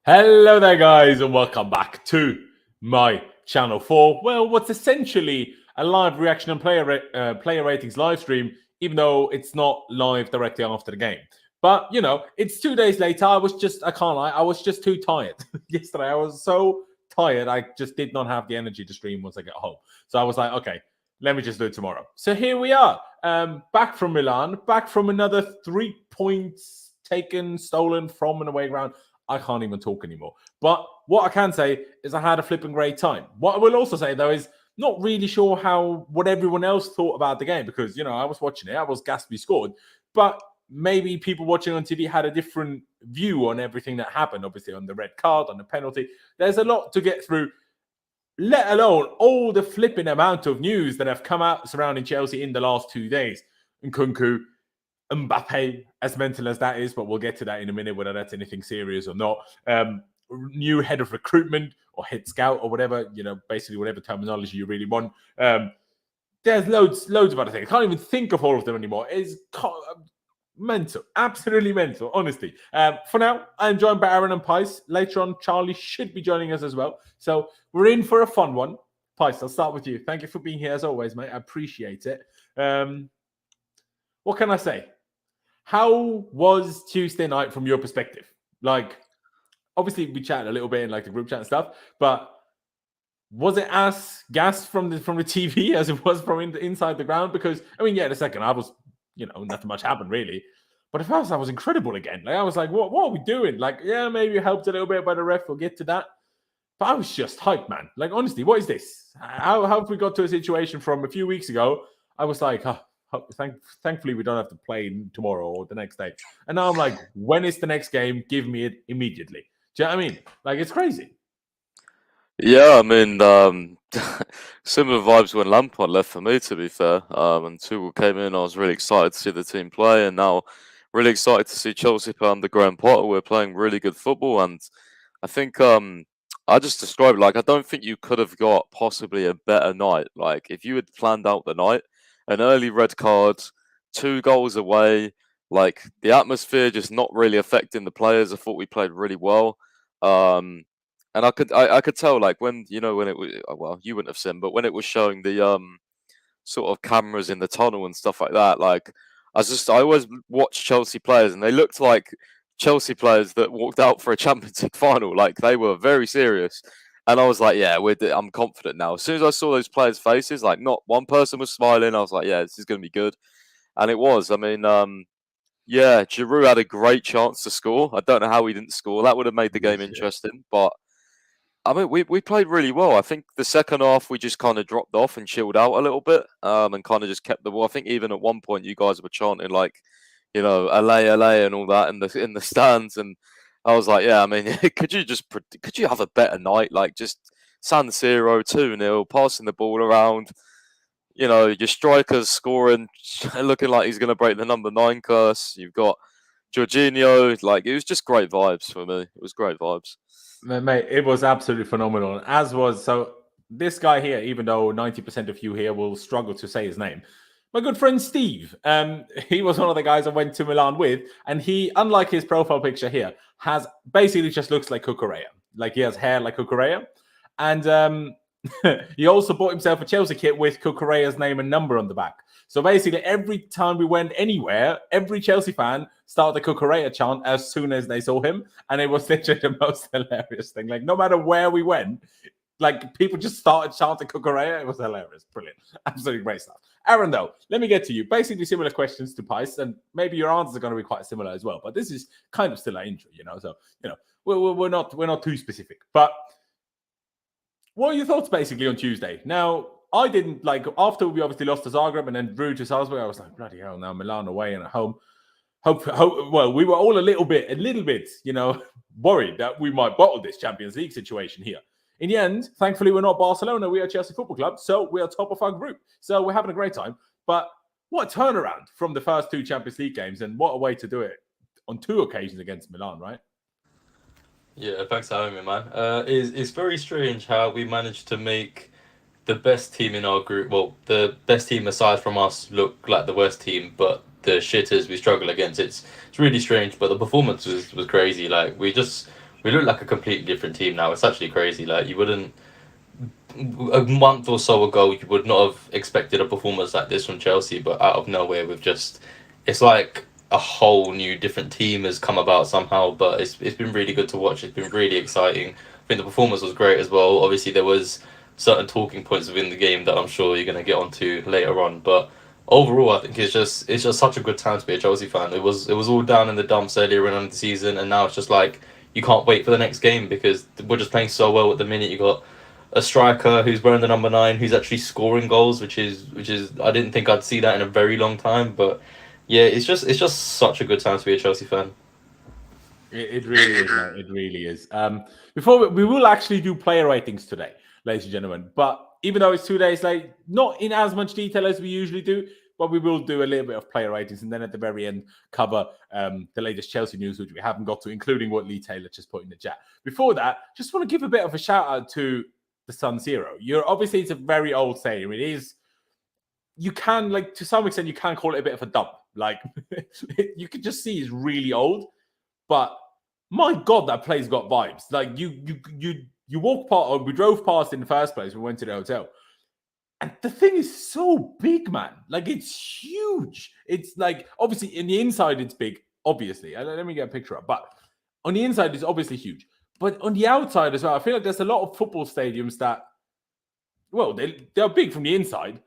Hello there, guys, and welcome back to my channel for, well, what's essentially a live reaction and player ratings live stream, even though it's not live directly after the game. But, it's 2 days later. I can't lie, I was just too tired. Yesterday, I was so tired, I just did not have the energy to stream once I get home. So I was like, okay, let me just do it tomorrow. So here we are, back from Milan, back from another 3 points stolen from an away ground. I can't even talk anymore. But what I can say is I had a flipping great time. What I will also say, though, is not really sure what everyone else thought about the game because, I was watching it. I was gassed we scored. But maybe people watching on TV had a different view on everything that happened, obviously, on the red card, on the penalty. There's a lot to get through, let alone all the flipping amount of news that have come out surrounding Chelsea in the last 2 days. Nkunku, Mbappe, as mental as that is, but we'll get to that in a minute, whether that's anything serious or not. New head of recruitment or head scout or whatever, basically whatever terminology you really want. There's loads of other things. I can't even think of all of them anymore. It's mental, absolutely mental, honestly. For now, I'm joined by Aaron and Pice. Later on, Charlie should be joining us as well. So we're in for a fun one. Pice, I'll start with you. Thank you for being here as always, mate. I appreciate it. What can I say? How was Tuesday night from your perspective? Like, obviously we chatted a little bit in like the group chat and stuff, but was it as gassed from the TV as it was from inside the ground? Because the second half was, nothing much happened really, but the first half was incredible again. Like I was like, what are we doing? Like, yeah, maybe it helped a little bit by the ref. We'll get to that, but I was just hyped, man. Like honestly, what is this? How have we got to a situation from a few weeks ago? I was like, thankfully we don't have to play tomorrow or the next day. And now I'm like, when is the next game? Give me it immediately. Do you know what I mean? Like, it's crazy. Yeah, similar vibes when Lampard left for me, to be fair. And Tuchel came in, I was really excited to see the team play, and now really excited to see Chelsea play under Graham Potter. We're playing really good football, and I think I just described it like I don't think you could have got possibly a better night. Like if you had planned out the night, an early red card, 2 goals away, like the atmosphere just not really affecting the players. I thought we played really well. And I could tell like when when it was you wouldn't have seen, but when it was showing the sort of cameras in the tunnel and stuff like that, like I always watch Chelsea players and they looked like Chelsea players that walked out for a Champions League final. Like they were very serious. And I was like, yeah, I'm confident now. As soon as I saw those players' faces, like not one person was smiling, I was like, yeah, this is going to be good. And it was. Yeah, Giroud had a great chance to score. I don't know how he didn't score. That would have made the game interesting. But we played really well. I think the second half we just kind of dropped off and chilled out a little bit, and kind of just kept the ball. I think even at one point you guys were chanting like, LA, LA, and all that in the stands, and I was like, yeah, could you have a better night? Like just San Siro 2-0, passing the ball around. Your strikers scoring, looking like he's going to break the number 9 curse. You've got Jorginho. Like it was just great vibes for me. It was great vibes. Mate, it was absolutely phenomenal. So this guy here, even though 90% of you here will struggle to say his name, my good friend Steve, he was one of the guys I went to Milan with, and he, unlike his profile picture here, has basically just looks like Cucurella. Like he has hair like Cucurella. And he also bought himself a Chelsea kit with Cucurella's name and number on the back. So basically, every time we went anywhere, every Chelsea fan started the Cucurella chant as soon as they saw him. And it was literally the most hilarious thing. Like, no matter where we went, like, people just started chanting Cucurella. It was hilarious. Brilliant. Absolutely great stuff. Aaron, though, let me get to you. Basically, similar questions to Pice, and maybe your answers are going to be quite similar as well. But this is kind of still an intro, So, we're not too specific. But what are your thoughts basically on Tuesday? Now, I didn't after we obviously lost to Zagreb and then drew to Salzburg. I was like, bloody hell! Now Milan away and at home. Well, we were all a little bit, worried that we might bottle this Champions League situation here. In the end, thankfully, we're not Barcelona. We are Chelsea Football Club, so we are top of our group. So we're having a great time. But what a turnaround from the first 2 Champions League games, and what a way to do it on 2 occasions against Milan, right? Yeah, thanks for having me, man. It's very strange how we managed to make the best team in our group, well, the best team aside from us, look like the worst team, but the shitters we struggle against. It's really strange, but the performance was crazy. Like we we look like a completely different team now. It's actually crazy. Like you wouldn't a month or so ago, you would not have expected a performance like this from Chelsea, but out of nowhere, it's like a whole new different team has come about somehow. But it's been really good to watch. It's been really exciting. I think the performance was great as well. Obviously, there was certain talking points within the game that I'm sure you're going to get onto later on, but. Overall, I think it's just such a good time to be a Chelsea fan. It was all down in the dumps earlier in the season, and now it's just like you can't wait for the next game because we're just playing so well at the minute. You got a striker who's wearing the number 9 who's actually scoring goals, which is I didn't think I'd see that in a very long time. But yeah, it's just such a good time to be a Chelsea fan. It really is, mate. It really is. Before we will actually do player ratings today, ladies and gentlemen. But even though it's 2 days late, not in as much detail as we usually do, but we will do a little bit of player ratings, and then at the very end cover the latest Chelsea news, which we haven't got to, including what Lee Taylor just put in the chat. Before that, just want to give a bit of a shout out to the San Siro. Obviously it's a very old stadium. It is. You can, like, to some extent, you can call it a bit of a dump. Like you can just see it's really old, but my God, that place got vibes. Like you walk past, or we drove past in the first place. We went to the hotel. And the thing is so big, man. Like, it's huge. It's like, obviously, in the inside, it's big, obviously. Let me get a picture up. But on the inside, it's obviously huge. But on the outside as well, I feel like there's a lot of football stadiums that, well, they're big from the inside,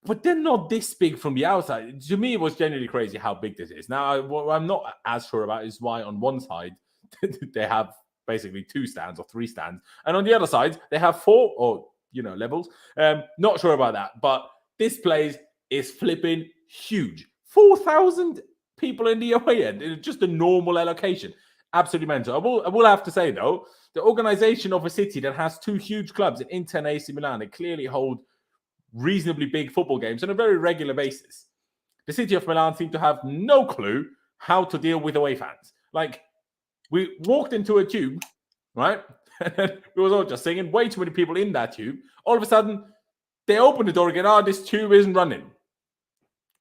but they're not this big from the outside. To me, it was genuinely crazy how big this is. Now, what I'm not as sure about is why on one side, they have basically 2 stands or 3 stands. And on the other side, they have 4 or levels. Not sure about that, but this place is flipping huge. 4,000 people in the away end. It's just a normal allocation. Absolutely mental. I will have to say, though, the organization of a city that has 2 huge clubs in Inter and AC Milan, they clearly hold reasonably big football games on a very regular basis. The city of Milan seemed to have no clue how to deal with away fans. Like, we walked into a tube, right? And we was all just singing, way too many people in that tube. All of a sudden, they open the door again. This tube isn't running.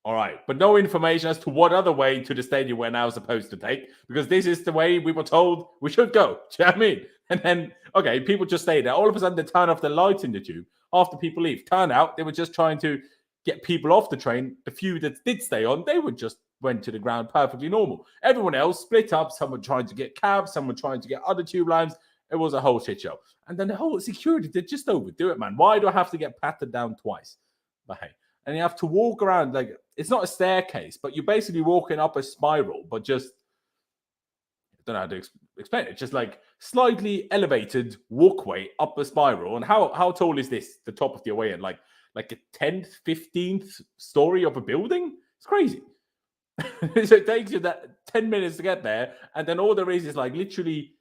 All right. But no information as to what other way to the stadium we're now supposed to take, because this is the way we were told we should go. Do you know what I mean? And then, okay, people just stay there. All of a sudden, they turn off the lights in the tube after people leave. Turn out, they were just trying to get people off the train. The few that did stay on, they would just went to the ground perfectly normal. Everyone else split up. Someone trying to get cabs, someone trying to get other tube lines. It was a whole shit show. And then the whole security, they just overdo it, man. Why do I have to get patted down twice? But hey, and you have to walk around, like, it's not a staircase, but you're basically walking up a spiral, but just, I don't know how to explain it. Just like slightly elevated walkway up a spiral. And how tall is this? The top of the away end, like a 10th, 15th story of a building? It's crazy. So it takes you that 10 minutes to get there, and then all there is like literally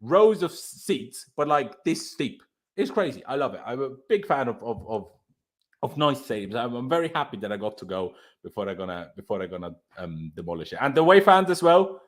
rows of seats, but like this steep. It's crazy. I love it. I'm a big fan of nice stadiums. I'm very happy that I got to go before they're gonna demolish it. And the away fans as well,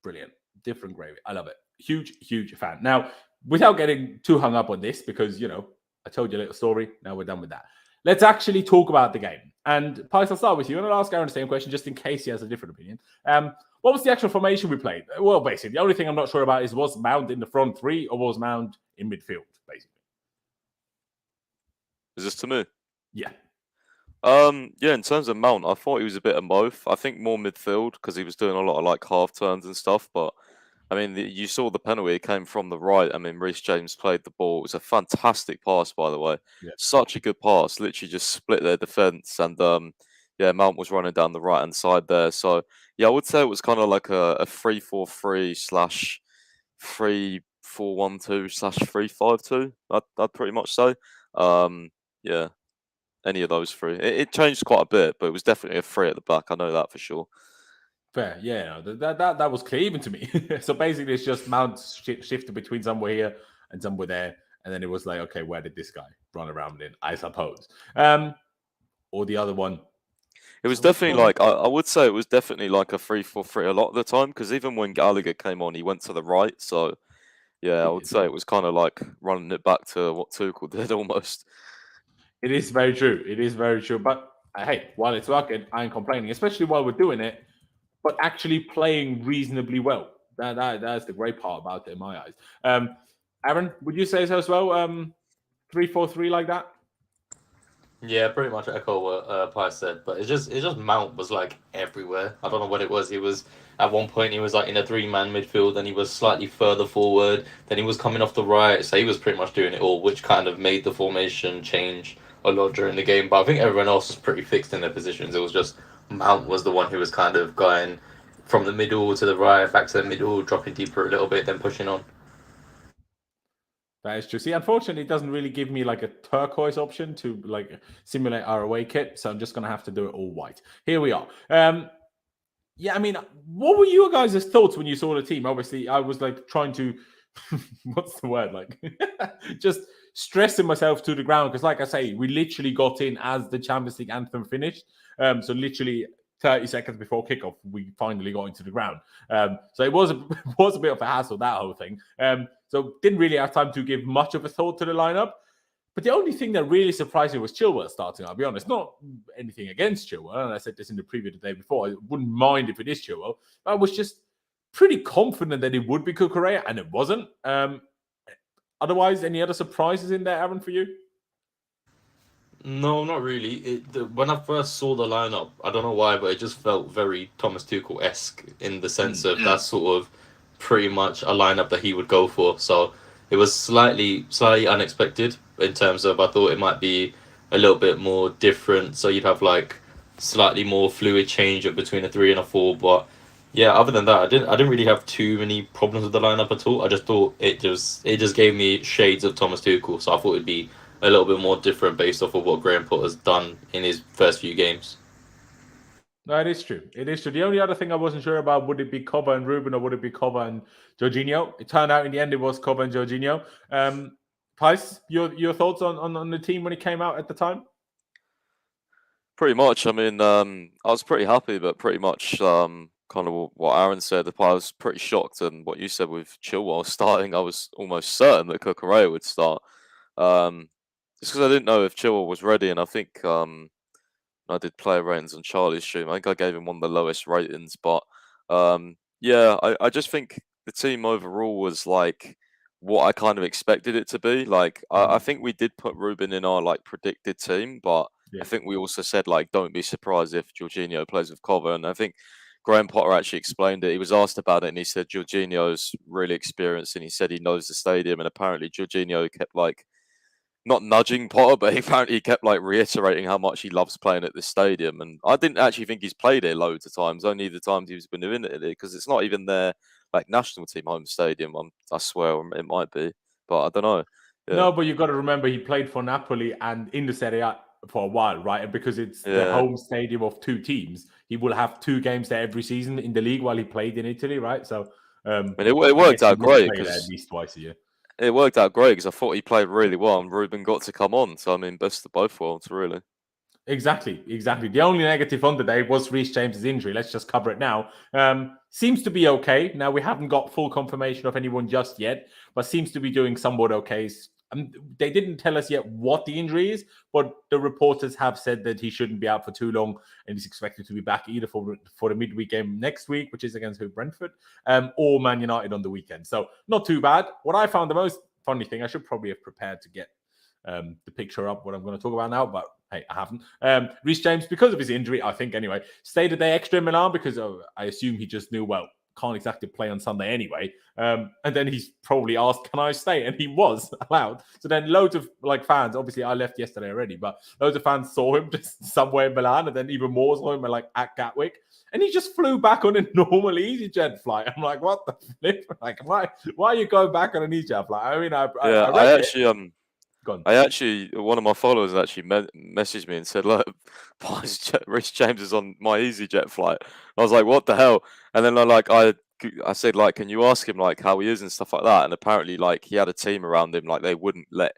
brilliant, different gravy. I love it. Huge fan. Now, without getting too hung up on this, because I told you a little story. Now we're done with that. Let's actually talk about the game. And Pice, I'll start with you. I'm going to ask Aaron the same question, just in case he has a different opinion. What was the actual formation we played? Well, basically, the only thing I'm not sure about is, was Mount in the front 3 or was Mount in midfield, basically? Is this to me? Yeah. Yeah, in terms of Mount, I thought he was a bit of both. I think more midfield, because he was doing a lot of like half turns and stuff. But I mean, you saw the penalty, it came from the right. I mean, Reece James played the ball. It was a fantastic pass, by the way. Yeah. Such a good pass. Literally just split their defence. And yeah, Mount was running down the right-hand side there. So yeah, I would say it was kind of like a 3-4-3 / 3-4-1-2 / 3-5-2. I'd pretty much say. Yeah, any of those 3. It changed quite a bit, but it was definitely a 3 at the back. I know that for sure. Fair, yeah, that was clear even to me. So basically, it's just Mount shifted between somewhere here and somewhere there, and then it was like, okay, where did this guy run around in? I suppose, or the other one. It was definitely like I would say it was definitely like a 3-4-3 a lot of the time, because even when Gallagher came on, he went to the right. So yeah, I would say it was kind of like running it back to what Tuchel did almost. It is very true. It is very true. But hey, while it's working, I ain't complaining, especially while we're doing it. But actually playing reasonably well. That's the great part about it in my eyes. Aaron, would you say so as well? 3-4-3 like that? Yeah, pretty much echo what Pi said, but it's just Mount was like everywhere. I don't know what it was. He was at one point he was like in a 3-man midfield, then he was slightly further forward, then he was coming off the right, so he was pretty much doing it all, which kind of made the formation change a lot during the game. But I think everyone else was pretty fixed in their positions. It was just Mount was the one who was kind of going from the middle to the right, back to the middle, dropping deeper a little bit, then pushing on. That is true. See, unfortunately, it doesn't really give me like a turquoise option to like simulate our away kit, so I'm just gonna have to do it all white. Here we are. Yeah, I mean, what were your guys' thoughts when you saw the team? Obviously, I was like trying to, what's the word? Like, just stressing myself to the ground because, like I say, we literally got in as the Champions League anthem finished. So literally 30 seconds before kickoff, we finally got into the ground. So it was a bit of a hassle, that whole thing. So didn't really have time to give much of a thought to the lineup. But the only thing that really surprised me was Chilwell starting, I'll be honest. Not anything against Chilwell, and I said this in the preview the day before. I wouldn't mind if it is Chilwell. I was just pretty confident that it would be Cucurella, and it wasn't. Otherwise, any other surprises in there, Aaron, for you? No, not really. When I first saw the lineup, I don't know why, but it just felt very Thomas Tuchel-esque in the sense of that's sort of pretty much a lineup that he would go for. So it was slightly unexpected in terms of I thought it might be a little bit more different. So you'd have like slightly more fluid change of between a 3 and a 4. But yeah, other than that, I didn't really have too many problems with the lineup at all. I just thought it just gave me shades of Thomas Tuchel. So I thought it'd be a little bit more different based off of what Graham Potter's done in his first few games. No, it is true. It is true. The only other thing I wasn't sure about, would it be Koba and Ruben or would it be Koba and Jorginho? It turned out in the end it was Koba and Jorginho. Pice, your thoughts on the team when it came out at the time? Pretty much. I mean, I was pretty happy, but pretty much kind of what Aaron said. I was pretty shocked, and what you said with Chilwell starting, I was almost certain that Cucurella would start. Just because I didn't know if Chilwell was ready, and I think I did player ratings on Charlie's stream. I think I gave him one of the lowest ratings, but yeah, I just think the team overall was like what I kind of expected it to be. Like I think we did put Ruben in our like predicted team, but I think we also said like don't be surprised if Jorginho plays with Kova, and I think Graham Potter actually explained it. He was asked about it, and he said Jorginho's really experienced, and he said he knows the stadium, and apparently Jorginho kept like not nudging Potter, but apparently he kept like reiterating how much he loves playing at this stadium. And I didn't actually think he's played here loads of times, only the times he's been in it, because it's not even their like national team home stadium. I swear it might be, but I don't know. Yeah. No, but you've got to remember he played for Napoli and in the Serie A for a while, right? And because it's the home stadium of two teams, he will have 2 games there every season in the league while he played in Italy, right? So and it worked out great because at least twice a year. It worked out great because I thought he played really well and Ruben got to come on. So, I mean, best of both worlds, really. Exactly. The only negative on the day was Reece James' injury. Let's just cover it now. Seems to be okay. Now, we haven't got full confirmation of anyone just yet, but seems to be doing somewhat okay. They didn't tell us yet what the injury is, but the reporters have said that he shouldn't be out for too long, and he's expected to be back either for the midweek game next week, which is against Brentford, or Man United on the weekend. So not too bad. What I found the most funny thing, I should probably have prepared to get the picture up, what I'm going to talk about now, but hey, I haven't. Reece James, because of his injury, I think anyway, stayed a day extra in Milan because I assume he just knew, well, can't exactly play on Sunday anyway. And then he's probably asked, can I stay? And he was allowed. So then loads of like fans, obviously I left yesterday already, but loads of fans saw him just somewhere in Milan, and then even more saw him like at Gatwick. And he just flew back on a normal EasyJet flight. I'm like, what the flip? Like, why are you going back on an EasyJet flight? I mean, I actually, one of my followers actually messaged me and said, look, Reece James is on my EasyJet flight. I was like, what the hell? And then I said, like, can you ask him like how he is and stuff like that? And apparently, like, he had a team around him, like they wouldn't let,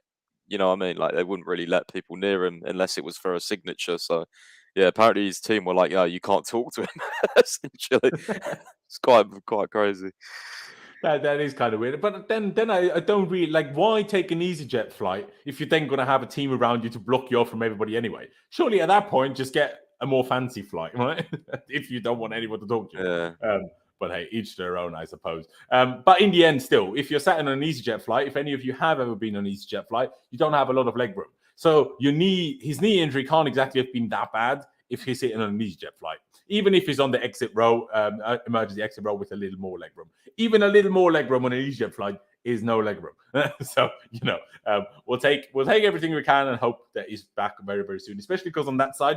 you know what I mean? Like they wouldn't really let people near him unless it was for a signature. So yeah, apparently his team were like, yeah, you can't talk to him. Essentially, it's quite crazy. That is kind of weird. But then I don't really like, why take an EasyJet flight if you're then going to have a team around you to block you off from everybody anyway? Surely at that point, just get a more fancy flight, right? If you don't want anyone to talk to you. Yeah. But hey, each their own, I suppose. But in the end, still, if you're sat on an EasyJet flight, if any of you have ever been on an EasyJet flight, you don't have a lot of leg room. So his knee injury can't exactly have been that bad if he's sitting on an EasyJet flight. Even if he's on the exit row, emergency exit row with a little more leg room. Even a little more leg room on an EasyJet flight is no leg room. So, we'll take everything we can and hope that he's back very, very soon, especially because on that side,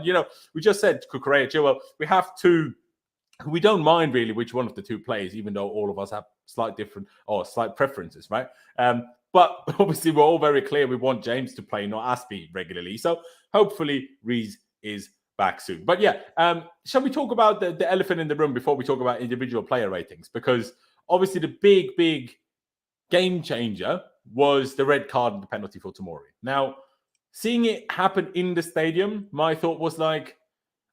we just said Cucurella, Chilwell, we have two who we don't mind really which one of the two plays, even though all of us have slight preferences, right? But obviously we're all very clear we want James to play, not Aspie regularly. So hopefully Reece is back soon. But yeah, shall we talk about the elephant in the room before we talk about individual player ratings? Because obviously the big game changer was the red card and the penalty for Tomori. Now, seeing it happen in the stadium, my thought was like,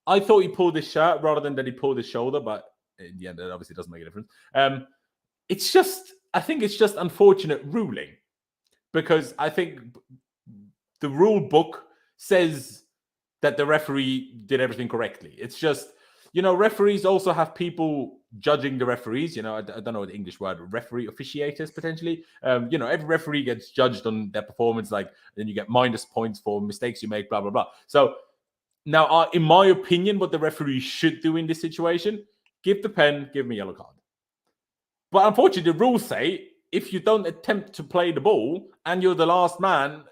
I thought he pulled his shirt rather than that he pulled his shoulder, but in the end, it obviously doesn't make a difference. I think it's just unfortunate ruling, because I think the rule book says that the referee did everything correctly. It's just, referees also have people judging the referees. I don't know the English word, referee, officiators, potentially. Every referee gets judged on their performance, then you get minus points for mistakes you make, blah, blah, blah. So now, in my opinion, what the referee should do in this situation, give the pen, give me a yellow card. But unfortunately, the rules say if you don't attempt to play the ball and you're the last man,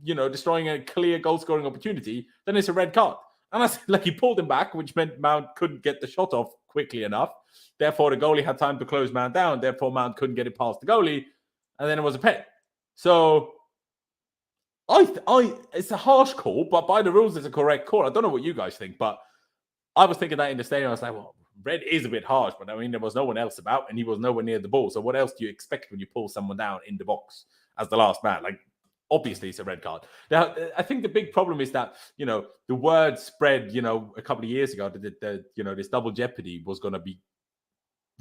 destroying a clear goal-scoring opportunity, then it's a red card. And I said, he pulled him back, which meant Mount couldn't get the shot off quickly enough. Therefore, the goalie had time to close Mount down. Therefore, Mount couldn't get it past the goalie. And then it was a pen. So, it's a harsh call, but by the rules, it's a correct call. I don't know what you guys think, but I was thinking that in the stadium. I was like, well, red is a bit harsh, but there was no one else about, and he was nowhere near the ball. So what else do you expect when you pull someone down in the box as the last man? Obviously, it's a red card. Now, I think the big problem is that, the word spread, a couple of years ago that this double jeopardy was going to be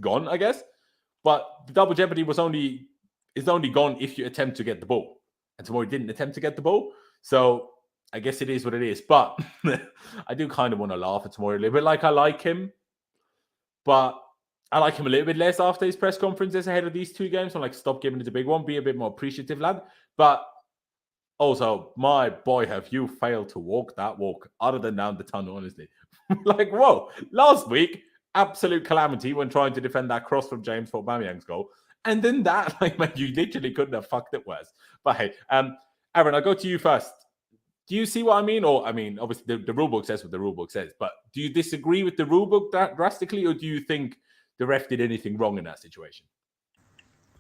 gone, I guess. But the double jeopardy is only gone if you attempt to get the ball. And Tomori didn't attempt to get the ball. So I guess it is what it is. But I do kind of want to laugh at Tomori a little bit. I like him. But I like him a little bit less after his press conferences ahead of these two games. I'm stop giving it a big one. Be a bit more appreciative, lad. But also, my boy, have you failed to walk that walk other than down the tunnel, honestly. Whoa. Last week, absolute calamity when trying to defend that cross from James for Aubameyang's goal. And then that, you literally couldn't have fucked it worse. But hey, Aaron, I'll go to you first. Do you see what I mean? Or, obviously, the rule book says what the rule book says. But do you disagree with the rule book drastically? Or do you think the ref did anything wrong in that situation?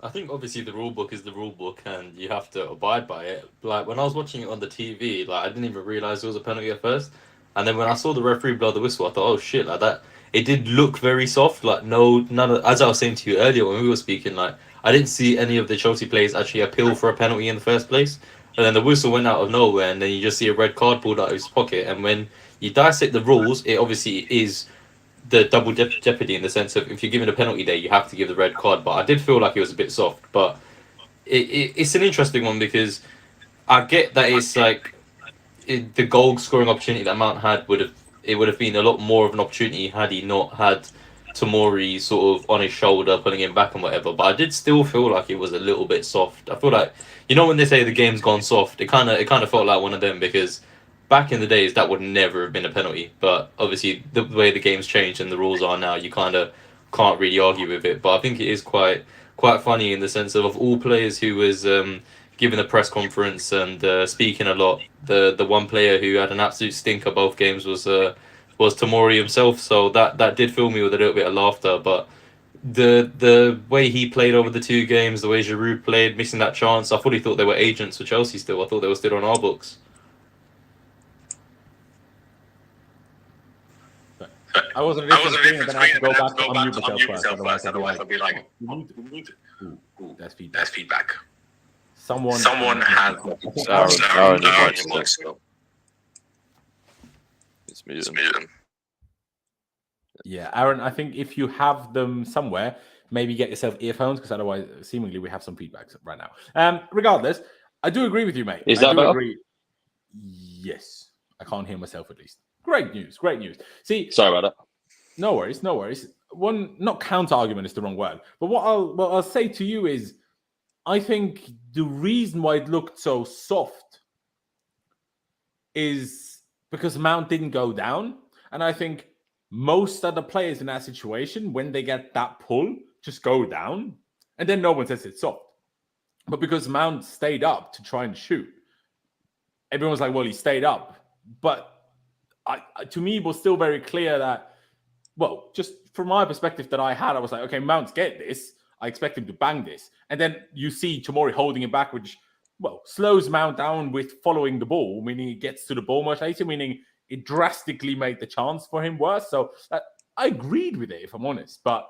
I think obviously the rule book is the rule book and you have to abide by it. When I was watching it on the TV, I didn't even realize it was a penalty at first. And then when I saw the referee blow the whistle, I thought, oh shit, that. It did look very soft. None of, as I was saying to you earlier when we were speaking, I didn't see any of the Chelsea players actually appeal for a penalty in the first place. And then the whistle went out of nowhere, and then you just see a red card pulled out of his pocket. And when you dissect the rules, it obviously is the double jeopardy in the sense of if you're given a penalty there, you have to give the red card. But I did feel like it was a bit soft. But it's an interesting one because I get that it's the goal scoring opportunity that Mount had would have been a lot more of an opportunity had he not had Tomori sort of on his shoulder pulling him back and whatever. But I did still feel like it was a little bit soft. I feel like, when they say the game's gone soft, it kind of felt like one of them because back in the days that would never have been a penalty. But obviously the way the game's changed and the rules are now, you kind of can't really argue with it. But I think it is quite funny in the sense of all players who was giving a press conference and speaking a lot, the one player who had an absolute stinker both games was Tomori himself. So that did fill me with a little bit of laughter. But the way he played over the two games, the way Giroud played, missing that chance, I fully thought they were agents for Chelsea still. I thought they were still on our books. I wasn't ready for the screen, and then I have to go back to unmute myself first. Otherwise, I'll be like, ooh, that's feedback. Someone has... It's muted. Yeah, Aaron, I think if you have them somewhere, maybe get yourself earphones, because otherwise, seemingly, we have some feedback right now. Regardless, I do agree with you, mate. Is that better? Yes. I can't hear myself, at least. Great news. See, sorry about that. No worries. one, not counter argument is the wrong word, but what I'll say to you is, I think the reason why it looked so soft is because Mount didn't go down. And I think most other players in that situation, when they get that pull, just go down. And then no one says it's soft. But because Mount stayed up to try and shoot, everyone's like, well, he stayed up. But to me, it was still very clear that, well, just from my perspective that I had, I was like, okay, Mount's get this. I expect him to bang this. And then you see Tomori holding him back, which, well, slows Mount down with following the ball, meaning he gets to the ball much later, meaning it drastically made the chance for him worse. So I agreed with it, if I'm honest. But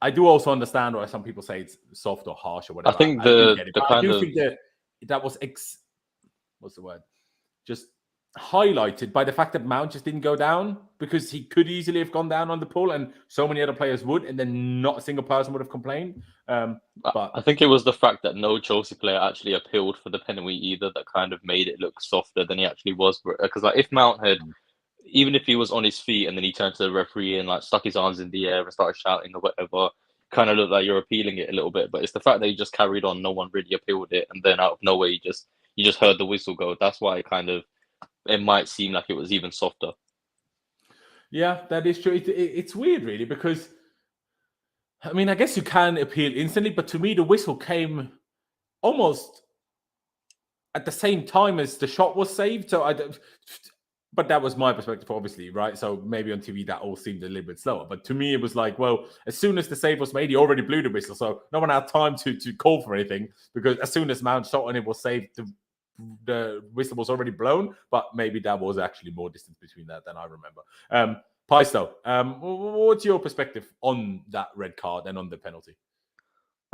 I do also understand why some people say it's soft or harsh or whatever. I think I do think that was what's the word? Just highlighted by the fact that Mount just didn't go down, because he could easily have gone down on the pull and so many other players would, and then not a single person would have complained. But I think it was the fact that no Chelsea player actually appealed for the penalty either that kind of made it look softer than he actually was. Because like, if Mount had, even if he was on his feet and then he turned to the referee and like stuck his arms in the air and started shouting or whatever, kind of looked like you're appealing it a little bit. But it's the fact that he just carried on, no one really appealed it, and then out of nowhere you just heard the whistle go. That's why it might seem like it was even softer. Yeah, that is true. It's weird, really, because, I mean, I guess you can appeal instantly, but to me, the whistle came almost at the same time as the shot was saved. So but that was my perspective, obviously, right? So maybe on TV that all seemed a little bit slower. But to me, it was like, well, as soon as the save was made, he already blew the whistle. So no one had time to call for anything, because as soon as Mount shot and it was saved, the whistle was already blown. But maybe that was actually more distance between that than I remember. Paisto, what's your perspective on that red card and on the penalty?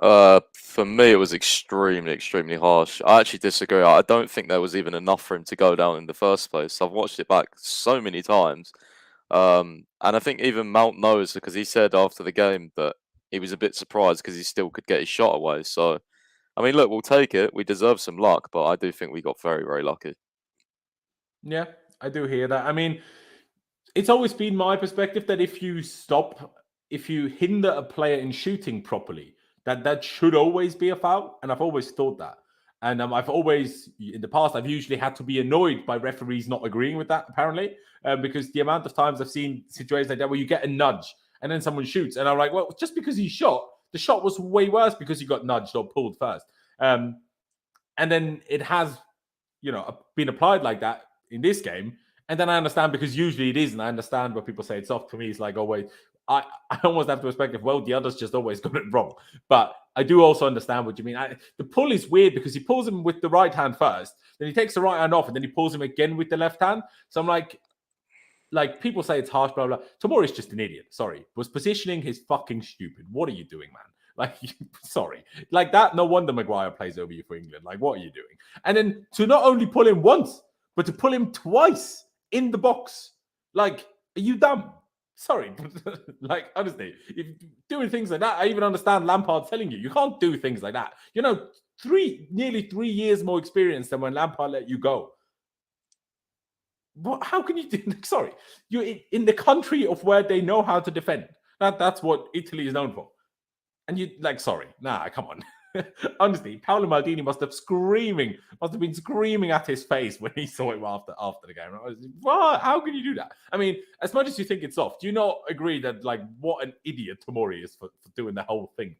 For me, it was extremely, extremely harsh. I actually disagree. I don't think there was even enough for him to go down in the first place. I've watched it back so many times. And I think even Mount knows, because he said after the game that he was a bit surprised because he still could get his shot away. So, I mean, look, we'll take it. We deserve some luck, but I do think we got very, very lucky. Yeah, I do hear that. I mean, it's always been my perspective that if you hinder a player in shooting properly, that should always be a foul. And I've always thought that. And I've always, in the past, I've usually had to be annoyed by referees not agreeing with that, apparently, because the amount of times I've seen situations like that where you get a nudge and then someone shoots. And I'm like, well, just because he shot, the shot was way worse because he got nudged or pulled first. And then it has, been applied like that in this game. And then I understand, because usually it is, and I understand what people say it's soft. For me, it's like, oh, wait, I almost have the perspective, well, the others just always got it wrong. But I do also understand what you mean. The pull is weird because he pulls him with the right hand first, then he takes the right hand off, and then he pulls him again with the left hand. So I'm like people say it's harsh, blah, blah. Tomori's just an idiot. Sorry. Was positioning his fucking stupid. What are you doing, man? Like, sorry. Like that, no wonder Maguire plays over you for England. Like, what are you doing? And then to not only pull him once, but to pull him twice in the box. Like, are you dumb? Sorry, like, honestly, if doing things like that, I even understand Lampard telling you can't do things like that. Nearly 3 years more experience than when Lampard let you go. How can you do? Sorry, you're in the country of where they know how to defend. That's what Italy is known for. And sorry, come on. Honestly, Paolo Maldini must have been screaming at his face when he saw him after the game. What? How can you do that? I mean, as much as you think it's soft, do you not agree that what an idiot Tomori is for doing the whole thing?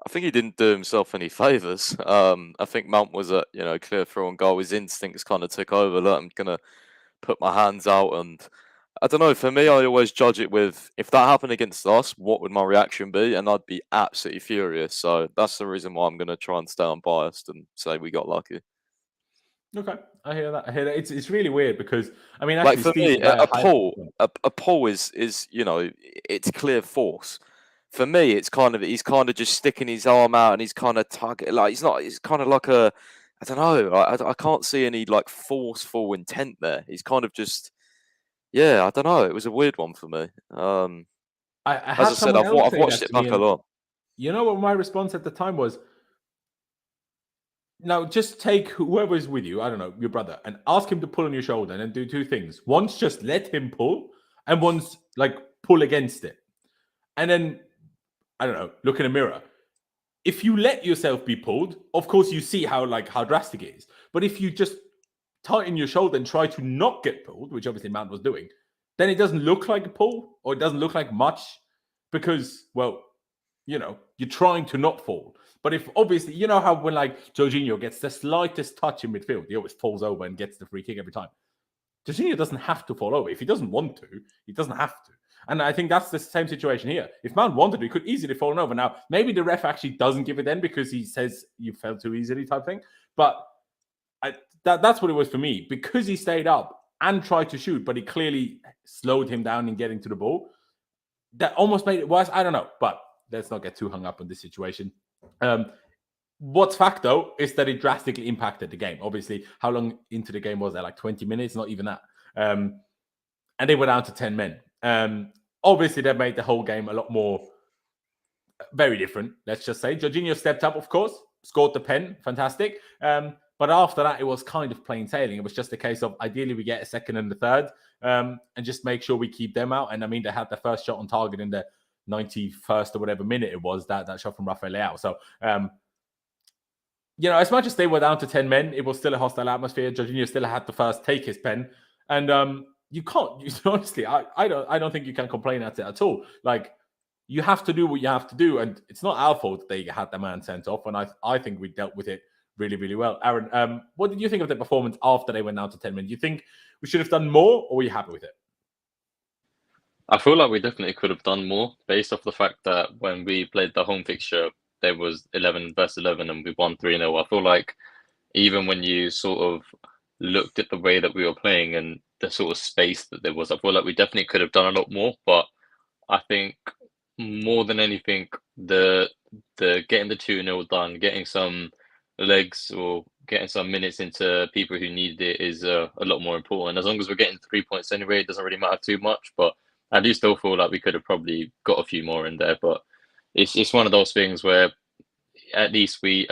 I think he didn't do himself any favours. I think Mount was a clear throw and goal. His instincts kind of took over. Look, I'm gonna put my hands out, and I don't know. For me, I always judge it with, if that happened against us, what would my reaction be? And I'd be absolutely furious. So that's the reason why I'm going to try and stay unbiased and say we got lucky. Okay, I hear that. It's really weird because, I mean, like actually, for me, a pull is it's clear force. For me, he's kind of just sticking his arm out and he's kind of tugging. Like it's kind of like I don't know. I can't see any forceful intent there. He's kind of just. Yeah, I don't know. It was a weird one for me. As I said, I've watched it back a lot. You know what my response at the time was? Now, just take whoever is with you, I don't know, your brother, and ask him to pull on your shoulder and then do two things. Once, just let him pull, and once, pull against it. and then, I don't know, look in a mirror. If you let yourself be pulled, of course you see how drastic it is. But if you just tighten your shoulder and try to not get pulled, which obviously Mount was doing, then it doesn't look like a pull, or it doesn't look like much, because, well, you know, you're trying to not fall. But if obviously, you know how when like Jorginho gets the slightest touch in midfield, he always falls over and gets the free kick every time. Jorginho doesn't have to fall over. If he doesn't want to, he doesn't have to. And I think that's the same situation here. If Mount wanted to, he could easily fall over. Now, maybe the ref actually doesn't give it then because he says you fell too easily type thing. But that's what it was for me. Because he stayed up and tried to shoot, but he clearly slowed him down in getting to the ball. That almost made it worse. I don't know. But let's not get too hung up on this situation. What's fact, though, is that it drastically impacted the game. Obviously, how long into the game was that? Like 20 minutes? Not even that. And they were down to 10 men. Obviously, that made the whole game a lot more very different, let's just say. Jorginho stepped up, of course, scored the pen. Fantastic. But after that, it was kind of plain sailing. It was just a case of ideally we get a second and a third and just make sure we keep them out. And I mean, they had the first shot on target in the 91st or whatever minute it was, that shot from Rafael Leao. So, you know, as much as they were down to 10 men, it was still a hostile atmosphere. Jorginho still had to first take his pen. And you can't, honestly, I don't think you can complain at it at all. Like, you have to do what you have to do. And it's not our fault that they had the man sent off. And I think we dealt with it really, really well. Aaron, what did you think of the performance after they went down to 10 men? Do you think we should have done more, or were you happy with it? I feel like we definitely could have done more based off the fact that when we played the home fixture, there was 11 versus 11 and we won 3-0. I feel like even when you sort of looked at the way that we were playing and the sort of space that there was, I feel like we definitely could have done a lot more. But I think more than anything, the getting the 2-0 done, getting some legs or getting some minutes into people who needed it is a lot more important. As long as we're getting 3 points anyway, it doesn't really matter too much. But I do still feel like we could have probably got a few more in there. But it's one of those things where at least we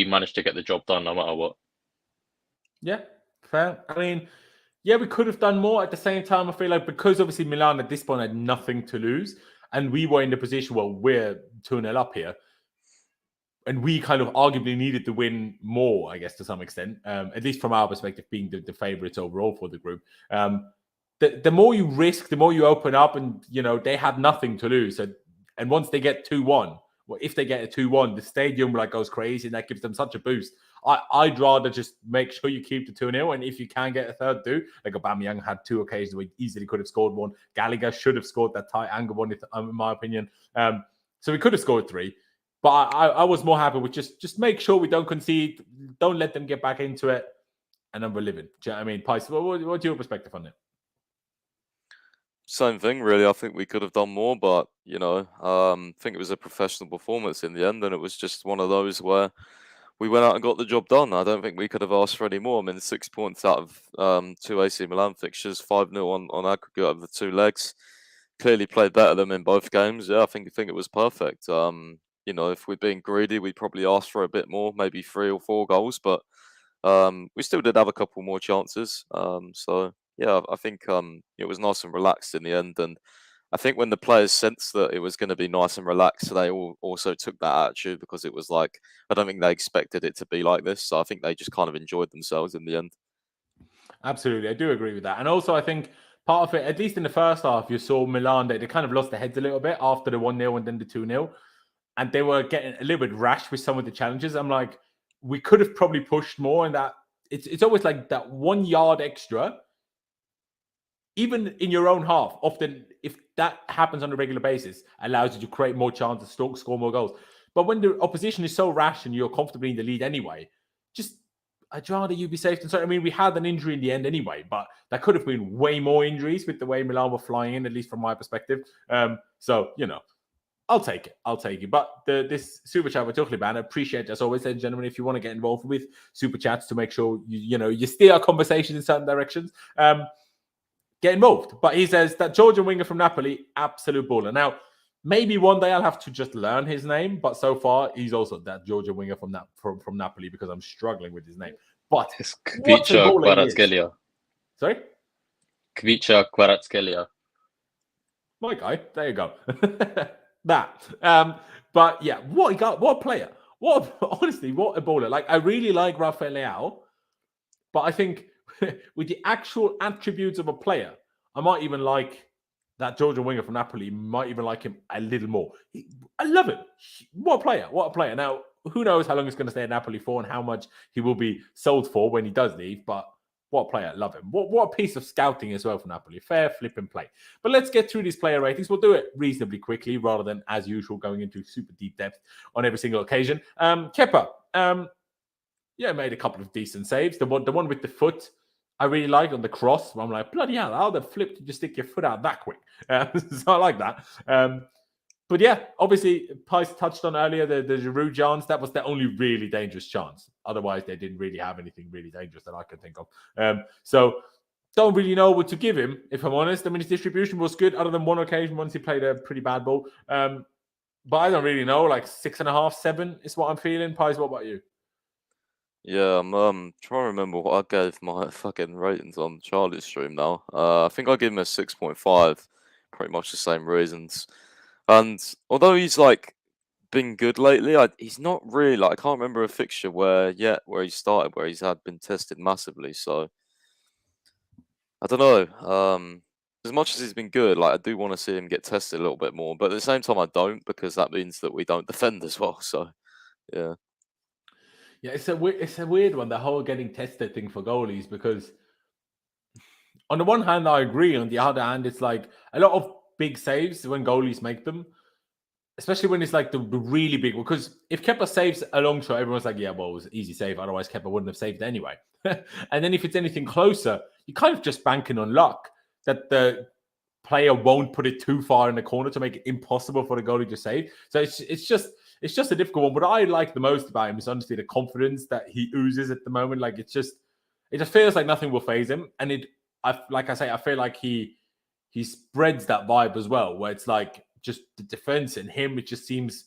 managed to get the job done no matter what. Yeah, fair. I mean, yeah, we could have done more. At the same time, I feel like because obviously Milan at this point had nothing to lose, and we were in the position where we're 2-0 up here, and we kind of arguably needed to win more, I guess, to some extent, at least from our perspective, being the favourites overall for the group. The more you risk, the more you open up, and, you know, they had nothing to lose. So, and once they get 2-1, well, if they get a 2-1, the stadium like goes crazy, and that gives them such a boost. I'd rather just make sure you keep the 2-0, and if you can get a third, do. Like Aubameyang had 2 occasions where he easily could have scored one. Gallagher should have scored that tight angle one, in my opinion. So we could have scored 3. But I was more happy with just make sure we don't concede, don't let them get back into it, and then we're living. Do you know what I mean? Pice, what's your perspective on it? Same thing, really. I think we could have done more, but, you know, I think it was a professional performance in the end, and it was just one of those where we went out and got the job done. I don't think we could have asked for any more. I mean, 6 points out of 2 AC Milan fixtures, 5-0 on aggregate of the 2 legs. Clearly played better than in both games. Yeah, I think it was perfect. You know, if we'd been greedy, we'd probably ask for a bit more, maybe 3 or 4 goals, but we still did have a couple more chances. So, yeah, I think it was nice and relaxed in the end. And I think when the players sensed that it was going to be nice and relaxed, they all also took that attitude, because it was like, I don't think they expected it to be like this. So I think they just kind of enjoyed themselves in the end. Absolutely. I do agree with that. And also, I think part of it, at least in the first half, you saw Milan, they kind of lost their heads a little bit after the 1-0 and then the 2-0. And they were getting a little bit rash with some of the challenges. I'm like, we could have probably pushed more, and that it's always like that 1 yard extra, even in your own half, often if that happens on a regular basis, allows you to create more chances, score more goals. But when the opposition is so rash and you're comfortably in the lead anyway, I'd rather you be safe than sorry. I mean, we had an injury in the end anyway, but there could have been way more injuries with the way Milan were flying in, at least from my perspective. So, you know, I'll take it. But this super chat we're talking about, I appreciate, as always, ladies and gentlemen, if you want to get involved with super chats to make sure you steer our conversation in certain directions, get involved. But he says that Georgian winger from Napoli, absolute baller. Now, maybe one day I'll have to just learn his name, but so far he's also that Georgian winger from Napoli, because I'm struggling with his name. But it's Kubica Kvaratskhelia. Sorry? Kubica Kvaratskhelia. My guy. There you go. that. But yeah, what a player. Honestly, what a baller. Like, I really like Rafael Leao, but I think with the actual attributes of a player, I might even like that Georgian winger from Napoli, might even like him a little more. I love him. What a player. What a player. Now, who knows how long he's going to stay at Napoli for and how much he will be sold for when he does leave, but what a player. Love him. What a piece of scouting as well for Napoli. Fair flipping play. But let's get through these player ratings. We'll do it reasonably quickly rather than, as usual, going into super deep depth on every single occasion. Kepa, made a couple of decent saves. The one with the foot, I really like on the cross. I'm like, bloody hell, how the flip did you stick your foot out that quick? So I like that. But yeah, obviously, Pice touched on earlier the Giroud chance. That was the only really dangerous chance. Otherwise, they didn't really have anything really dangerous that I can think of. So don't really know what to give him, if I'm honest. I mean, his distribution was good, other than one occasion once he played a pretty bad ball. But I don't really know. Like 6.5, 7 is what I'm feeling. Pice, what about you? Yeah, I'm trying to remember what I gave my fucking ratings on Charlie's stream now. I think I gave him a 6.5, pretty much the same reasons. And although he's like been good lately, he's not really like, I can't remember a fixture where he started where he's been tested massively. So I don't know. As much as he's been good, like I do want to see him get tested a little bit more, but at the same time I don't, because that means that we don't defend as well. So yeah. Yeah, it's a weird one, the whole getting tested thing for goalies, because on the one hand, I agree. On the other hand, it's like a lot of big saves when goalies make them, especially when it's like the really big one. Because if Kepa saves a long shot, everyone's like, yeah, well, it was an easy save. Otherwise, Kepa wouldn't have saved anyway. And then if it's anything closer, you're kind of just banking on luck that the player won't put it too far in the corner to make it impossible for the goalie to save. So it's just a difficult one. What I like the most about him is honestly the confidence that he oozes at the moment. Like it just feels like nothing will faze him. And I feel like he spreads that vibe as well, where it's like just the defense and him, it just seems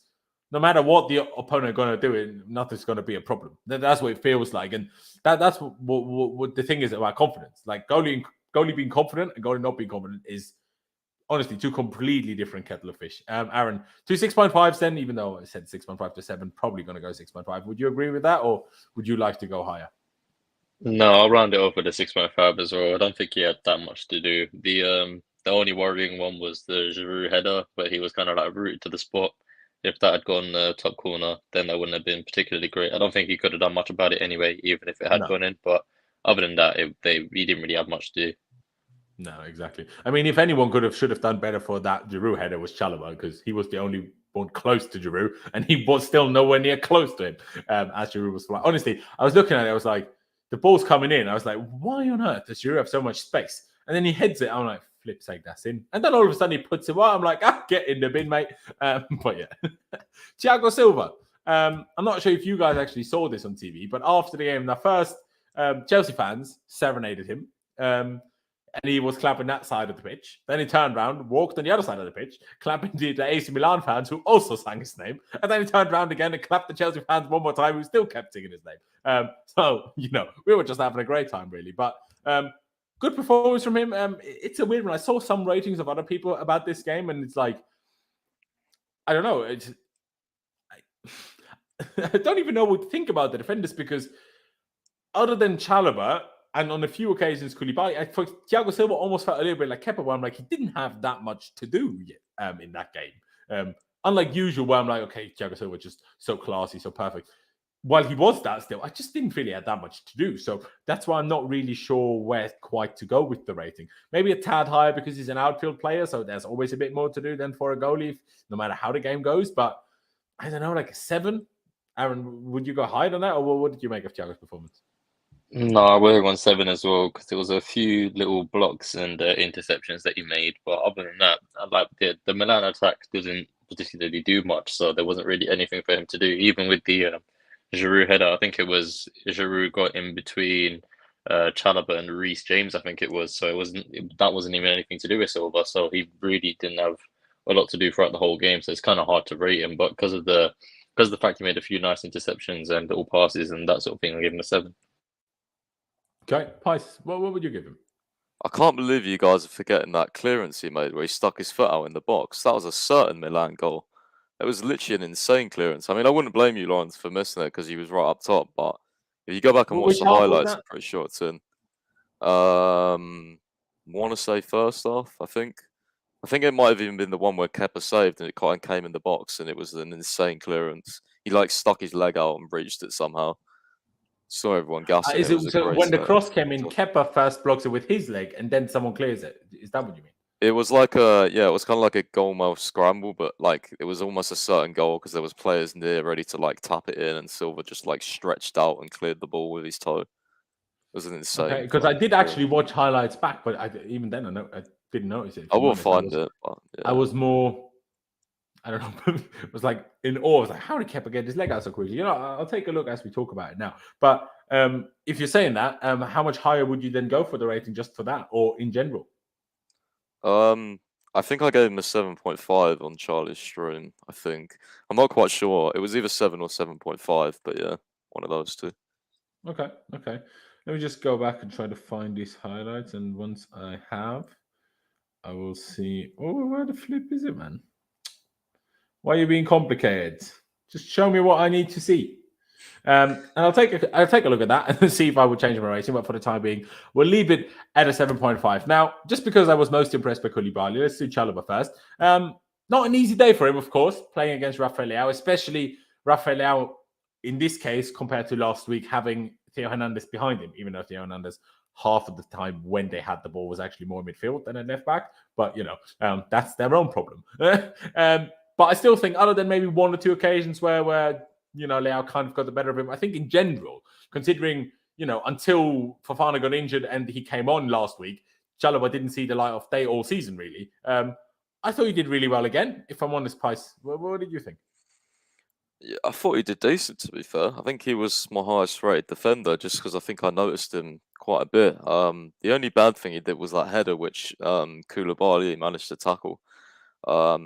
no matter what the opponent are going to do, nothing's going to be a problem. That's what it feels like. And that's what the thing is about confidence. Like goalie being confident and goalie not being confident is honestly two completely different kettle of fish. Aaron, 6.5 then, even though I said 6.5 to 7, probably going to go 6.5. Would you agree with that, or would you like to go higher? No, I'll round it off with a 6.5 as well. I don't think he had that much to do. The only worrying one was the Giroud header, where he was kind of like rooted to the spot. If that had gone top corner, then that wouldn't have been particularly great. I don't think he could have done much about it anyway, even if it had gone in. But other than that, he didn't really have much to do. No, exactly. I mean, if anyone should have done better for that Giroud header was Chilwell, because he was the only one close to Giroud, and he was still nowhere near close to him as Giroud was flying. Honestly, I was looking at it, I was like, the ball's coming in. I was like, why on earth does Giroud have so much space? And then he heads it. I'm like, flip's sake, that's in. And then all of a sudden he puts it well. I'm like, get in the bin, mate. But yeah. Thiago Silva. I'm not sure if you guys actually saw this on TV, but after the game, the first Chelsea fans serenaded him. And he was clapping that side of the pitch. Then he turned around, walked on the other side of the pitch, clapping the AC Milan fans who also sang his name. And then he turned around again and clapped the Chelsea fans one more time who still kept singing his name. So, we were just having a great time, really. But good performance from him. It's a weird one. I saw some ratings of other people about this game, and it's like, I don't know. I don't even know what to think about the defenders, because other than Chalobah, and on a few occasions, Koulibaly, for Thiago Silva almost felt a little bit like Kepa, where I'm like, he didn't have that much to do yet, in that game. Unlike usual, where I'm like, okay, Thiago Silva just so classy, so perfect. While he was that still, I just didn't feel he had that much to do. So that's why I'm not really sure where quite to go with the rating. Maybe a tad higher because he's an outfield player, so there's always a bit more to do than for a goalie, no matter how the game goes. But I don't know, like a 7? Aaron, would you go higher than that, or what did you make of Thiago's performance? No, I would have gone 7 as well, because there was a few little blocks and interceptions that he made. But other than that, the Milan attack doesn't particularly do much, so there wasn't really anything for him to do. Even with the Giroud header, I think it was Giroud got in between Chalobah and Reece James, I think it was. So that wasn't even anything to do with Silva. So he really didn't have a lot to do throughout the whole game. So it's kind of hard to rate him. But because of the fact he made a few nice interceptions and all passes and that sort of thing, I give him a 7. Okay, Pice, what would you give him? I can't believe you guys are forgetting that clearance he made where he stuck his foot out in the box. That was a certain Milan goal. It was literally an insane clearance. I mean, I wouldn't blame you, Lawrence, for missing it because he was right up top. But if you go back and watch Which the half was highlights, that? I'm pretty sure it's in. Want to say first half, I think. I think it might have even been the one where Kepa saved and it kind of came in the box and it was an insane clearance. He like stuck his leg out and breached it somehow. Saw everyone gassing Is it. It it was a so great when the save. cross came in, Kepa first blocks it with his leg, and then someone clears it? Is that what you mean? It was like it was kind of like a goalmouth scramble, but like it was almost a certain goal because there was players near ready to like tap it in, and Silva just like stretched out and cleared the ball with his toe. It was an insane. Okay, because I did actually watch highlights back, but even then I didn't notice it. I will find it. But, yeah. I was more, I don't know, it was like in awe. I was like, how did Kepa get his leg out so quickly? You know, I'll take a look as we talk about it now. But if you're saying that, how much higher would you then go for the rating just for that, or in general? I think I gave him a 7.5 on Charlie's stream. I think I'm not quite sure. It was either 7 or 7.5, but yeah, one of those two. Okay. Let me just go back and try to find these highlights, and once I have, I will see. Oh, where the flip is it, man? Why are you being complicated? Just show me what I need to see. And I'll take a look at that and see if I would change my rating. But for the time being, we'll leave it at a 7.5. Now, just because I was most impressed by Koulibaly, let's do Chalobah first. Not an easy day for him, of course, playing against Rafael Leao, especially Rafael Leao in this case compared to last week having Theo Hernandez behind him, even though Theo Hernandez half of the time when they had the ball was actually more midfield than at left back. But, that's their own problem. But I still think other than maybe one or two occasions where Leao kind of got the better of him, I think in general, considering, until Fofana got injured and he came on last week, Chalobah didn't see the light of day all season, really. I thought he did really well again, if I'm honest, Price. What did you think? Yeah, I thought he did decent, to be fair. I think he was my highest rated defender just because I think I noticed him quite a bit. The only bad thing he did was that header, which Koulibaly managed to tackle. I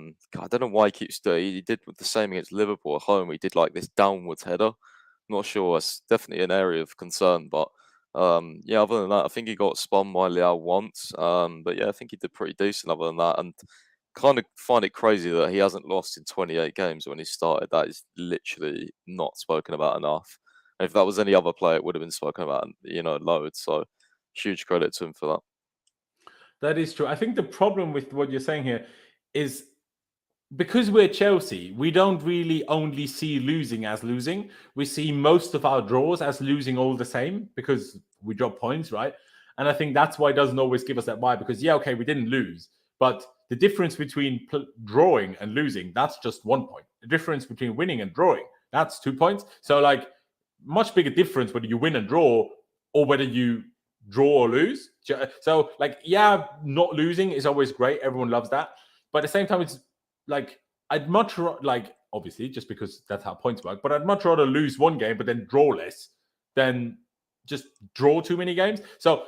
don't know why he keeps doing it. He did the same against Liverpool at home. He did like this downwards header. Not sure. It's definitely an area of concern. But yeah, other than that, I think he got spun by Leao once. But yeah, I think he did pretty decent other than that. And kind of find it crazy that he hasn't lost in 28 games when he started. That is literally not spoken about enough. And if that was any other player, it would have been spoken about, loads. So huge credit to him for that. That is true. I think the problem with what you're saying here is because we're Chelsea, we don't really only see losing as losing. We see most of our draws as losing all the same because we drop points, right? And I think that's why it doesn't always give us that vibe because, yeah, okay, we didn't lose. But the difference between drawing and losing, that's just 1 point. The difference between winning and drawing, that's 2 points. So, like, much bigger difference whether you win and draw or whether you draw or lose. So, like, yeah, not losing is always great. Everyone loves that. But at the same time, it's like, I'd much like, obviously, just because that's how points work, but I'd much rather lose one game but then draw less than just draw too many games. So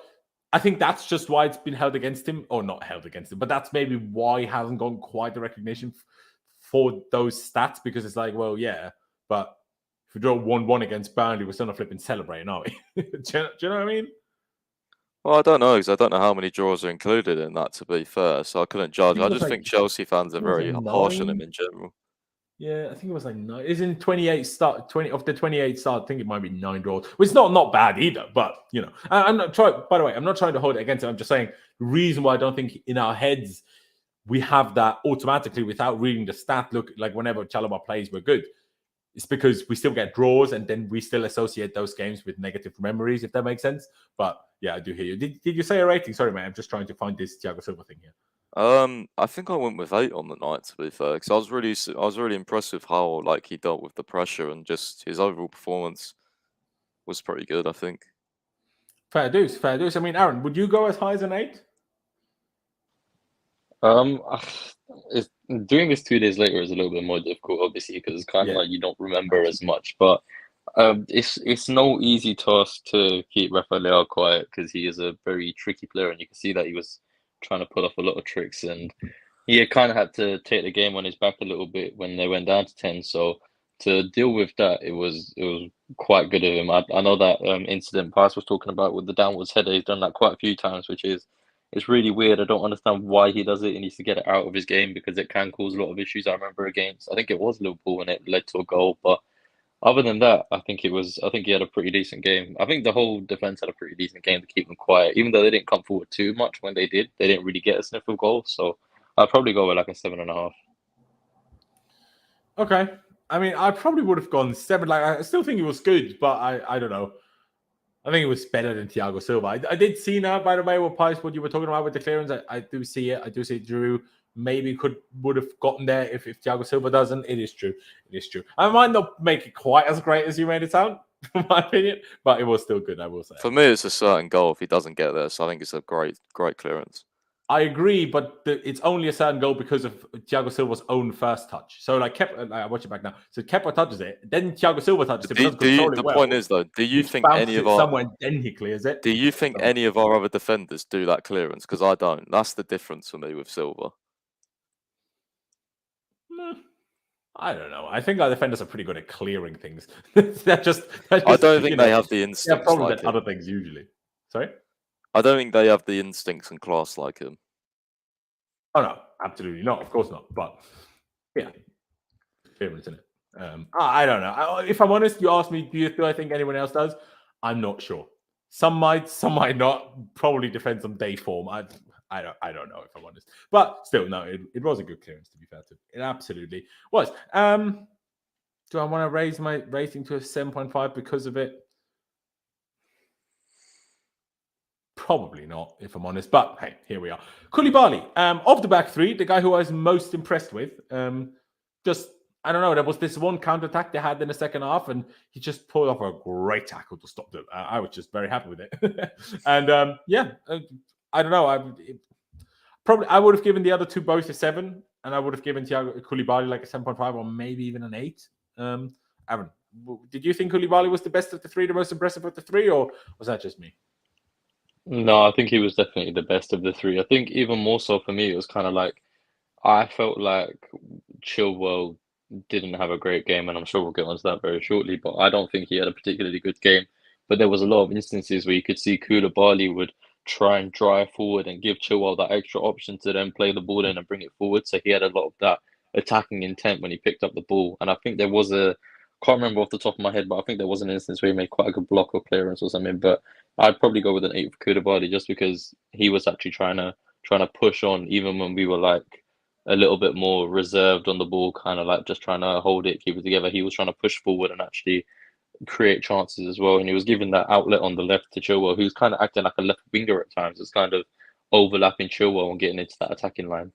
I think that's just why it's been held against him, or not held against him, but that's maybe why he hasn't gotten quite the recognition for those stats, because it's like, well, yeah, but if we draw 1-1 against Burnley, we're still not flipping celebrating, are we? Do you know what I mean? Well, I don't know because I don't know how many draws are included in that, to be fair. So I couldn't judge. I just think Chelsea fans are very harsh on him in general. Yeah, I think it was like 9. It's in 28 start, 20 of the 28 start. I think it might be 9 draws, which is not bad either. But I'm not trying. By the way, I'm not trying to hold it against him. I'm just saying the reason why I don't think in our heads we have that automatically without reading the stat. Look, like whenever Chalobah plays, we're good. It's because we still get draws, and then we still associate those games with negative memories, if that makes sense. But yeah, I do hear you. Did you say a rating? Sorry, man. I'm just trying to find this Thiago Silva thing here. I think I went with 8 on the night, to be fair, because I was really impressed with how he dealt with the pressure and just his overall performance was pretty good. I think. Fair dues. I mean, Aaron, would you go as high as an 8? Doing this 2 days later is a little bit more difficult, obviously, because it's kind of like you don't remember as much. But it's no easy task to keep Rafael Leao quiet because he is a very tricky player, and you can see that he was trying to pull off a lot of tricks, and he kind of had to take the game on his back a little bit when they went down to 10. So to deal with that, it was quite good of him. I know that incident Price was talking about with the downwards header. He's done that quite a few times, which is It's really weird. I don't understand why he does it. He needs to get it out of his game because it can cause a lot of issues. I remember I think it was Liverpool, and it led to a goal. But other than that, I think he had a pretty decent game. I think the whole defense had a pretty decent game to keep them quiet. Even though they didn't come forward too much when they did, they didn't really get a sniff of goal. So I'd probably go with like a 7.5. Okay. I mean, I probably would have gone 7. Like, I still think it was good, but I don't know. I think it was better than Thiago Silva. I did see now, by the way, what you were talking about with the clearance. I do see it. I do see Drew maybe would have gotten there if Thiago Silva doesn't. It is true. It is true. I might not make it quite as great as you made it sound, in my opinion, but it was still good, I will say. For me, it's a certain goal if he doesn't get there. So I think it's a great clearance. I agree, but it's only a certain goal because of Thiago Silva's own first touch. So, like, Kepa, I watch it back now. So Kepa touches it, then Thiago Silva touches it. The point is, though, do you think any of our somewhere, then he clears it? Do you think any of our other defenders do that clearance? Because I don't. That's the difference for me with Silva. I don't know. I think our defenders are pretty good at clearing things. I don't think they have the instincts. Probably like other things usually. Sorry. I don't think they have the instincts and class like him. Oh no, absolutely not. Of course not. But yeah, clearance in it. I don't know. If I'm honest, you ask me, do I think anyone else does? I'm not sure. Some might not. Probably defend some day form. I don't know if I'm honest. But still, no, it was a good clearance, to be fair to it. It absolutely was. Do I want to raise my rating to a 7.5 because of it? Probably not, if I'm honest. But hey, here we are. Koulibaly, of the back three, the guy who I was most impressed with. I don't know, there was this one counter-attack they had in the second half, and he just pulled off a great tackle to stop them. I was just very happy with it. And I don't know. I would have given the other two both a 7, and I would have given Thiago Koulibaly like a 7.5 or maybe even an 8. Aaron, did you think Koulibaly was the best of the three, the most impressive of the three, or was that just me? No, I think he was definitely the best of the three. I think even more so for me, it was kind of like I felt like Chilwell didn't have a great game, and I'm sure we'll get onto that very shortly, but I don't think he had a particularly good game. But there was a lot of instances where you could see Koulibaly would try and drive forward and give Chilwell that extra option to then play the ball in and bring it forward. So he had a lot of that attacking intent when he picked up the ball. And I think there was can't remember off the top of my head, but I think there was an instance where he made quite a good block or clearance or something. But I'd probably go with an 8 for Koulibaly just because he was actually trying to push on even when we were like a little bit more reserved on the ball, kind of like just trying to hold it, keep it together. He was trying to push forward and actually create chances as well. And he was giving that outlet on the left to Chilwell, who's kind of acting like a left winger at times. It's kind of overlapping Chilwell and getting into that attacking line.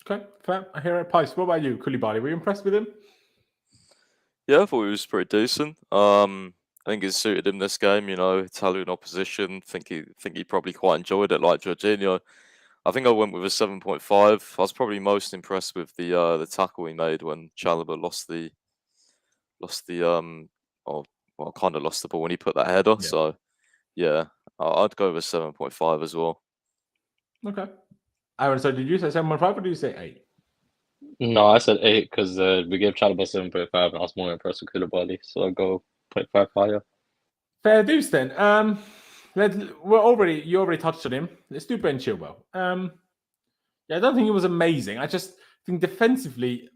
Okay, fair. I hear it. Pice, what about you, Koulibaly? Were you impressed with him? Yeah, I thought he was pretty decent. I think it suited him this game, Italian opposition. Think he probably quite enjoyed it, like Jorginho. I think I went with a 7.5. I was probably most impressed with the tackle he made when Chalobah lost the ball when he put that header. Yeah. So yeah, I'd go with 7.5 as well. Okay. Aaron, so did you say 7.5 or did you say 8? No, I said 8 because we gave Chalobah 7.5 and I was more impressed with Koulibaly, so I'll go 0.5 higher. Fair dues then. You already touched on him. Let's do Ben Chilwell. I don't think it was amazing. I just think defensively,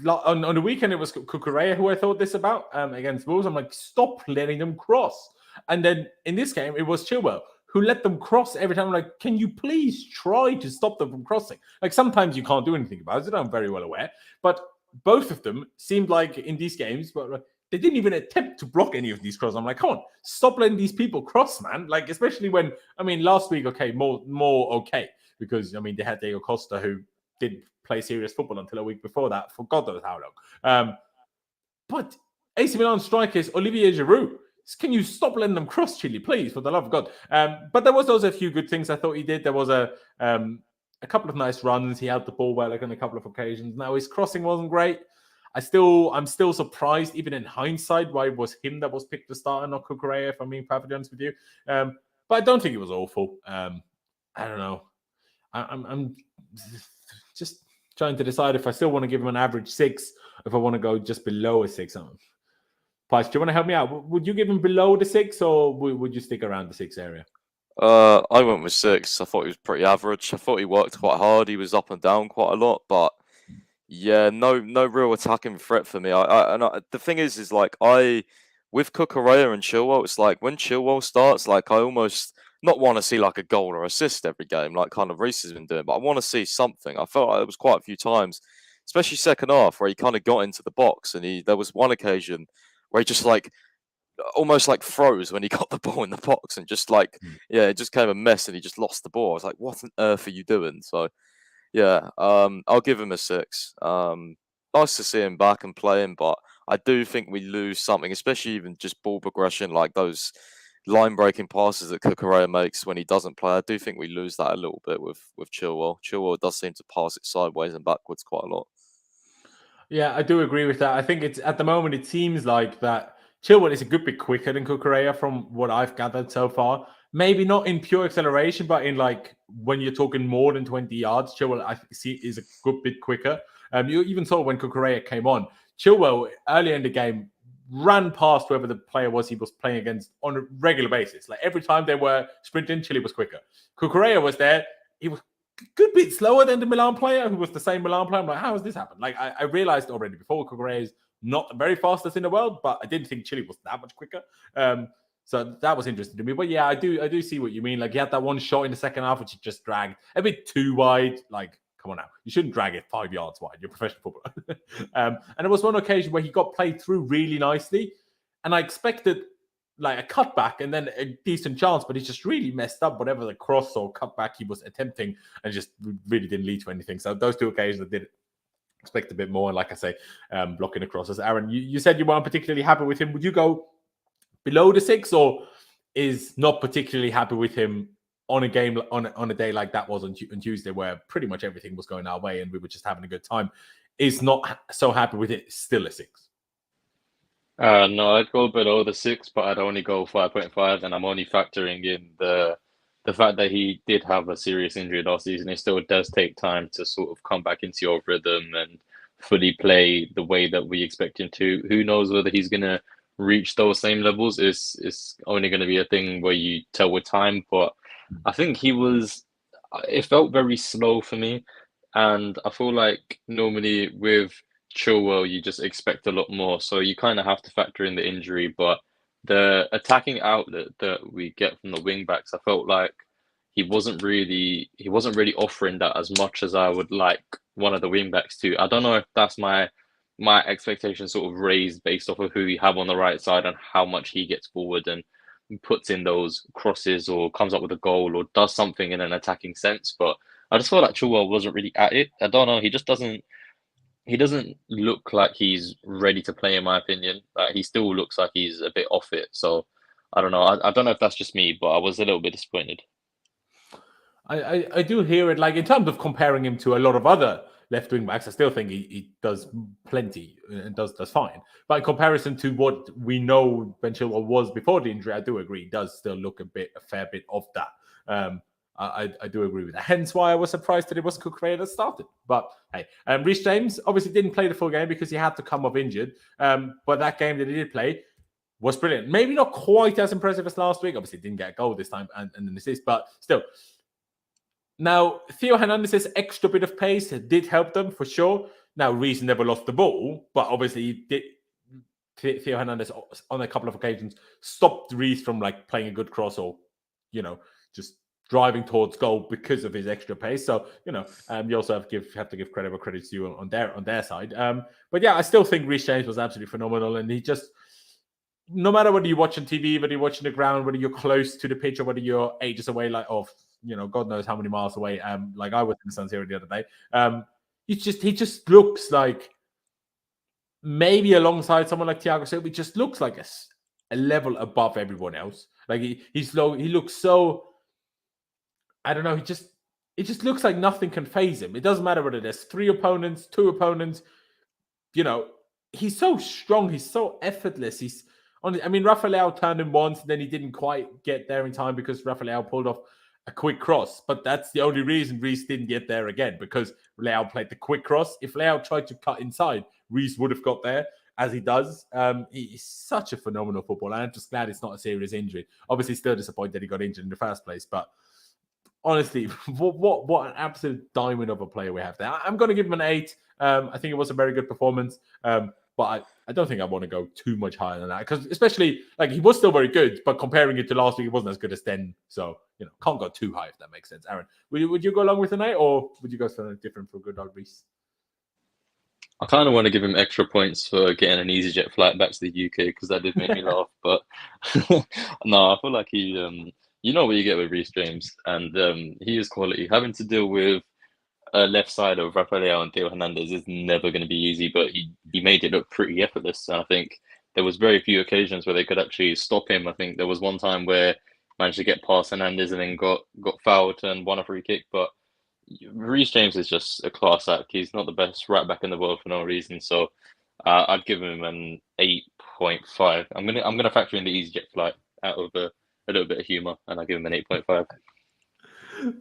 on the weekend it was Cucurella who I thought this about against Wolves. I'm like, stop letting them cross. And then in this game, it was Chilwell who let them cross every time. I'm like, can you please try to stop them from crossing? Like, sometimes you can't do anything about it. I'm very well aware. But both of them seemed like in these games, but they didn't even attempt to block any of these crosses. I'm like, come on, stop letting these people cross, man. Like, especially when, last week, okay, more okay. Because, they had Diego Costa who didn't play serious football until a week before that, for God knows how long. But AC Milan strikers, Olivier Giroud, can you stop letting them cross, Chile, please, for the love of God? But there was also a few good things I thought he did. There was a couple of nice runs. He held the ball well on a couple of occasions. Now, his crossing wasn't great. I'm still surprised, even in hindsight, why it was him that was picked to start and not Cucurella, if I'm being perfectly honest with you. But I don't think it was awful. I don't know. I'm just trying to decide if I still want to give him an average 6, if I want to go just below a 6. Pice, do you want to help me out? Would you give him below the 6 or would you stick around the 6 area? I went with 6. I thought he was pretty average. I thought he worked quite hard. He was up and down quite a lot, but yeah, no real attacking threat for me. The thing is like with Cucurella and Chilwell, it's like when Chilwell starts, like I almost not want to see like a goal or assist every game, like kind of Reece has been doing, but I want to see something. I felt like there was quite a few times, especially second half, where he kind of got into the box, and there was one occasion where he just like almost like froze when he got the ball in the box, and just like it just came a mess, and he just lost the ball. I was like, what on earth are you doing? So. Yeah, I'll give him a 6. Nice to see him back and playing, but I do think we lose something, especially even just ball progression, like those line-breaking passes that Cucurella makes when he doesn't play. I do think we lose that a little bit with Chilwell. Chilwell does seem to pass it sideways and backwards quite a lot. Yeah, I do agree with that. I think it's at the moment it seems like that Chilwell is a good bit quicker than Cucurella from what I've gathered so far. Maybe not in pure acceleration, but in like when you're talking more than 20 yards, Chilwell I see is a good bit quicker. You even saw when Cucurella came on, Chilwell earlier in the game ran past whoever the player was he was playing against on a regular basis. Like every time they were sprinting, Chile was quicker. Cucurella was there. He was a good bit slower than the Milan player, who was the same Milan player. I'm like, how has this happened? Like I realized already before, Cucurella is not the very fastest in the world, but I didn't think Chile was that much quicker. So that was interesting to me. But yeah, I do see what you mean. Like he had that one shot in the second half, which he just dragged a bit too wide. Like, come on now. You shouldn't drag it 5 yards wide. You're a professional footballer. And there was one occasion where he got played through really nicely. And I expected like a cutback and then a decent chance, but he just really messed up whatever the cross or cutback he was attempting and just really didn't lead to anything. So those two occasions I did expect a bit more. And like I say, blocking the crosses. Aaron, you said you weren't particularly happy with him. Would you go below the 6 or is not particularly happy with him on a game on a day like that was on Tuesday where pretty much everything was going our way and we were just having a good time? Is not so happy with it, still a 6? No, I'd go below the 6, but I'd only go 5.5, and I'm only factoring in the fact that he did have a serious injury last season. It still does take time to sort of come back into your rhythm and fully play the way that we expect him to. Who knows whether he's gonna reach those same levels? Is only going to be a thing where you tell with time. But I think it felt very slow for me, and I feel like normally with Chilwell you just expect a lot more, so you kind of have to factor in the injury. But the attacking outlet that we get from the wing backs, I felt like he wasn't really offering that as much as I would like one of the wing backs to. I don't know if that's my expectations sort of raised based off of who we have on the right side and how much he gets forward and puts in those crosses or comes up with a goal or does something in an attacking sense. But I just feel like Chilwell wasn't really at it. I don't know. He doesn't look like he's ready to play, in my opinion. Like, he still looks like he's a bit off it. So I don't know. I don't know if that's just me, but I was a little bit disappointed. I do hear it. Like in terms of comparing him to a lot of other left wing backs, I still think he does plenty and does fine. But in comparison to what we know Ben Chilwell was before the injury, I do agree he does still look a fair bit of that. I do agree with that. Hence why I was surprised that it was Cucurella that started. But hey, Reece James obviously didn't play the full game because he had to come off injured. But that game that he did play was brilliant. Maybe not quite as impressive as last week. Obviously, didn't get a goal this time and an assist, but still. Now, Theo Hernandez's extra bit of pace did help them for sure. Now, Reece never lost the ball, but obviously Theo Hernandez on a couple of occasions stopped Reece from like playing a good cross or, just driving towards goal because of his extra pace. So, you also have to give credit where credit's due on their side. But yeah, I still think Reece James was absolutely phenomenal, and he just, no matter whether you watch on TV, whether you're watching the ground, whether you're close to the pitch, or whether you're ages away, like God knows how many miles away. Like I was in San Siro the other day. He just looks like, maybe alongside someone like Thiago Silva, he just looks like a level above everyone else. Like he's low. He looks so, I don't know. It just looks like nothing can phase him. It doesn't matter whether there's 3 opponents, 2 opponents. He's so strong. He's so effortless. Rafael turned him once, and then he didn't quite get there in time because Rafael pulled off a quick cross. But that's the only reason Reece didn't get there again, because Leao played the quick cross. If Leao tried to cut inside, Reece would have got there. as he does. He's such a phenomenal footballer. I'm just glad it's not a serious injury. Obviously, still disappointed he got injured in the first place, but honestly, what an absolute diamond of a player we have there. I'm going to give him an 8. I think it was a very good performance, but I don't think I want to go too much higher than that, because especially, like, he was still very good, but comparing it to last week, it wasn't as good as then. So, can't go too high, if that makes sense. Aaron, would you go along with an 8, or would you go something different for good old Reece? I kind of want to give him extra points for getting an EasyJet flight back to the UK, because that did make me laugh. But no, I feel like he, you know what you get with Reece James, and he is quality. Having to deal with left side of Rafael and Theo Hernandez is never going to be easy, but he made it look pretty effortless. And I think there was very few occasions where they could actually stop him. I think there was one time where managed to get past Hernandez and then got fouled and won a free kick, but Reece James is just a class act. He's not the best right back in the world for no reason. So I'd give him an 8.5. I'm gonna factor in the EasyJet flight out of a little bit of humour, and I'll give him an 8.5.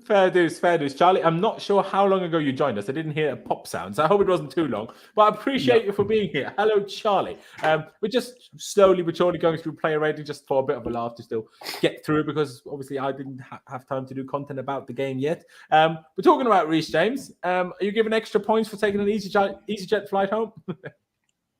Fair dues. Charlie, I'm not sure how long ago you joined us. I didn't hear a pop sound, so I hope it wasn't too long. But I appreciate you for being here. Hello, Charlie. We're just slowly but surely going through player rating just for a bit of a laugh to still get through, because obviously I didn't have time to do content about the game yet. We're talking about Reece James. Are you giving extra points for taking an EasyJet flight home?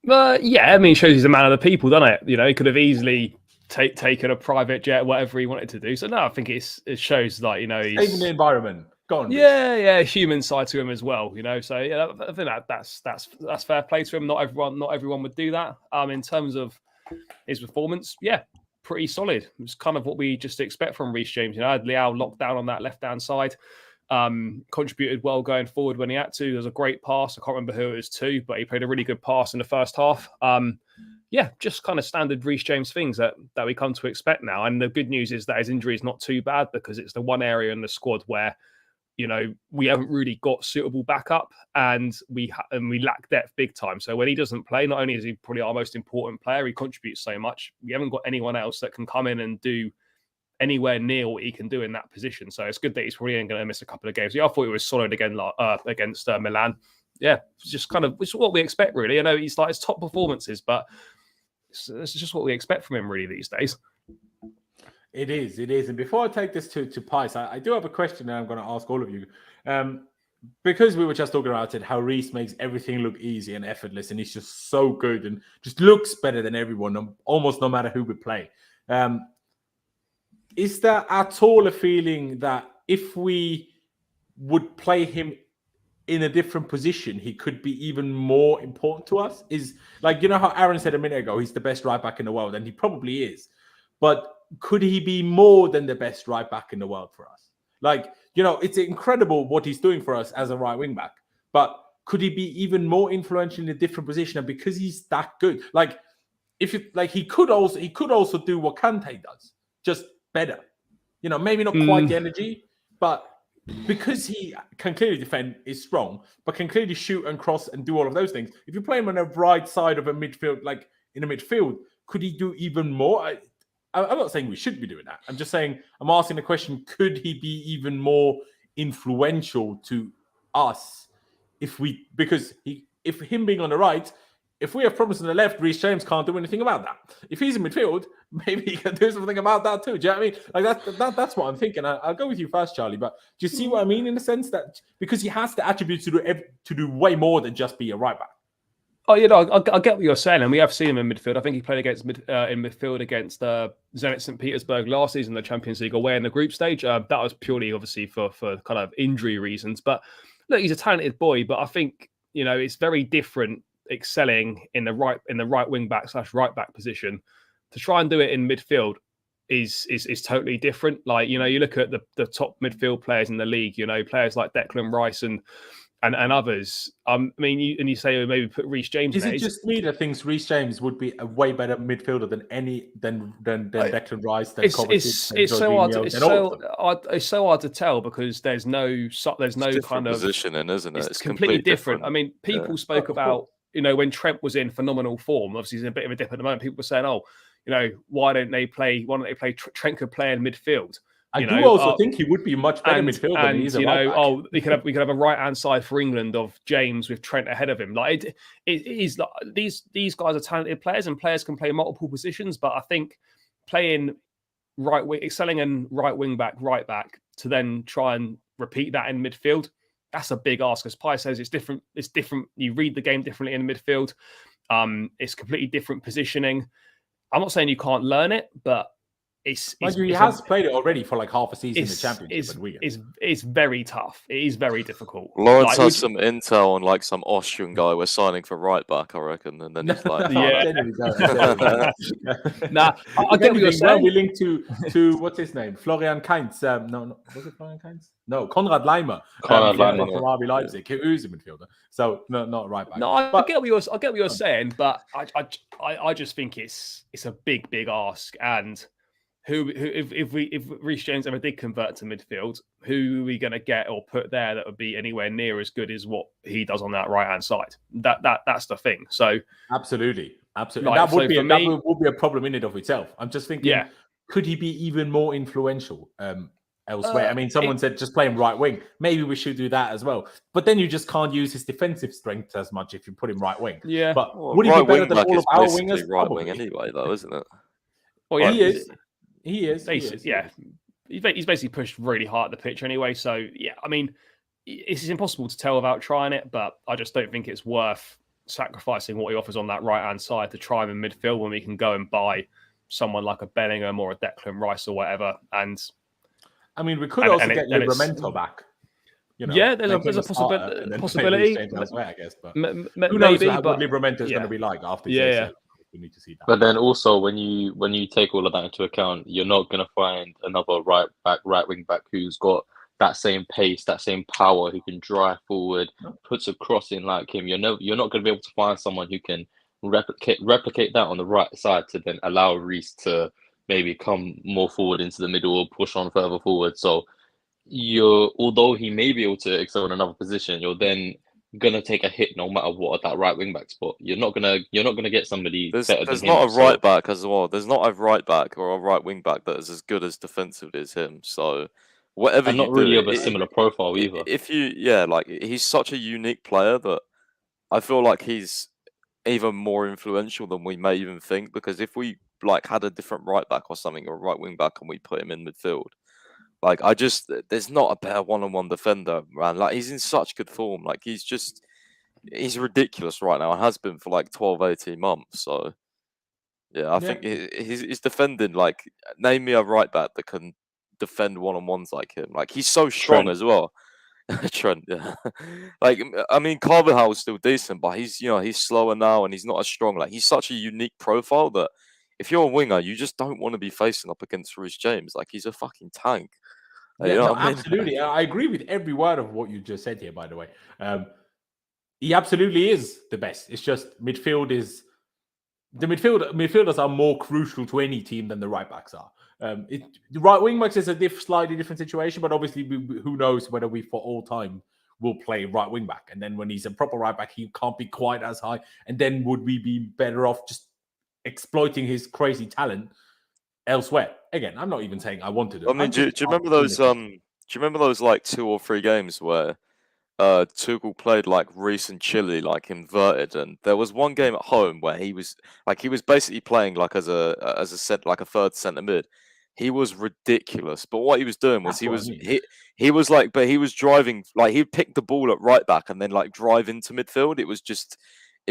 Yeah, I mean, it shows he's a man of the people, doesn't it? He could have easily taken a private jet, whatever he wanted to do. So no, I think it shows that he's saving the environment. Go on. Yeah, human side to him as well. So yeah, I think that's fair play to him. Not everyone would do that. In terms of his performance, yeah, pretty solid. It's kind of what we just expect from Reece James. Had Leao locked down on that left-hand side. Contributed well going forward when he had to. There was a great pass. I can't remember who it was to, but he played a really good pass in the first half. Yeah, just kind of standard Reece James things that we come to expect now. And the good news is that his injury is not too bad, because it's the one area in the squad where, we haven't really got suitable backup, and we lack depth big time. So when he doesn't play, not only is he probably our most important player, he contributes so much. We haven't got anyone else that can come in and do anywhere near what he can do in that position. So it's good that he's probably going to miss a couple of games. Yeah, I thought he was solid again against Milan. Yeah, it's just kind of, which is what we expect, really. He's like his top performances, but it's just what we expect from him, really, these days. It is. And before I take this to Pice, I do have a question that I'm going to ask all of you. Because we were just talking about it, how Reece makes everything look easy and effortless, and he's just so good and just looks better than everyone, almost no matter who we play. Is there at all a feeling that if we would play him in a different position, he could be even more important to us? Is like, how Aaron said a minute ago, he's the best right back in the world, and he probably is. But could he be more than the best right back in the world for us? Like, it's incredible what he's doing for us as a right wing back. But could he be even more influential in a different position? And because he's that good, like, he could also do what Kante does, just better. Maybe not quite the energy, but because he can clearly defend, is strong, but can clearly shoot and cross and do all of those things. If you play him on the right side of a midfield, like in a midfield, could he do even more? I'm not saying we should be doing that. I'm just saying, I'm asking the question, could he be even more influential to us if him being on the right, if we have problems on the left, Reece James can't do anything about that. If he's in midfield, maybe he can do something about that too. Do you know what I mean? Like that's what I'm thinking. I'll go with you first, Charlie. But do you see what I mean in the sense that because he has the attributes to do way more than just be a right back? Oh, I get what you're saying, and we have seen him in midfield. I think he played in midfield against Zenit St. Petersburg last season, the Champions League away in the group stage. That was purely, obviously, for kind of injury reasons. But look, he's a talented boy. But I think it's very different excelling in the right wing back / right back position. To try and do it in midfield is totally different. Like you look at the top midfield players in the league. Players like Declan Rice and others. You say maybe put Reece James. Is it just me that thinks Reece James would be a way better midfielder than Declan Rice? Than Kovacic, it's so hard to tell because there's no kind of positioning, isn't it? It's completely different. People spoke about when Trent was in phenomenal form. Obviously, he's in a bit of a dip at the moment. People were saying, why don't they play? Trent could play in midfield. I do also think he would be much better midfielder than he is a right back. We could have a right hand side for England of James with Trent ahead of him. Like it is like these guys are talented players, and players can play multiple positions. But I think playing right wing, excelling in right wing back, right back, to then try and repeat that in midfield, that's a big ask. As Pi says, it's different. It's different. You read the game differently in midfield. It's completely different positioning. I'm not saying you can't learn it, but he has played it already for like half a season in the Championship. It's very tough. It is very difficult. Laurenz has some intel on like some Austrian guy we're signing for right back, I reckon, and then he's like, Nah, I get what you're saying. We linked to what's his name, Florian Kainz. No, was it Florian Kainz? No, Konrad Leimer. Konrad Leimer from RB Leipzig, who's a midfielder. So no, not right back. No, I get what you're saying, but I just think it's a big ask. And if Reece James ever did convert to midfield, who are we going to get or put there that would be anywhere near as good as what he does on that right hand side? That's the thing. So absolutely. Like, that would be a problem in and of itself. I'm just thinking, could he be even more influential elsewhere? I mean, someone said just play him right wing. Maybe we should do that as well. But then you just can't use his defensive strength as much if you put him right wing. Yeah. But would he be better than all of our wingers? Right wing anyway, though, isn't it? Well, yeah, he is. He is. Yeah. He's basically pushed really hard at the pitch anyway. So, yeah, I mean, it's impossible to tell without trying it, but I just don't think it's worth sacrificing what he offers on that right-hand side to try him in midfield when we can go and buy someone like a Bellingham or a Declan Rice or whatever. And I mean, we could also get Livramento back. You know, yeah, there's a possibility. Elsewhere, I guess, but who knows what Livramento is going to be like after we need to see that. But then also when you take all of that into account, you're not going to find another right wing back who's got that same pace, that same power, who can drive forward, puts a cross in like him. You're not going to be able to find someone who can replicate that on the right side to then allow Reece to maybe come more forward into the middle or push on further forward. So although he may be able to excel in another position, you're then gonna take a hit no matter what at that right wing back spot. You're not gonna get somebody better than him. There's not a right back as well. There's not a right back or a right wing back that is as good as defensively as him. So whatever and you not do, really of a similar profile either. He's such a unique player that I feel like he's even more influential than we may even think. Because if we like had a different right back or something or a right wing back and we put him in midfield, like there's not a better one-on-one defender, man. Like he's in such good form. Like he's ridiculous right now and has been for like 12, 18 months. So yeah, I think he's defending. Like name me a right back that can defend one-on-ones like him. Like he's so strong as well. Trent, yeah. Like I mean, Carvajal's still decent, but he's slower now and he's not as strong. Like he's such a unique profile that if you're a winger, you just don't want to be facing up against Reece James. Like he's a fucking tank. Absolutely. I agree with every word of what you just said here, by the way. He absolutely is the best. It's just midfielders are more crucial to any team than the right backs are. The right wing backs is a slightly different situation, but obviously who knows whether we for all time will play right wing back. And then when he's a proper right back, he can't be quite as high. And then would we be better off just exploiting his crazy talent elsewhere? Again, I'm not even saying I wanted to. I mean, do you remember those? Do you remember those like 2 or 3 games where Tuchel played like Reece and Chile like inverted, and there was one game at home where he was basically playing like as a third centre mid. He was ridiculous, but what he was doing was he was driving, like he'd pick the ball at right back and then like drive into midfield. It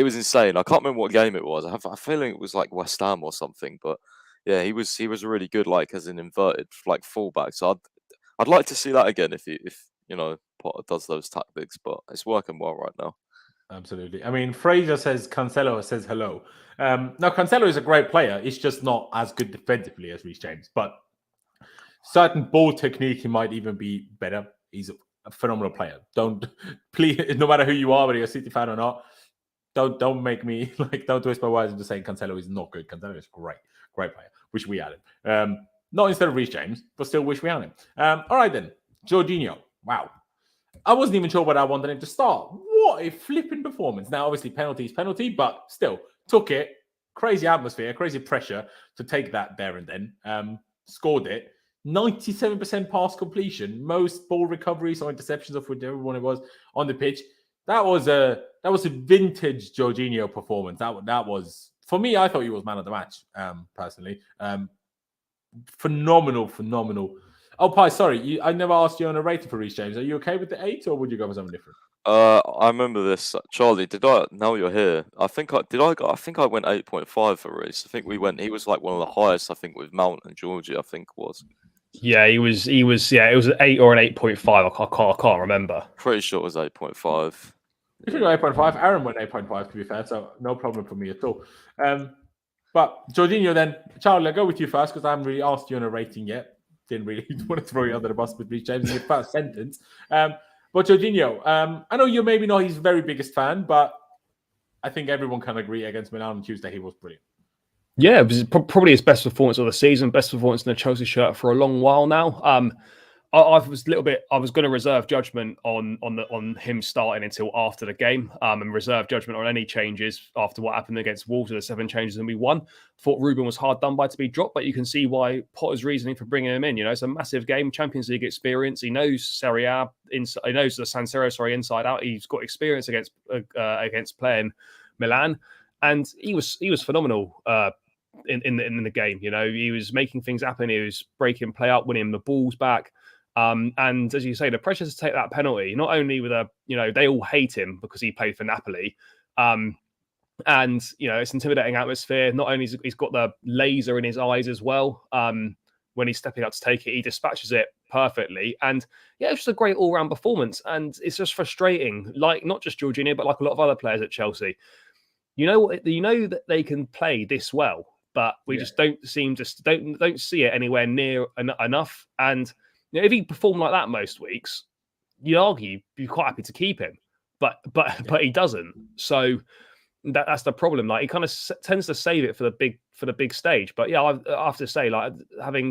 was insane. I can't remember what game it was. I have a feeling it was like West Ham or something, but yeah, he was really good, like as an inverted like fullback. So I'd like to see that again if Potter does those tactics, but it's working well right now. Absolutely. I mean, Fraser says Cancelo says hello. Now Cancelo is a great player. It's just not as good defensively as Reece James, but certain ball technique he might even be better. He's a phenomenal player. Please, no matter who you are, whether you're a City fan or not, don't make me don't twist my words into saying Cancelo is not good. Cancelo is great player. Wish we had him. Not instead of Reece James, but still wish we had him. All right then, Jorginho. Wow. I wasn't even sure whether I wanted him to start. What a flipping performance. Now, obviously, penalty is penalty, but still, took it. Crazy atmosphere, crazy pressure to take that there and then. Scored it. 97% pass completion, most ball recoveries or interceptions of whichever one it was on the pitch. That was a vintage Jorginho performance. That was, for me, I thought he was man of the match, personally. Phenomenal. Oh, Pi, sorry, I never asked you on a rating for Reece James. Are you okay with the 8, or would you go for something different? I remember this, Charlie. Did I? Now you're here. I think I went 8.5 for Reece. I think we went. He was like one of the highest. I think with Mount and Georgie. I think was. Yeah, he was. Yeah, it was an 8 or an 8.5. I can't remember. Pretty sure it was 8.5. If you go 8.5, Aaron went 8.5 to be fair, so no problem for me at all. But Jorginho, then, Charlie, I'll go with you first because I haven't really asked you on a rating yet. Didn't really want to throw you under the bus with Reece James in your first sentence. But Jorginho, I know you're maybe not his very biggest fan, but I think everyone can agree against Milan on Tuesday he was brilliant. Yeah, it was probably his best performance of the season, best performance in the Chelsea shirt for a long while now. I was going to reserve judgment on him starting until after the game, and reserve judgment on any changes after what happened against Wolves with the 7 changes and we won. Thought Ruben was hard done by to be dropped, but you can see why Potter's reasoning for bringing him in. You know, it's a massive game, Champions League experience. He knows Serie A, he knows the San Siro, inside out. He's got experience against playing Milan, and he was phenomenal in the game. You know, he was making things happen. He was breaking play up, winning the balls back. And as you say, the pressure to take that penalty, not only with they all hate him because he played for Napoli. And, it's intimidating atmosphere. Not only he's got the laser in his eyes as well. When he's stepping up to take it, he dispatches it perfectly. And yeah, it's just a great all-round performance. And it's just frustrating, like not just Jorginho, but like a lot of other players at Chelsea. You know that they can play this well, but we just don't see it anywhere near enough. And if he performed like that most weeks, you'd argue you'd be quite happy to keep him, but he doesn't. So that's the problem. Like he kind of tends to save it for the big stage. But yeah, I have to say, like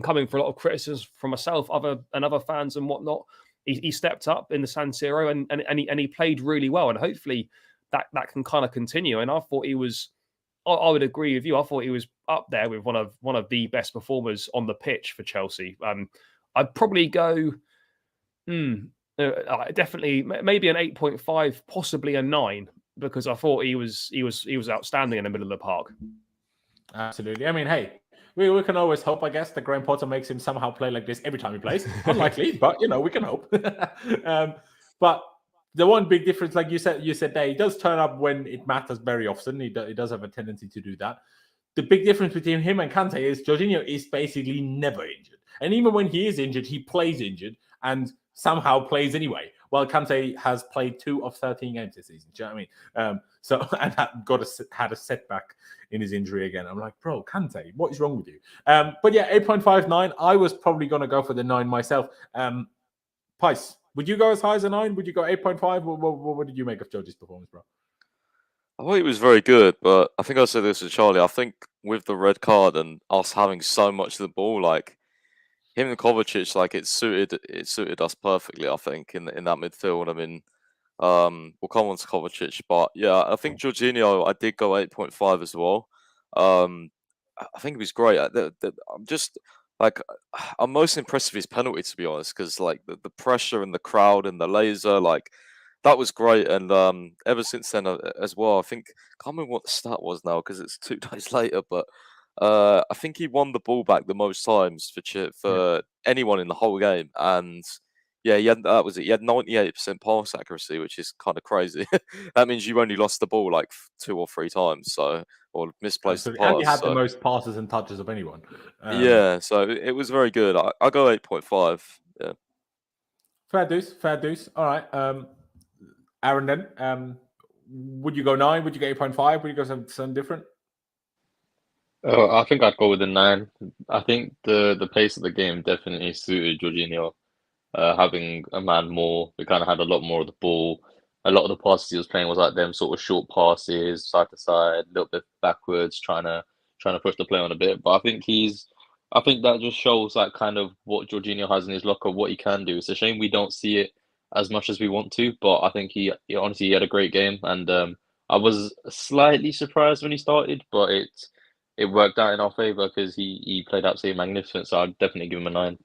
coming for a lot of criticism from myself, other fans and whatnot, he stepped up in the San Siro and he played really well. And hopefully that can kind of continue. And I thought he was. I would agree with you. I thought he was up there with one of the best performers on the pitch for Chelsea. I'd probably go, definitely maybe an 8.5, possibly a 9, because I thought he was outstanding in the middle of the park. Absolutely. I mean, hey, we can always hope, I guess, that Graham Potter makes him somehow play like this every time he plays. Unlikely, but we can hope. But the one big difference, like you said there, he does turn up when it matters very often. He does have a tendency to do that. The big difference between him and Kante is Jorginho is basically never injured. And even when he is injured, he plays injured and somehow plays anyway. Well, Kante has played 2 of 13 games this season. Do you know what I mean? And had a setback in his injury again. I'm like, bro, Kante, what is wrong with you? But yeah, 8.5, 9. I was probably going to go for the 9 myself. Pice, would you go as high as a 9? Would you go 8.5? What did you make of Georgie's performance, bro? I thought he was very good, but I think I said this to Charlie. I think with the red card and us having so much of the ball, like him and Kovacic, like it suited us perfectly. I think in that midfield. I mean, we'll come on to Kovacic, but yeah, I think Jorginho, I did go 8.5 as well. I think he was great. I'm just like I'm most impressed with his penalty, to be honest, because like the pressure and the crowd and the laser, like. That was great, and ever since then as well, I think I can't remember what the stat was now because it's 2 days later. But I think he won the ball back the most times for anyone in the whole game, and yeah, that was it. He had 98% pass accuracy, which is kind of crazy. That means you only lost the ball like 2 or 3 times, or misplaced the pass. And he had the most passes and touches of anyone. So it was very good. I go 8.5. Yeah, fair deuce. All right. Aaron, then, would you go 9? Would you go 8.5? Would you go something different? I think I'd go with a 9. I think the pace of the game definitely suited Jorginho. Having a man more, we kind of had a lot more of the ball. A lot of the passes he was playing was like them sort of short passes, side to side, a little bit backwards, trying to push the play on a bit. But I think that just shows like kind of what Jorginho has in his locker, what he can do. It's a shame we don't see it as much as we want to, but I think he honestly had a great game, and I was slightly surprised when he started, but it worked out in our favour because he played absolutely magnificent. So I'd definitely give him a 9.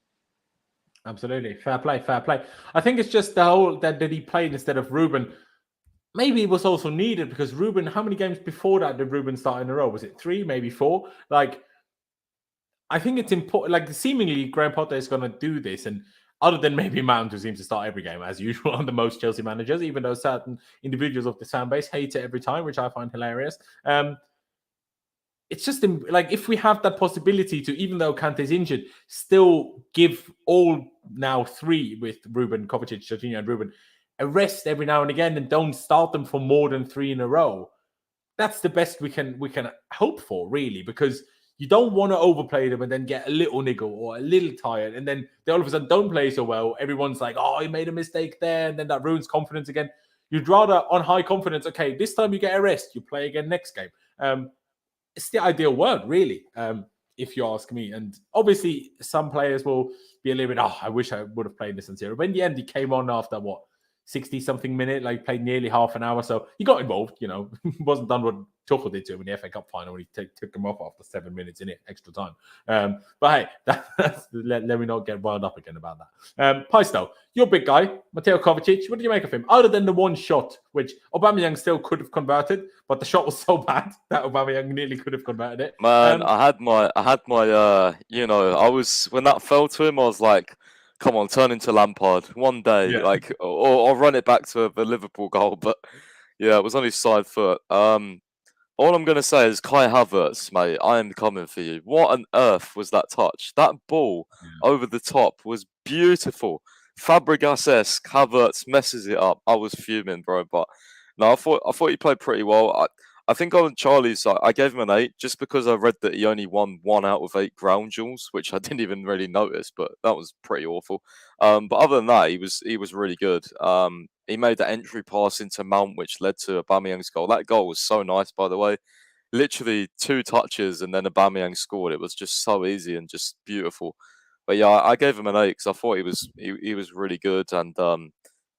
Absolutely. Fair play, fair play. I think it's just the whole that he played instead of Ruben. Maybe it was also needed because Ruben, how many games before that did Ruben start in a row? Was it 3, maybe 4? Like, I think it's important. Like, seemingly, Graham Potter is going to do this. And other than maybe Mount, who seems to start every game as usual on the most Chelsea managers, even though certain individuals of the fan base hate it every time, which I find hilarious. It's just like if we have that possibility to, even though Kante's injured, still give all now 3 with Ruben, Kovacic, Jorginho, and Ruben a rest every now and again, and don't start them for more than 3 in a row. That's the best we can hope for, really, because you don't want to overplay them and then get a little niggle or a little tired, and then they all of a sudden don't play so well. Everyone's like, "Oh, he made a mistake there," and then that ruins confidence again. You'd rather on high confidence. Okay, this time you get a rest, you play again next game. It's the ideal world, really, if you ask me. And obviously, some players will be a little bit, I wish I would have played this in San Siro. But in the end, he came on after, 60-something minute, like played nearly half an hour. So he got involved, wasn't done what Tuchel did to him in the FA Cup final when he took him off after 7 minutes in it, extra time. But hey, let me not get wound up again about that. Paisto, you're a big guy. Mateo Kovacic, what do you make of him? Other than the one shot, which Aubameyang still could have converted, but the shot was so bad that Aubameyang nearly could have converted it. Man, I had my, I was, when that fell to him, I was like, come on, turn into Lampard one day, or run it back to the Liverpool goal. But yeah, it was on his side foot. All I'm going to say is Kai Havertz, mate, I am coming for you. What on earth was that touch? That ball over the top was beautiful. Fabregas-esque. Havertz messes it up. I was fuming, bro. But no, I thought he played pretty well. I think on Charlie's side, I gave him an 8 just because I read that he only won 1 out of 8 ground duels, which I didn't even really notice, but that was pretty awful. But other than that, he was really good. He made the entry pass into Mount, which led to Aubameyang's goal. That goal was so nice, by the way. Literally 2 touches and then Aubameyang scored. It was just so easy and just beautiful. But yeah, I gave him an 8 because I thought he was really good. And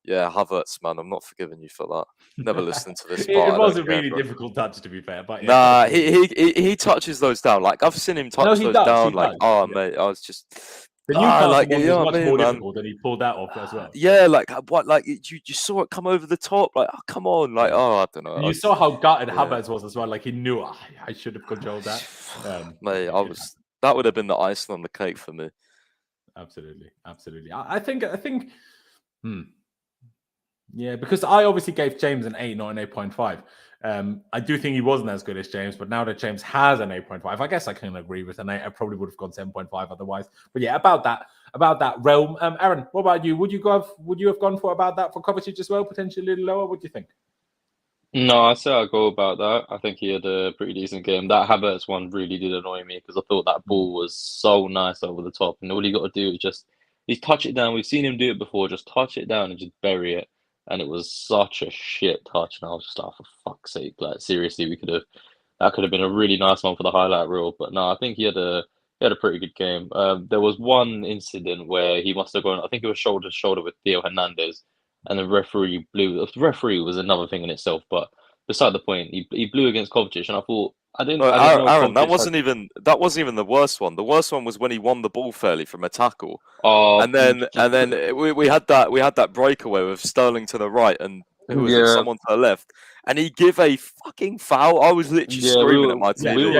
yeah, Havertz, man, I'm not forgiving you for that. Never listened to this part. It was a really difficult touch, to be fair. But nah, he touches those down. Like, I've seen him touch those down. Like, mate, I was just... The Newcastle one was much more difficult than he pulled that off as well. Yeah, like, what? Like, you saw it come over the top. Like, oh, come on. Like, I don't know. You saw how gutted Havertz was as well. Like, he knew, I should have controlled that. Mate, that would have been the icing on the cake for me. Absolutely. I think... Yeah, because I obviously gave James an 8, not an 8.5. I do think he wasn't as good as James, but now that James has an 8.5, I guess I can agree with an 8. I probably would have gone 7.5 otherwise. But yeah, about that realm. Aaron, what about you? Would you have gone for about that for Kovacic as well, potentially a little lower? What do you think? No, I say I'll go about that. I think he had a pretty decent game. That Havertz one really did annoy me because I thought that ball was so nice over the top, and all you got to do is just touch it down. We've seen him do it before. Just touch it down and just bury it. And it was such a shit touch, and I was just like, for fuck's sake, like seriously, that could have been a really nice one for the highlight reel. But no, I think he had a pretty good game. There was one incident where he must have gone, I think it was shoulder to shoulder with Theo Hernandez, and the referee blew. The referee was another thing in itself, but beside the point, he blew against Kovacic, and I thought I didn't know Aaron, that wasn't even the worst one. The worst one was when he won the ball fairly from a tackle. And then we had that breakaway with Sterling to the right and someone to the left, and he give a fucking foul. I was literally screaming at my TV.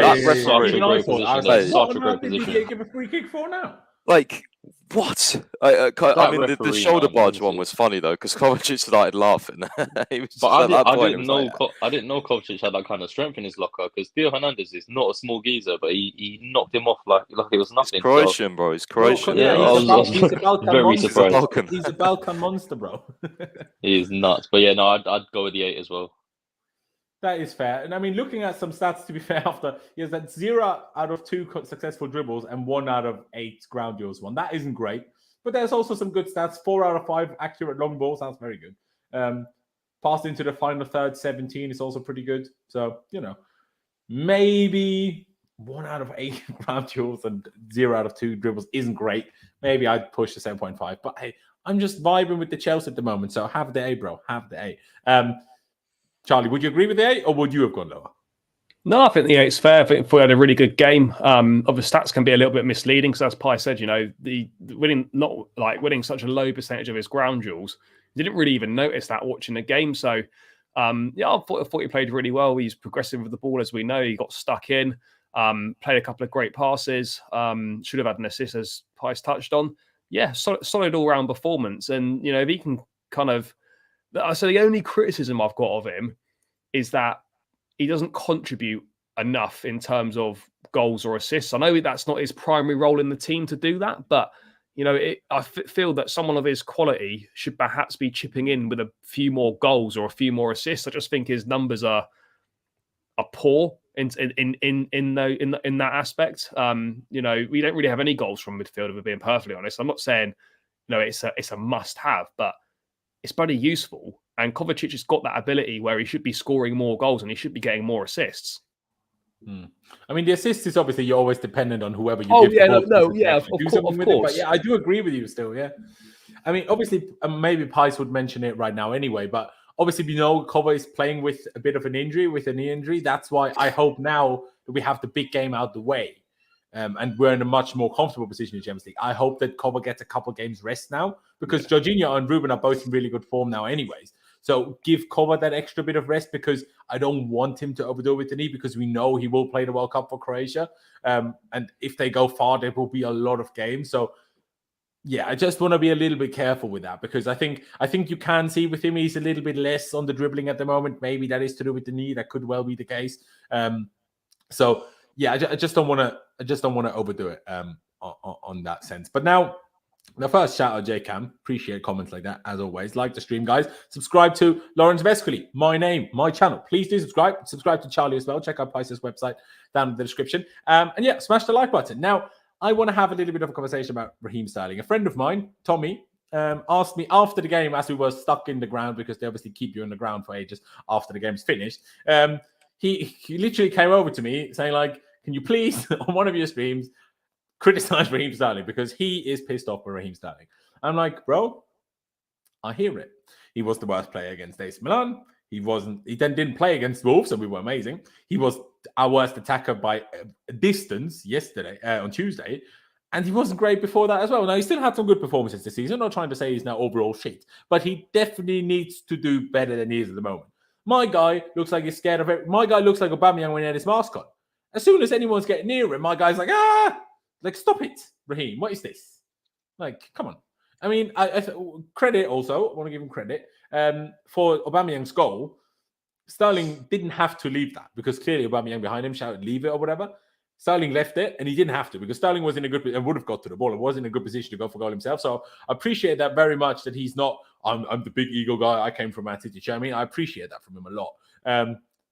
What did he give a free kick for now? Like, what? I mean, the shoulder barge one was funny though because Kovacic started laughing. I didn't know Kovacic had that kind of strength in his locker because Theo Hernandez is not a small geezer, but he knocked him off like it was nothing. He's Croatian, bro. He's Croatian. He's a Balkan very monster. surprised. He's a Balkan monster, bro. He's nuts. But yeah, no, I'd go with the 8 as well. That is fair. And I mean, looking at some stats, to be fair, after he has that 0 out of 2 successful dribbles and 1 out of 8 ground duels won. That isn't great. But there's also some good stats. 4 out of 5 accurate long ball. Sounds very good. Passed into the final third, 17 is also pretty good. So, maybe 1 out of 8 ground duels and 0 out of 2 dribbles isn't great. Maybe I'd push to 7.5. But hey, I'm just vibing with the Chelsea at the moment. So have the A, bro. Have the A. Charlie, would you agree with the 8 or would you have gone lower? No, I think it's fair. I think we had a really good game. Obviously, stats can be a little bit misleading because, as Pi said, the winning such a low percentage of his ground duels, didn't really even notice that watching the game. So, I thought he played really well. He's progressive with the ball, as we know. He got stuck in, played a couple of great passes. Should have had an assist, as Pi's touched on. Yeah, solid all-round performance. And if he can so the only criticism I've got of him is that he doesn't contribute enough in terms of goals or assists. I know that's not his primary role in the team to do that, but I feel that someone of his quality should perhaps be chipping in with a few more goals or a few more assists. I just think his numbers are poor in that aspect. We don't really have any goals from midfield, if we're being perfectly honest. I'm not saying it's a must-have, but it's bloody useful. And Kovacic has got that ability where he should be scoring more goals and he should be getting more assists. I mean, the assist is obviously you're always dependent on whoever you give the ball. Of course. But yeah, I do agree with you still, yeah. I mean, obviously, maybe Pice would mention it right now anyway, but obviously Kova is playing with a bit of an injury, with a knee injury. That's why I hope now that we have the big game out the way. And we're in a much more comfortable position in Champions League. I hope that Kova gets a couple games rest now because Jorginho and Ruben are both in really good form now anyways. So give Kova that extra bit of rest because I don't want him to overdo it with the knee because we know he will play the World Cup for Croatia. And if they go far, there will be a lot of games. So, yeah, I just want to be a little bit careful with that because I think you can see with him he's a little bit less on the dribbling at the moment. Maybe that is to do with the knee. That could well be the case. So, yeah, I just don't want to overdo it on that sense. But now, the first shout out, JCam. Appreciate comments like that, as always. Like the stream, guys. Subscribe to Laurenz Vescoli, my name, my channel. Please do subscribe. Subscribe to Charlie as well. Check out Pice's website down in the description. And yeah, smash the like button. Now, I want to have a little bit of a conversation about Raheem Sterling. A friend of mine, Tommy, asked me after the game, as we were stuck in the ground, because they obviously keep you in the ground for ages after the game's finished. He literally came over to me saying, like, can you please, on one of your streams, criticize Raheem Sterling because he is pissed off with Raheem Sterling. I'm like, bro, I hear it. He was the worst player against AC Milan. He then didn't play against Wolves, and we were amazing. He was our worst attacker by a distance yesterday, on Tuesday, and he wasn't great before that as well. Now, he still had some good performances this season. I'm not trying to say he's now overall shit, but he definitely needs to do better than he is at the moment. My guy looks like he's scared of it. My guy looks like Aubameyang when he had his mask on. As soon as anyone's getting near him, my guy's like, like, stop it, Raheem. What is this? Like, come on. I mean, credit also. I want to give him credit. For Aubameyang's goal, Sterling didn't have to leave that because clearly Aubameyang behind him shouted, leave it or whatever. Sterling left it and he didn't have to because Sterling was in a good and would have got to the ball and was in a good position to go for goal himself. So I appreciate that very much that he's not, I'm the big ego guy. I came from Man City. I mean, I appreciate that from him a lot.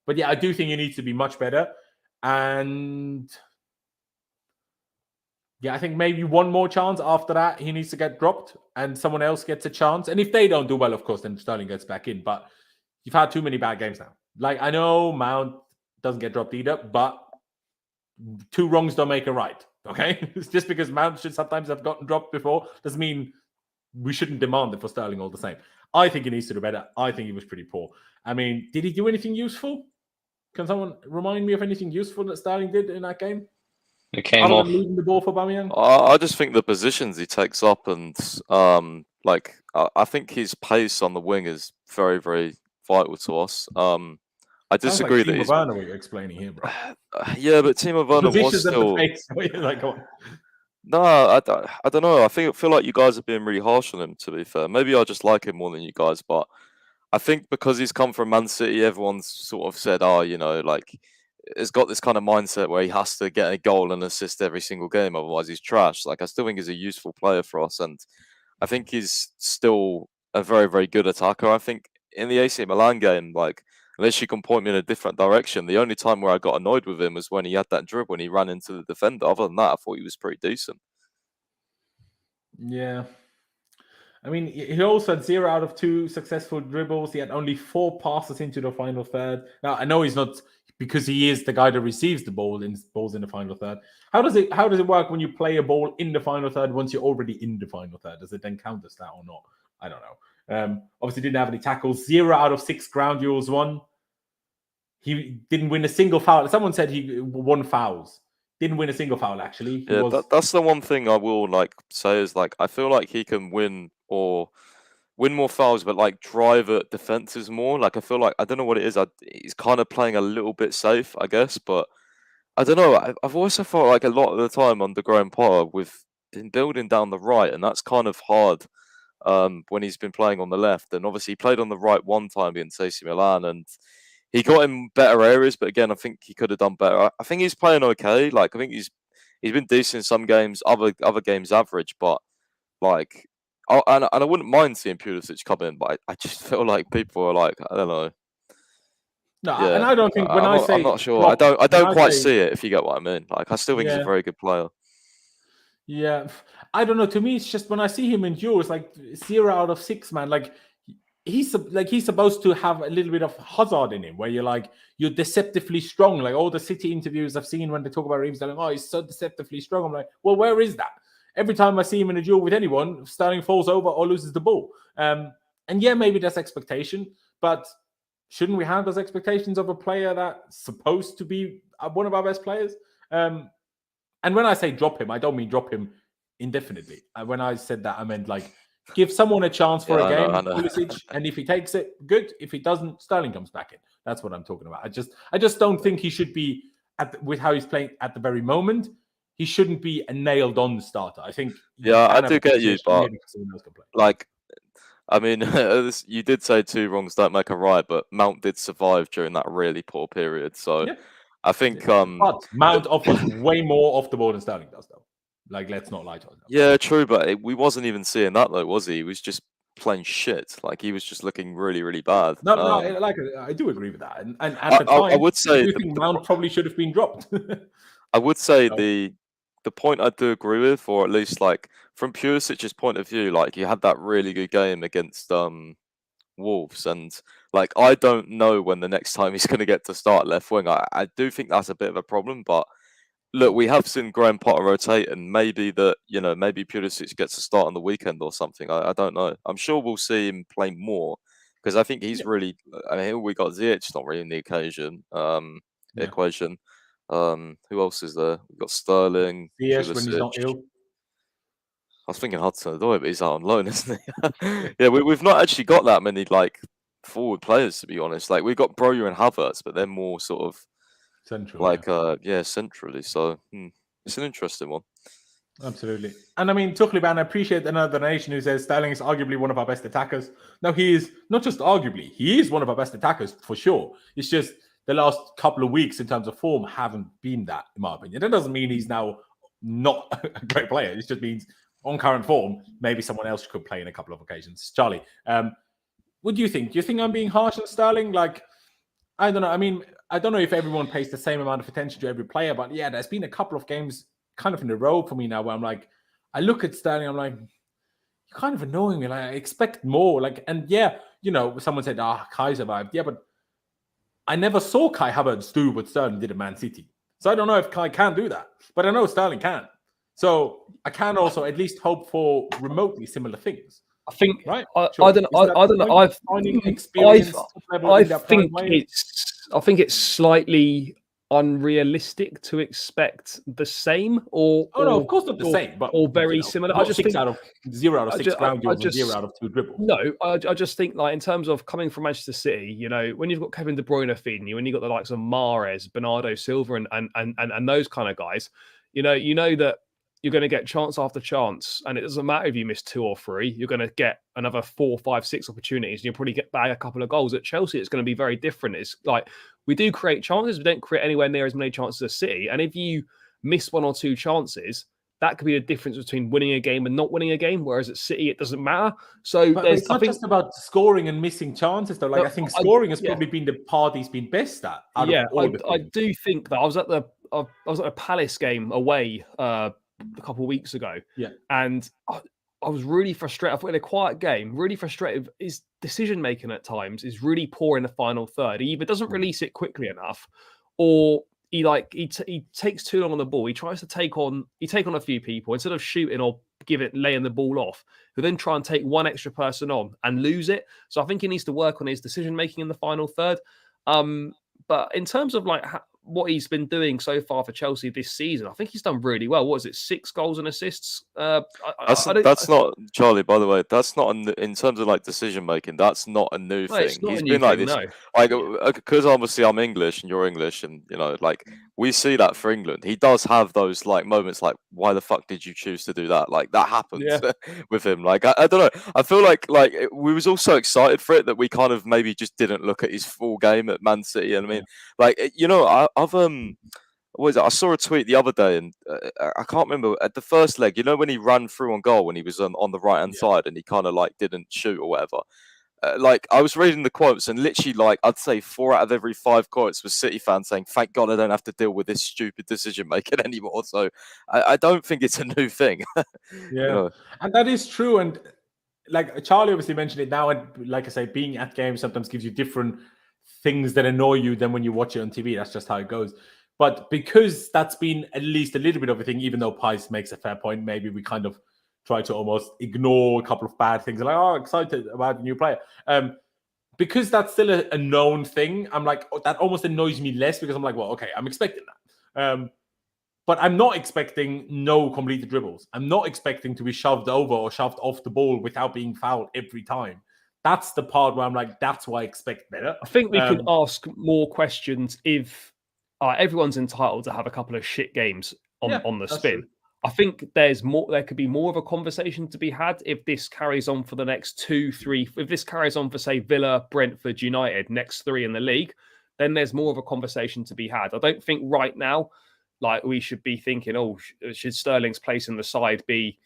But yeah, I do think he needs to be much better. And yeah, I think maybe one more chance after that, he needs to get dropped and someone else gets a chance. And if they don't do well, of course, then Sterling gets back in. But you've had too many bad games now. Like, I know Mount doesn't get dropped either, but two wrongs don't make a right, okay? It's just because Mount should sometimes have gotten dropped before doesn't mean we shouldn't demand it for Sterling all the same. I think he needs to do better. I think he was pretty poor. I mean, did he do anything useful? Can someone remind me of anything useful that Sterling did in that game? It came off. Leaving the ball for Aubameyang? I just think the positions he takes up and I think his pace on the wing is very, very vital to us. I disagree like that he's Werner, what you're explaining here, bro. Yeah, but Timo Werner was still. Like, go on. No, I don't know. I feel like you guys are being really harsh on him. To be fair, maybe I just like him more than you guys, but I think because he's come from Man City, everyone's sort of said, like, he's got this kind of mindset where he has to get a goal and assist every single game, otherwise he's trash. Like, I still think he's a useful player for us, and I think he's still a very, very good attacker. I think in the AC Milan game, like, unless you can point me in a different direction, the only time where I got annoyed with him was when he had that dribble when he ran into the defender. Other than that, I thought he was pretty decent. Yeah. I mean, he also had 0 out of 2 successful dribbles. He had only 4 passes into the final third. Now, I know he's not, because he is the guy that receives the balls in the final third. How does it work when you play a ball in the final third once you're already in the final third? Does it then count as that or not? I don't know. Obviously didn't have any tackles. 0 out of 6 ground duels won. he didn't win a single foul. Someone said he won fouls. Didn't win a single foul, actually. He Yeah, was... that's the one thing I will like say is like I feel like he can win more fouls, but like drive at defenses more. Like I feel like I don't know what it is. He's kind of playing a little bit safe, I guess. But I don't know. I've also felt like a lot of the time under Graham Potter we've been building down the right, and that's kind of hard when he's been playing on the left. And obviously he played on the right one time against AC Milan, and he got in better areas. But again, I think he could have done better. I think he's playing okay. Like I think he's been decent in some games, other games average, but like. And I wouldn't mind seeing Pulisic come in, but I just feel like people are like, I don't know. No, Yeah. and I don't think I'm not sure. I don't quite see it, if you get what I mean. Like I still think he's a very good player. Yeah, I don't know. To me, it's just when I see him in Euro, it's like 0 out of 6, man. Like he's supposed to have a little bit of Hazard in him, where you're deceptively strong. Like all the City interviews I've seen when they talk about Raheem Sterling, oh, he's so deceptively strong. I'm like, well, where is that? Every time I see him in a duel with anyone, Sterling falls over or loses the ball. And yeah, maybe that's expectation, but shouldn't we have those expectations of a player that's supposed to be one of our best players? And when I say drop him, I don't mean drop him indefinitely. When I said that, I meant like give someone a chance for a game, Pulisic, and if he takes it, good. If he doesn't, Sterling comes back in. That's what I'm talking about. I just don't think he should be with how he's playing at the very moment. He shouldn't be a nailed-on starter. I think. Yeah, I do get you, but like, I mean, you did say 2 wrongs don't make a right, but Mount did survive during that really poor period. So, yeah. I think. But Mount offers way more off the ball than Sterling does, though. Like, let's not lie to ourselves. Yeah, true, but we wasn't even seeing that though, was he? He was just playing shit. Like he was just looking really, really bad. No, like I do agree with that. And at the time, I would say I think Mount probably should have been dropped. I would say the point I do agree with, or at least like from Pulisic's point of view, like he had that really good game against Wolves, and like I don't know when the next time he's going to get to start left wing. I do think that's a bit of a problem, but look, we have seen Graham Potter rotate, and maybe maybe Pulisic gets a start on the weekend or something. I don't know. I'm sure we'll see him play more because I think he's really. I mean, we got Ziyech not really in the equation. Who else is there? We've got Sterling. Yes, when he's not ill. I was thinking Hudson-Odoi, but he's out on loan, isn't he? Yeah, we've not actually got that many like forward players, to be honest. Like we've got Broja and Havertz, but they're more sort of central, centrally. So it's an interesting one. Absolutely. And I mean, Tuchliban, I appreciate another donation who says Sterling is arguably one of our best attackers. No, he is not just arguably, he is one of our best attackers for sure. It's just the last couple of weeks in terms of form haven't been that, in my opinion. That doesn't mean he's now not a great player. It just means on current form, maybe someone else could play in a couple of occasions. Charlie, what do you think? Do you think I'm being harsh on Sterling? Like, I don't know. I mean, I don't know if everyone pays the same amount of attention to every player, but yeah, there's been a couple of games kind of in a row for me now where I'm like, I look at Sterling, I'm like, you're kind of annoying me. Like, I expect more. Like, and yeah, someone said, Kai survived. Yeah, but I never saw Kai Havertz do what Sterling did at Man City. So I don't know if Kai can do that, but I know Sterling can. So I can also at least hope for remotely similar things. I think, right? I don't know. I think it's slightly unrealistic to expect the same, or no, of course not the same, but very similar. I just think 0 out of 6 ground duels and 0 out of 2 dribbles. No, I just think like in terms of coming from Manchester City, when you've got Kevin De Bruyne feeding you, when you've got the likes of Mahrez, Bernardo Silva, and those kind of guys, you know that you're going to get chance after chance, and it doesn't matter if you miss 2 or 3. You're going to get another 4, 5, 6 opportunities, and you'll probably get back a couple of goals. At Chelsea, it's going to be very different. It's like we do create chances, we don't create anywhere near as many chances as City. And if you miss 1 or 2 chances, that could be the difference between winning a game and not winning a game. Whereas at City, it doesn't matter. So it's not just about scoring and missing chances, though. Like I think scoring has probably been the part he's been best at. I do think that I was at a Palace game away a couple of weeks ago, and I was really frustrated. I thought in a quiet game, really frustrated. His decision making at times is really poor in the final third. He either doesn't release it quickly enough, or he takes too long on the ball. He tries to take on a few people instead of shooting or laying the ball off. He'll then try and take one extra person on and lose it. So I think he needs to work on his decision making in the final third. But in terms of like what he's been doing so far for Chelsea this season, I think he's done really well. What is it? 6 goals and assists. That's not Charlie. By the way, that's not in terms of like decision making. That's not a new thing. It's not He's a been new like thing, this, no. like because obviously I'm English and you're English, and like we see that for England. He does have those like moments, like why the fuck did you choose to do that? Like that happens with him. Like I don't know. I feel like we was all so excited for it that we kind of maybe just didn't look at his full game at Man City. And I mean, like I've what is it? I saw a tweet the other day, and I can't remember at the first leg. When he ran through on goal when he was on the right hand side, and he kind of like didn't shoot or whatever. Like I was reading the quotes, and literally, like I'd say 4 out of every 5 quotes was City fans saying, "Thank God I don't have to deal with this stupid decision making anymore." So I don't think it's a new thing. And that is true. And like Charlie obviously mentioned it now, and like I say, being at games sometimes gives you different things that annoy you than when you watch it on TV. That's just how it goes. But because that's been at least a little bit of a thing, even though Pice makes a fair point, maybe we kind of try to almost ignore a couple of bad things. Like, excited about the new player. Because that's still a known thing, I'm like, that almost annoys me less because I'm like, well, okay, I'm expecting that. But I'm not expecting no completed dribbles. I'm not expecting to be shoved over or shoved off the ball without being fouled every time. That's the part where I'm like, that's why I expect better. I think we could ask more questions if everyone's entitled to have a couple of shit games on the spin. True. I think there could be more of a conversation to be had if this carries on for the next 2, 3. If this carries on for, say, Villa, Brentford, United, next 3 in the league, then there's more of a conversation to be had. I don't think right now, like we should be thinking, should Sterling's place in the side be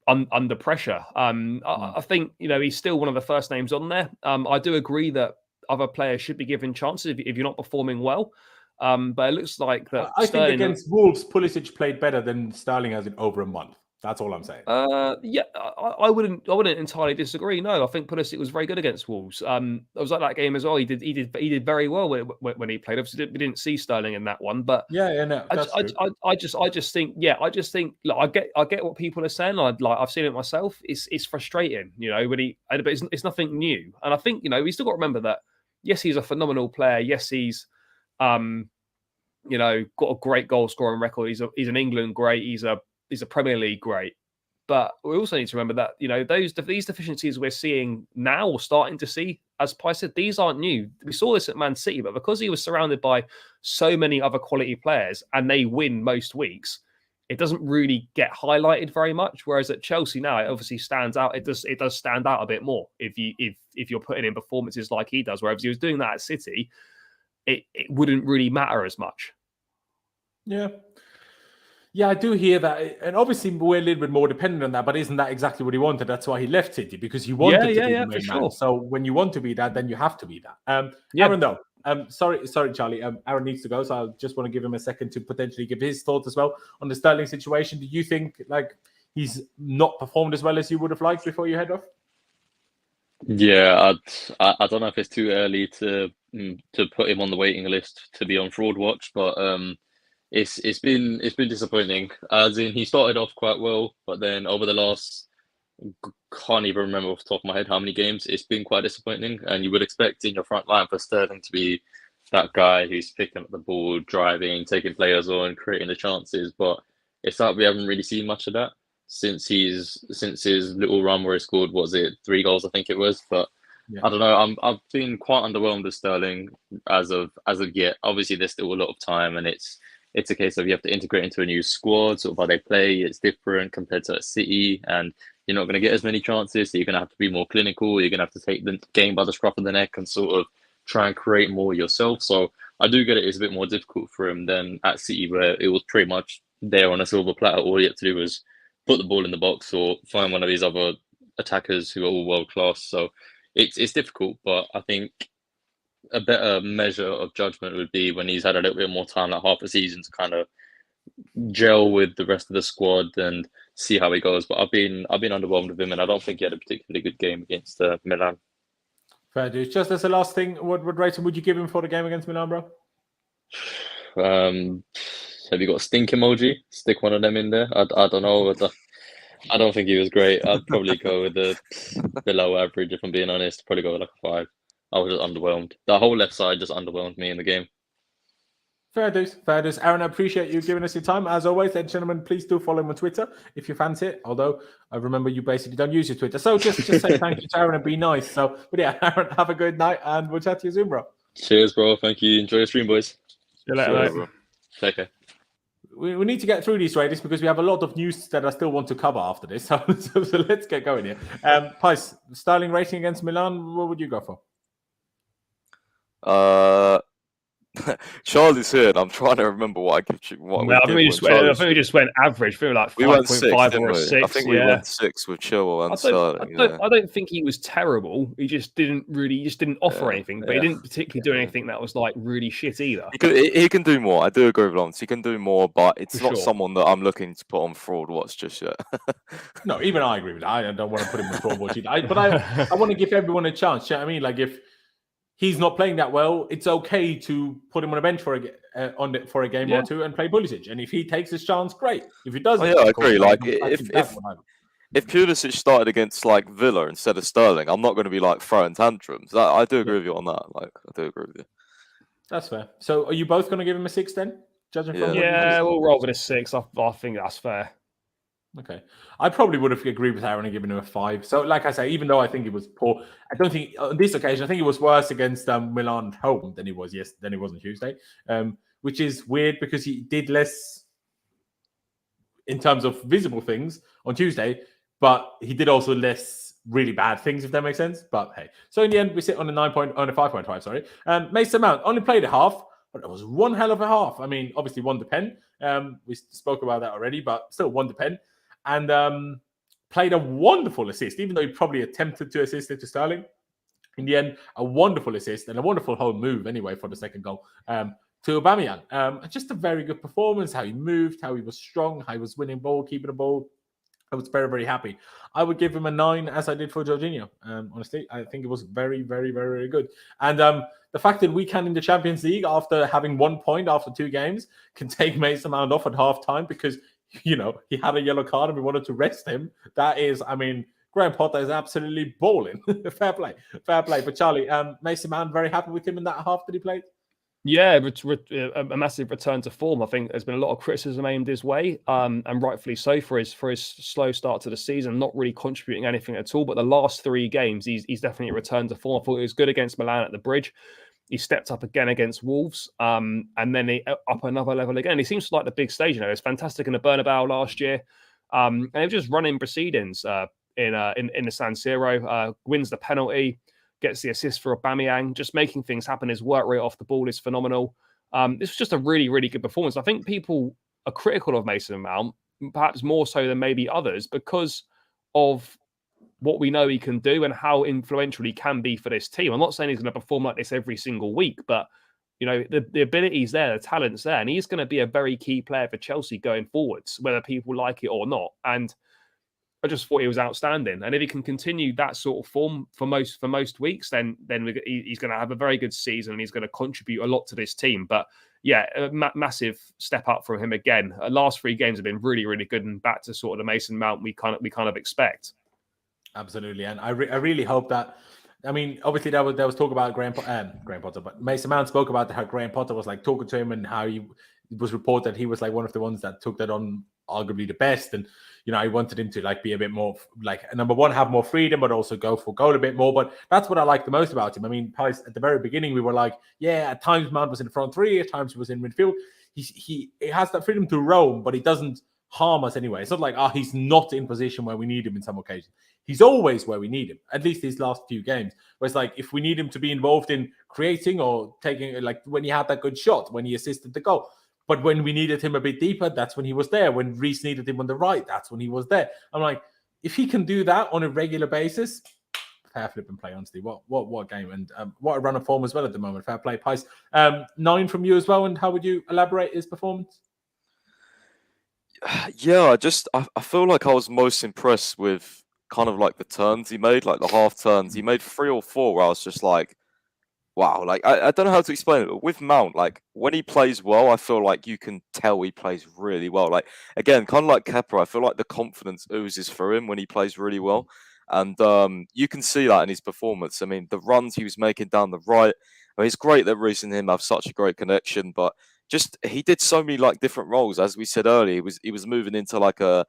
under pressure? I think he's still one of the first names on there. I do agree that other players should be given chances if you're not performing well. But it looks like that. I think against Wolves, Pulisic played better than Sterling has in over a month. That's all I'm saying. I wouldn't entirely disagree. No, I think Pulisic was very good against Wolves. I was like that game as well. He did very well when he played. Obviously, we didn't see Sterling in that one, but no, I just think look, I get what people are saying. I've seen it myself. It's frustrating, but it's nothing new. And I think we still got to remember that. Yes, he's a phenomenal player. Yes, he's got a great goal scoring record. He's an England great. He's a Premier League great. But we also need to remember that these deficiencies we're seeing now or starting to see, as Pi said, these aren't new. We saw this at Man City, but because he was surrounded by so many other quality players and they win most weeks, it doesn't really get highlighted very much. Whereas at Chelsea now, it obviously stands out. It does stand out a bit more if you're putting in performances like he does. Whereas if he was doing that at City, it wouldn't really matter as much. Yeah, I do hear that. And obviously, we're a little bit more dependent on that, but isn't that exactly what he wanted? That's why he left City, because he wanted to be the main man. So when you want to be that, then you have to be that. Aaron, though, sorry, Charlie. Aaron needs to go, so I just want to give him a second to potentially give his thoughts as well on the Sterling situation. Do you think he's not performed as well as you would have liked before you head off? Yeah, I don't know if it's too early to put him on the waiting list to be on fraud watch, but it's been disappointing. As in, he started off quite well, but then over the last, can't even remember off the top of my head how many games, it's been quite disappointing. And you would expect in your front line for Sterling to be that guy who's picking up the ball, driving, taking players on, creating the chances. But it's like we haven't really seen much of that since his little run where he scored, 3 goals, I think it was. But yeah. I don't know. I've been quite underwhelmed with Sterling as of yet. Obviously, there's still a lot of time, and it's a case of you have to integrate into a new squad. Sort of how they play, it's different compared to City, and you're not going to get as many chances. So you're going to have to be more clinical. You're going to have to take the game by the scruff of the neck and sort of try and create more yourself. So I do get it's a bit more difficult for him than at City, where it was pretty much there on a silver platter. All you had to do was put the ball in the box or find one of these other attackers who are all world class. So it's difficult, but I think a better measure of judgment would be when he's had a little bit more time, like half a season, to kind of gel with the rest of the squad and see how he goes. But I've been underwhelmed with him, and I don't think he had a particularly good game against Milan. Fair dude. Just as a last thing, what rating would you give him for the game against Milan, bro? Have you got a stink emoji? Stick one of them in there. I don't know. I don't think he was great. I'd probably go with the below average, if I'm being honest. Probably go with like a 5. I was just underwhelmed. The whole left side just underwhelmed me in the game. Fair dues, fair dues. Aaron, I appreciate you giving us your time. As always, ladies and gentlemen, please do follow him on Twitter if you fancy it. Although I remember you basically don't use your Twitter. So just say thank you to Aaron and be nice. So, but yeah, Aaron, have a good night and we'll chat to you soon, bro. Cheers, bro. Thank you. Enjoy your stream, boys. See you later, Sure, mate. bro. Take care. We need to get through these ratings because we have a lot of news that I still want to cover after this. So let's get going here. Pice, Sterling rating against Milan, what would you go for? Charlie's here, and I'm trying to remember what I give you. What I think we just went average. I feel like we went 6, 5.5 didn't or a we? 6. I think we went 6 with Chilwell and Sterling. I don't think he was terrible. He just didn't offer anything, but he didn't particularly do anything that was like really shit either. He can do more. I do agree with Laurenz. He can do more, but it's For not sure. someone that I'm looking to put on fraud watch just yet. No, even I agree with that. I don't want to put him in fraud watch either. But I want to give everyone a chance. You know what I mean? Like if he's not playing that well, it's okay to put him on a bench for a game or two and play Pulisic. And if he takes his chance, great. If he doesn't, I agree. Like if Pulisic started against like Villa instead of Sterling, I'm not going to be like throwing tantrums. I do agree with you on that. Like I do agree with you. That's fair. So are you both going to give him a 6 then? Judging from We'll roll with a 6. I think that's fair. Okay. I probably would have agreed with Aaron and given him a 5. So, like I say, even though I think it was poor, I don't think on this occasion, I think it was worse against Milan at home than he was on Tuesday, which is weird because he did less in terms of visible things on Tuesday, but he did also less really bad things, if that makes sense. But hey, so in the end, we sit on a 5.5. Sorry. Mason Mount only played a half, but it was one hell of a half. I mean, obviously won the pen. We spoke about that already, but still won the pen. And played a wonderful assist, even though he probably attempted to assist it to Sterling. In the end, a wonderful assist and a wonderful whole move anyway for the second goal to Aubameyang. Just a very good performance, how he moved, how he was strong, how he was winning ball, keeping the ball. I was very, very happy. I would give him a 9 as I did for Jorginho. Honestly, I think it was very, very, very, very good. And the fact that we can in the Champions League, after having 1 point after 2 games, can take Mason Mount off at half time because he had a yellow card and we wanted to rest him. That is, I mean, Graham Potter is absolutely balling. Fair play. But Charlie, Mason Mount, very happy with him in that half that he played? Yeah, a massive return to form. I think there's been a lot of criticism aimed his way, and rightfully so for his slow start to the season, not really contributing anything at all. But the last 3 games, he's definitely returned to form. I thought he was good against Milan at the Bridge. He stepped up again against Wolves, and then he up another level again. He seems to like the big stage. He was fantastic in the Bernabeu last year, and he was just running proceedings in the San Siro. Wins the penalty, gets the assist for Aubameyang, just making things happen. His work rate off the ball is phenomenal. This was just a really, really good performance. I think people are critical of Mason Mount, perhaps more so than maybe others, because of what we know he can do and how influential he can be for this team. I'm not saying he's going to perform like this every single week, but the ability's there, the talent's there, and he's going to be a very key player for Chelsea going forwards, whether people like it or not. And I just thought he was outstanding. And if he can continue that sort of form for most weeks, then he's going to have a very good season and he's going to contribute a lot to this team. But yeah, a massive step up from him again. Last 3 games have been really, really good and back to sort of the Mason Mount we kind of expect. Absolutely, and I really hope that. I mean, obviously there was talk about Graham Potter, but Mason Mount spoke about how Graham Potter was like talking to him and how it was reported that he was like one of the ones that took that on arguably the best, and I wanted him to like be a bit more like number one, have more freedom, but also go for goal a bit more. But that's what I like the most about him. I mean, at the very beginning we were like, yeah, at times Mount was in the front 3, at times he was in midfield. He has that freedom to roam, but he doesn't harm us anyway. It's not like he's not in position where we need him in some occasions. He's always where we need him, at least these last few games. Where it's like if we need him to be involved in creating or taking, like when he had that good shot, when he assisted the goal. But when we needed him a bit deeper, that's when he was there. When Reece needed him on the right, that's when he was there. I'm like, if he can do that on a regular basis, fair flip and play, honestly. What game, and what a run of form as well at the moment. Fair play, Pice. 9 from you as well, and how would you elaborate his performance? Yeah, I feel like I was most impressed with kind of like the turns he made, like the half turns. He made 3 or 4 where I was just like, wow. Like, I don't know how to explain it, but with Mount, like when he plays well, I feel like you can tell he plays really well. Like, again, kind of like Kepa, I feel like the confidence oozes through him when he plays really well. And you can see that in his performance. I mean, the runs he was making down the right. I mean, it's great that Reece and him have such a great connection, but just he did so many like different roles. As we said earlier, he was moving into like a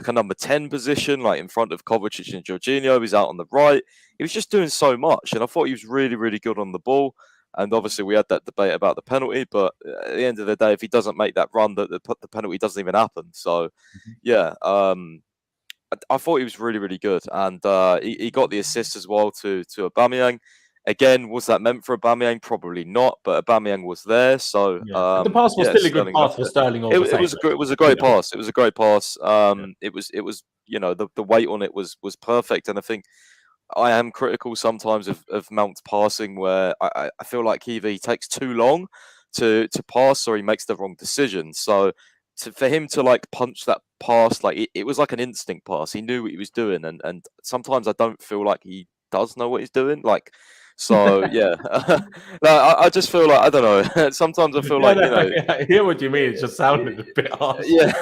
number 10 position, like in front of Kovacic and Jorginho. He was out on the right. He was just doing so much, and I thought he was really, really good on the ball. And obviously, we had that debate about the penalty, but at the end of the day, if he doesn't make that run, the penalty doesn't even happen. So, yeah, I thought he was really, really good, and he got the assist as well to Aubameyang. Again, was that meant for Aubameyang? Probably not, but Aubameyang was there, so the pass was still a good pass for Sterling. It was a great pass. It was a great pass. It was the weight on it was perfect, and I think I am critical sometimes of Mount's passing, where I feel like he either takes too long to pass or he makes the wrong decision. So for him to like punch that pass, like it was like an instinct pass. He knew what he was doing, and sometimes I don't feel like he does know what he's doing. Like, so yeah, I just feel like I don't know. Sometimes I feel I hear what you mean. It just sounded a bit harsh. Yeah,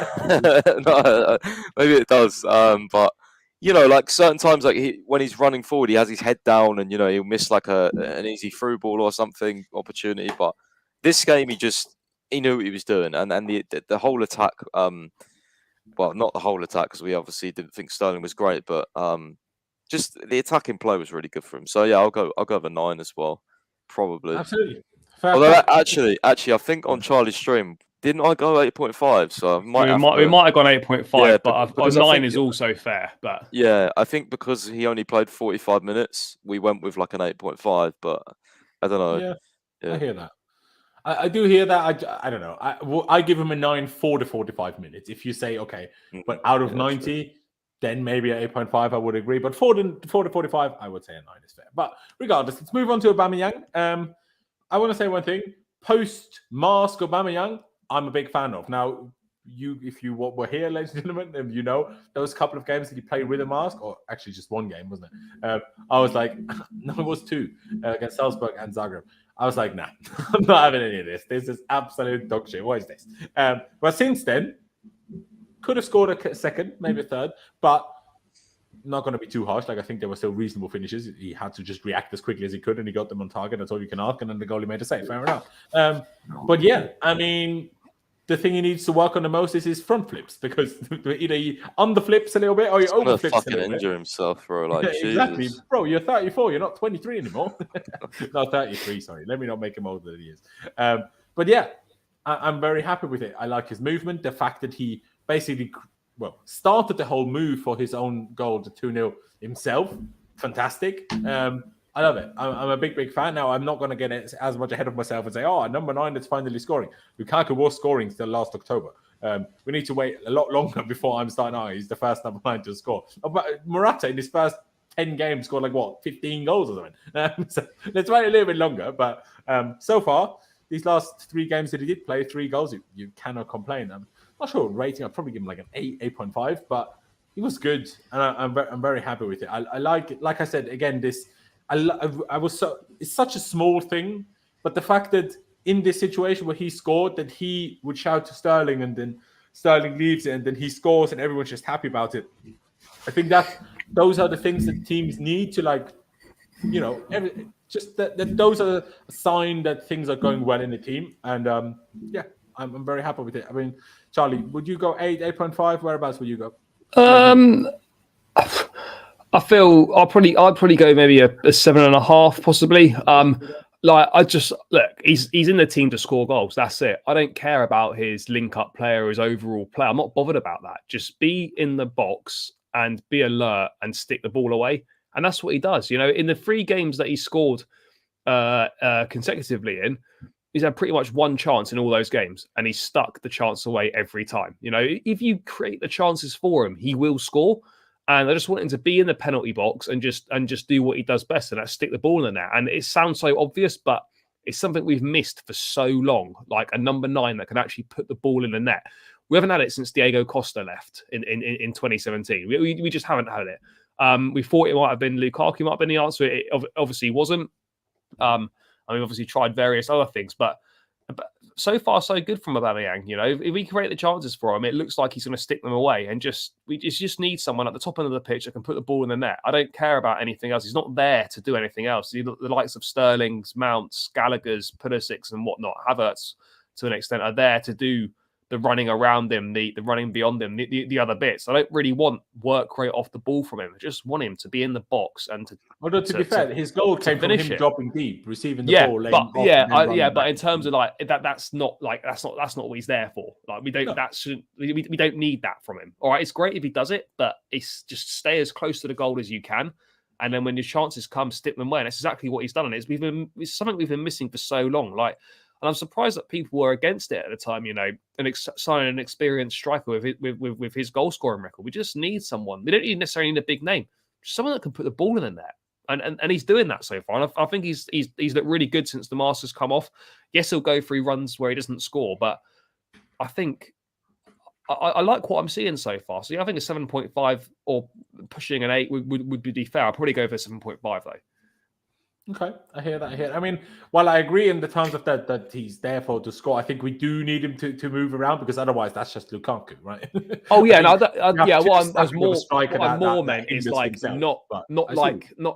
no, maybe it does. But like certain times, like when he's running forward, he has his head down, and he'll miss like an easy through ball or something opportunity. But this game, he knew what he was doing, and the whole attack. Well, not the whole attack, because we obviously didn't think Sterling was great, but just the attacking play was really good for him. So yeah, I'll go with a 9 as well, probably. Absolutely. Although actually, I think on Charlie's stream, didn't I go 8.5? So we might have gone 8.5, yeah, but 9 is also fair. But yeah, I think because he only played 45 minutes, we went with like an 8.5. But I don't know. Yeah. I hear that. I do hear that. I don't know. I give him a 9 for the 45 minutes. If you say okay, but out of 90. Then maybe at 8.5, I would agree. But for the 45, I would say a 9 is fair. But regardless, let's move on to Aubameyang. I want to say one thing. Post-mask Aubameyang, I'm a big fan of. Now, if you were here, ladies and gentlemen, and those couple of games that he played with a mask, or actually just one game, wasn't it? I was like, no, it was 2 against Salzburg and Zagreb. I was like, nah, I'm not having any of this. This is absolute dog shit. What is this? But since then, could have scored a second, maybe a third, but not going to be too harsh. Like, I think there were still reasonable finishes. He had to just react as quickly as he could, and he got them on target. That's all you can ask. And then the goalie made a save. Fair enough. But yeah, I mean, the thing he needs to work on the most is his front flips, because either he underflips a little bit or he overflips a little bit. Fucking injure himself, bro. Like, exactly, Jesus. Bro. You're 34. You're not 23 anymore. Not 33. Sorry. Let me not make him older than he is. But yeah, I'm very happy with it. I like his movement. The fact that he basically, started the whole move for his own goal to 2-0 himself. Fantastic. I love it. I'm a big fan. Now, I'm not going to get as much ahead of myself and say, number 9 is finally scoring. Lukaku was scoring till last October. We need to wait a lot longer before I'm starting. He's the first number 9 to score. But Morata, in his first 10 games, scored 15 goals or something. So let's wait a little bit longer. But so far, these last 3 games that he did play, 3 goals, you cannot complain. I'm not sure rating. I'd probably give him like an 8, 8.5, but he was good, and I'm very happy with it. I like I said again, this it's such a small thing, but the fact that in this situation where he scored, that he would shout to Sterling, and then Sterling leaves it, and then he scores, and everyone's just happy about it. I think that those are the things that teams need to those are a sign that things are going well in the team, and I'm very happy with it. I mean, Charlie, would you go 8, 8.5? Whereabouts would you go? I feel I'd probably go maybe a 7.5, possibly. He's in the team to score goals. That's it. I don't care about his link-up play or his overall play. I'm not bothered about that. Just be in the box and be alert and stick the ball away. And that's what he does. In the 3 games that he scored consecutively in, he's had pretty much 1 chance in all those games, and he's stuck the chance away every time. If you create the chances for him, he will score. And I just want him to be in the penalty box and just do what he does best, and that's stick the ball in there. And it sounds so obvious, but it's something we've missed for so long, like a number 9 that can actually put the ball in the net. We haven't had it since Diego Costa left in 2017. We just haven't had it. We thought it might have been Lukaku, might have been the answer. It obviously wasn't. We've obviously tried various other things, but But so far, so good from Aubameyang. You know, if we create the chances for him, it looks like he's going to stick them away. And we just need someone at the top end of the pitch that can put the ball in the net. I don't care about anything else. He's not there to do anything else. The likes of Sterling's, Mounts, Gallagher's, Pulisic's, and whatnot, Havertz to an extent, are there to do the running around him, the running beyond him, the other bits. I don't really want work rate off the ball from him. I just want him to be in the box and to. Although to be fair, his goal came from him dropping deep, receiving the ball. But in terms of like that's not what he's there for. Like we don't we don't need that from him. All right, it's great if he does it, but it's just stay as close to the goal as you can. And then when your chances come, stick them away. And that's exactly what he's done. And it's something we've been missing for so long. And I'm surprised that people were against it at the time, you know, and signing an experienced striker with his goal scoring record. We just need someone. We don't necessarily need a big name, just someone that can put the ball in the net. And he's doing that so far. And I think he's looked really good since the Masters come off. Yes, he'll go through runs where he doesn't score, but I think I like what I'm seeing so far. So yeah, I think a 7.5 or pushing an 8 would be fair. I'll probably go for 7.5 though. Okay, I hear that. I mean, while I agree in the terms of that he's there to score, I think we do need him to move around because otherwise that's just Lukaku, right? Oh yeah, what I more meant is like not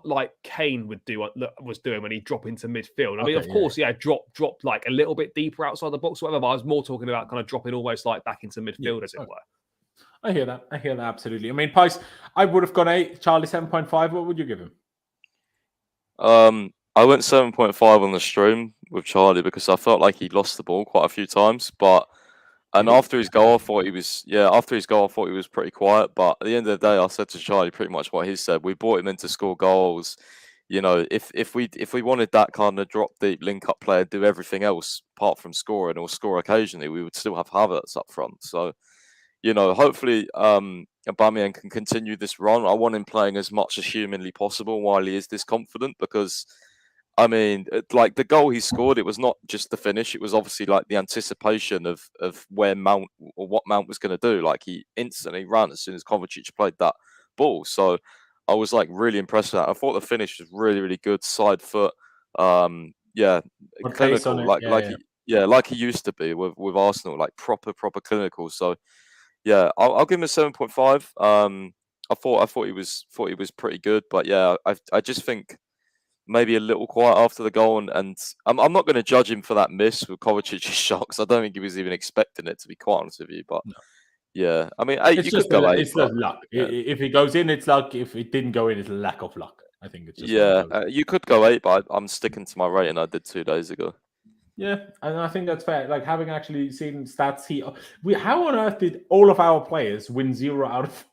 like Kane was doing when he dropped into midfield. I mean, of course, drop like a little bit deeper outside the box, or whatever. But I was more talking about kind of dropping almost like back into midfield, as it were. I hear that absolutely. I mean, Pice, I would have gone 8. Charlie 7.5. What would you give him? I went 7.5 on the stream with Charlie because I felt like he lost the ball quite a few times. After his goal, I thought he was pretty quiet. But at the end of the day, I said to Charlie pretty much what he said. We brought him in to score goals. You know, if we wanted that kind of drop deep link up player, do everything else apart from scoring or score occasionally, we would still have Havertz up front. So, you know, hopefully Aubameyang can continue this run. I want him playing as much as humanly possible while he is this confident because, I mean, like the goal he scored, it was not just the finish. It was obviously like the anticipation of where Mount or what Mount was going to do. Like he instantly ran as soon as Kovacic played that ball. So I was like really impressed with that. I thought the finish was really, really good. Side foot. Clinical, like he used to be with Arsenal, like proper clinical. So yeah, I'll give him a 7.5. I thought he was pretty good, but yeah, I just think maybe a little quiet after the goal, and I'm not going to judge him for that miss with Kovacic's shot because I don't think he was even expecting it, to be quite honest with you. But yeah, I mean, 8, you could go 8. It's just luck. Yeah. If it goes in, it's luck. If it didn't go in, it's lack of luck. I think it's just you could go 8, but I'm sticking to my rating I did 2 days ago. Yeah, and I think that's fair. Like having actually seen stats here, how on earth did all of our players win 0 out of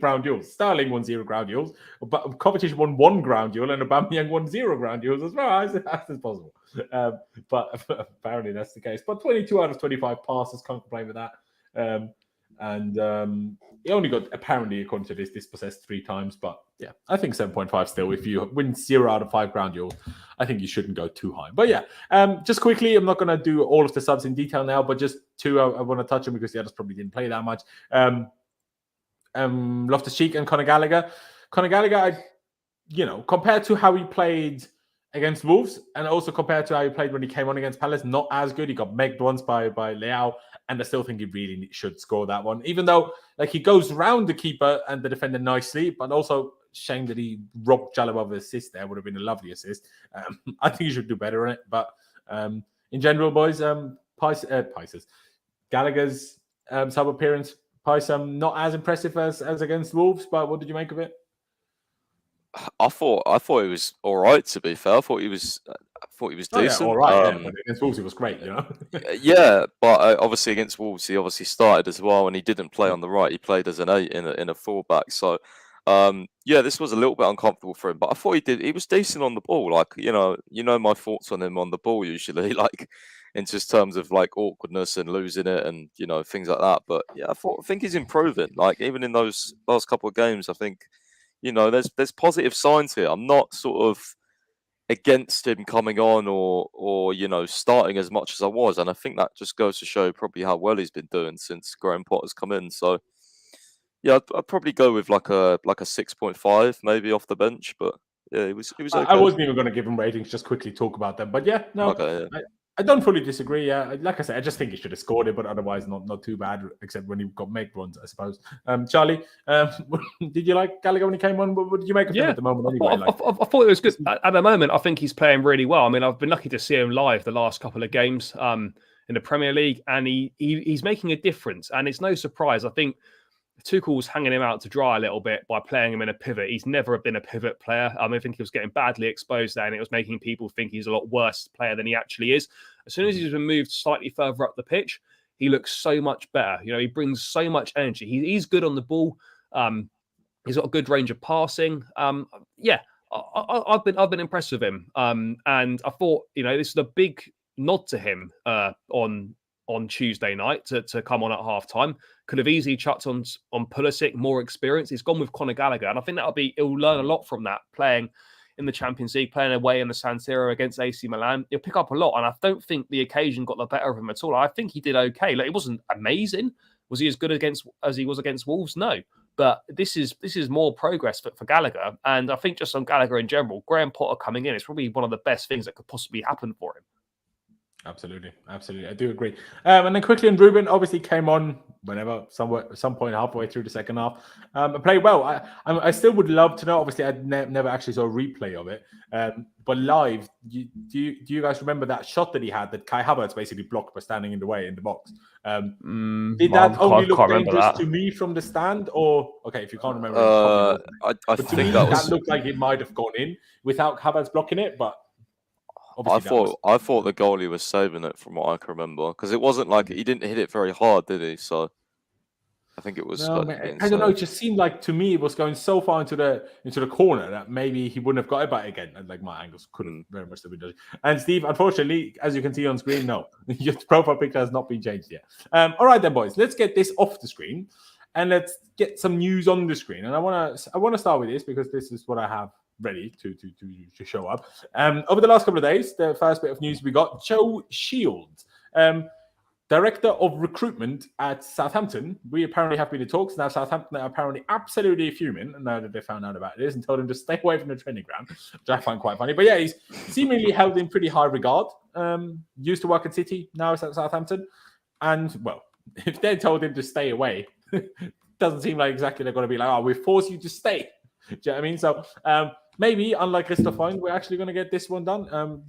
ground duels? Sterling won 0 ground duels, but Kovacic won 1 ground duel, and Aubameyang won 0 ground duels as well. How's this possible? But apparently that's the case. But 22 out of 25 passes, can't complain with that. He only got, apparently, according to this, dispossessed 3 times. But yeah, I think 7.5 still. If you win 0 out of 5 ground duels, I think you shouldn't go too high. But yeah, just quickly, I'm not going to do all of the subs in detail now, but just 2 I want to touch on because the others probably didn't play that much. Loftus-Cheek and Conor Gallagher. Conor Gallagher, compared to how he played against Wolves and also compared to how he played when he came on against Palace, not as good. He got megged once by Leao, and I still think he really should score that one, even though he goes around the keeper and the defender nicely, but also shame that he robbed Jalaba of an assist there. Would have been a lovely assist. I think he should do better on it, but in general, boys, Gallagher's sub appearance, not as impressive as against Wolves, but what did you make of it? I thought he was all right. To be fair, I thought he was decent. All right. But against Wolves, he was great. Yeah, but obviously against Wolves, he obviously started as well, and he didn't play on the right. He played as an 8 in a fullback. So, this was a little bit uncomfortable for him. But I thought he was decent on the ball. Like my thoughts on him on the ball usually, like in just terms of like awkwardness and losing it and things like that. But yeah, I think he's improving. Like even in those last couple of games, I think. There's positive signs here. I'm not sort of against him coming on or starting as much as I was, and I think that just goes to show probably how well he's been doing since Graham Potter's come in. So yeah, I'd probably go with like a 6.5 maybe off the bench, but yeah, it was okay. I wasn't even going to give him ratings. Just quickly talk about them, but yeah, no. Okay, yeah. I don't fully disagree. Yeah, like I said, I just think he should have scored it, but otherwise not too bad, except when he got make runs, I suppose. Charlie, did you like Gallagher when he came on? What did you make of him at the moment? Anyway, I thought it was good. At the moment, I think he's playing really well. I mean, I've been lucky to see him live the last couple of games in the Premier League, and he's making a difference. And it's no surprise. I think Tuchel's hanging him out to dry a little bit by playing him in a pivot. He's never been a pivot player. I think he was getting badly exposed there, and it was making people think he's a lot worse player than he actually is. As soon as he's been moved slightly further up the pitch, he looks so much better. He brings so much energy. He's good on the ball. He's got a good range of passing. I've been impressed with him. And I thought, this is a big nod to him on Tuesday night to come on at halftime. Could have easily chucked on Pulisic, more experience. He's gone with Conor Gallagher, and I think he'll learn a lot from that, playing in the Champions League, playing away in the San Siro against AC Milan. He'll pick up a lot, and I don't think the occasion got the better of him at all. I think he did okay. Like, it wasn't amazing. Was he as good as he was against Wolves? No. But this is more progress for Gallagher, and I think just on Gallagher in general, Graham Potter coming in is probably one of the best things that could possibly happen for him. Absolutely. I do agree. And then quickly, and Ruben obviously came on some point halfway through the second half. And played well. I still would love to know. Obviously, I never actually saw a replay of it. But live, do you guys remember that shot that he had that Kai Havertz basically blocked by standing in the way in the box? Did that only look dangerous to me from the stand, or okay? If you can't remember, I think that looked like it might have gone in without Havertz blocking it, but. I thought the goalie was saving it from what I can remember, because it wasn't like he didn't hit it very hard, did he? So I think it was. No, I don't know. It just seemed like to me it was going so far into the corner that maybe he wouldn't have got it. But again, like my angles couldn't very much have been done. And Steve, unfortunately, as you can see on screen, no, your profile picture has not been changed yet. All right then, boys, let's get this off the screen and let's get some news on the screen. And I want to start with this because this is what I have ready to show up. Over the last couple of days, the first bit of news we got, Joe Shields, Director of Recruitment at Southampton. We apparently have been in talks. Now Southampton are apparently absolutely fuming now that they found out about this and told him to stay away from the training ground, which I find quite funny. But yeah, he's seemingly held in pretty high regard. Used to work at City, now it's at Southampton. And, well, if they told him to stay away, doesn't seem like exactly they're going to be like, oh, we force you to stay. Do you know what I mean? So maybe, unlike Christophe, we're actually going to get this one done.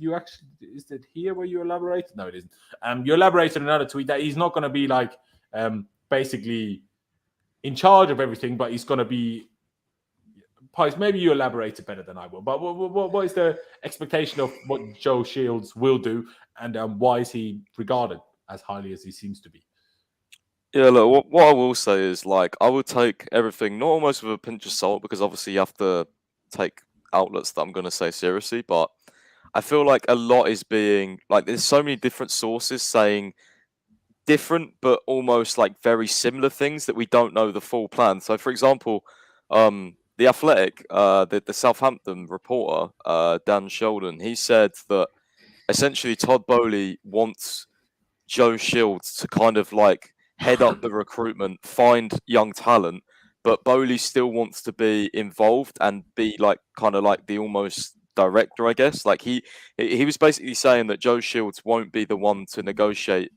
Is it here where you elaborate? No, it isn't. You elaborated in another tweet that he's not going to be like basically in charge of everything, but he's going to be. Pies, maybe you elaborated better than I will. But what is the expectation of what Joe Shields will do, and why is he regarded as highly as he seems to be? Yeah, look, what I will say is, like, I would take everything not almost with a pinch of salt, because obviously you have to take outlets that I'm going to say seriously, but I feel like a lot is being, like, there's so many different sources saying different but almost like very similar things that we don't know the full plan. So, for example, The Athletic, the Southampton reporter, Dan Sheldon, he said that essentially Todd Boehly wants Joe Shields to kind of like head up the recruitment, find young talent, but Boehly still wants to be involved and be like kind of like the almost director, I guess. Like he was basically saying that Joe Shields won't be the one to negotiate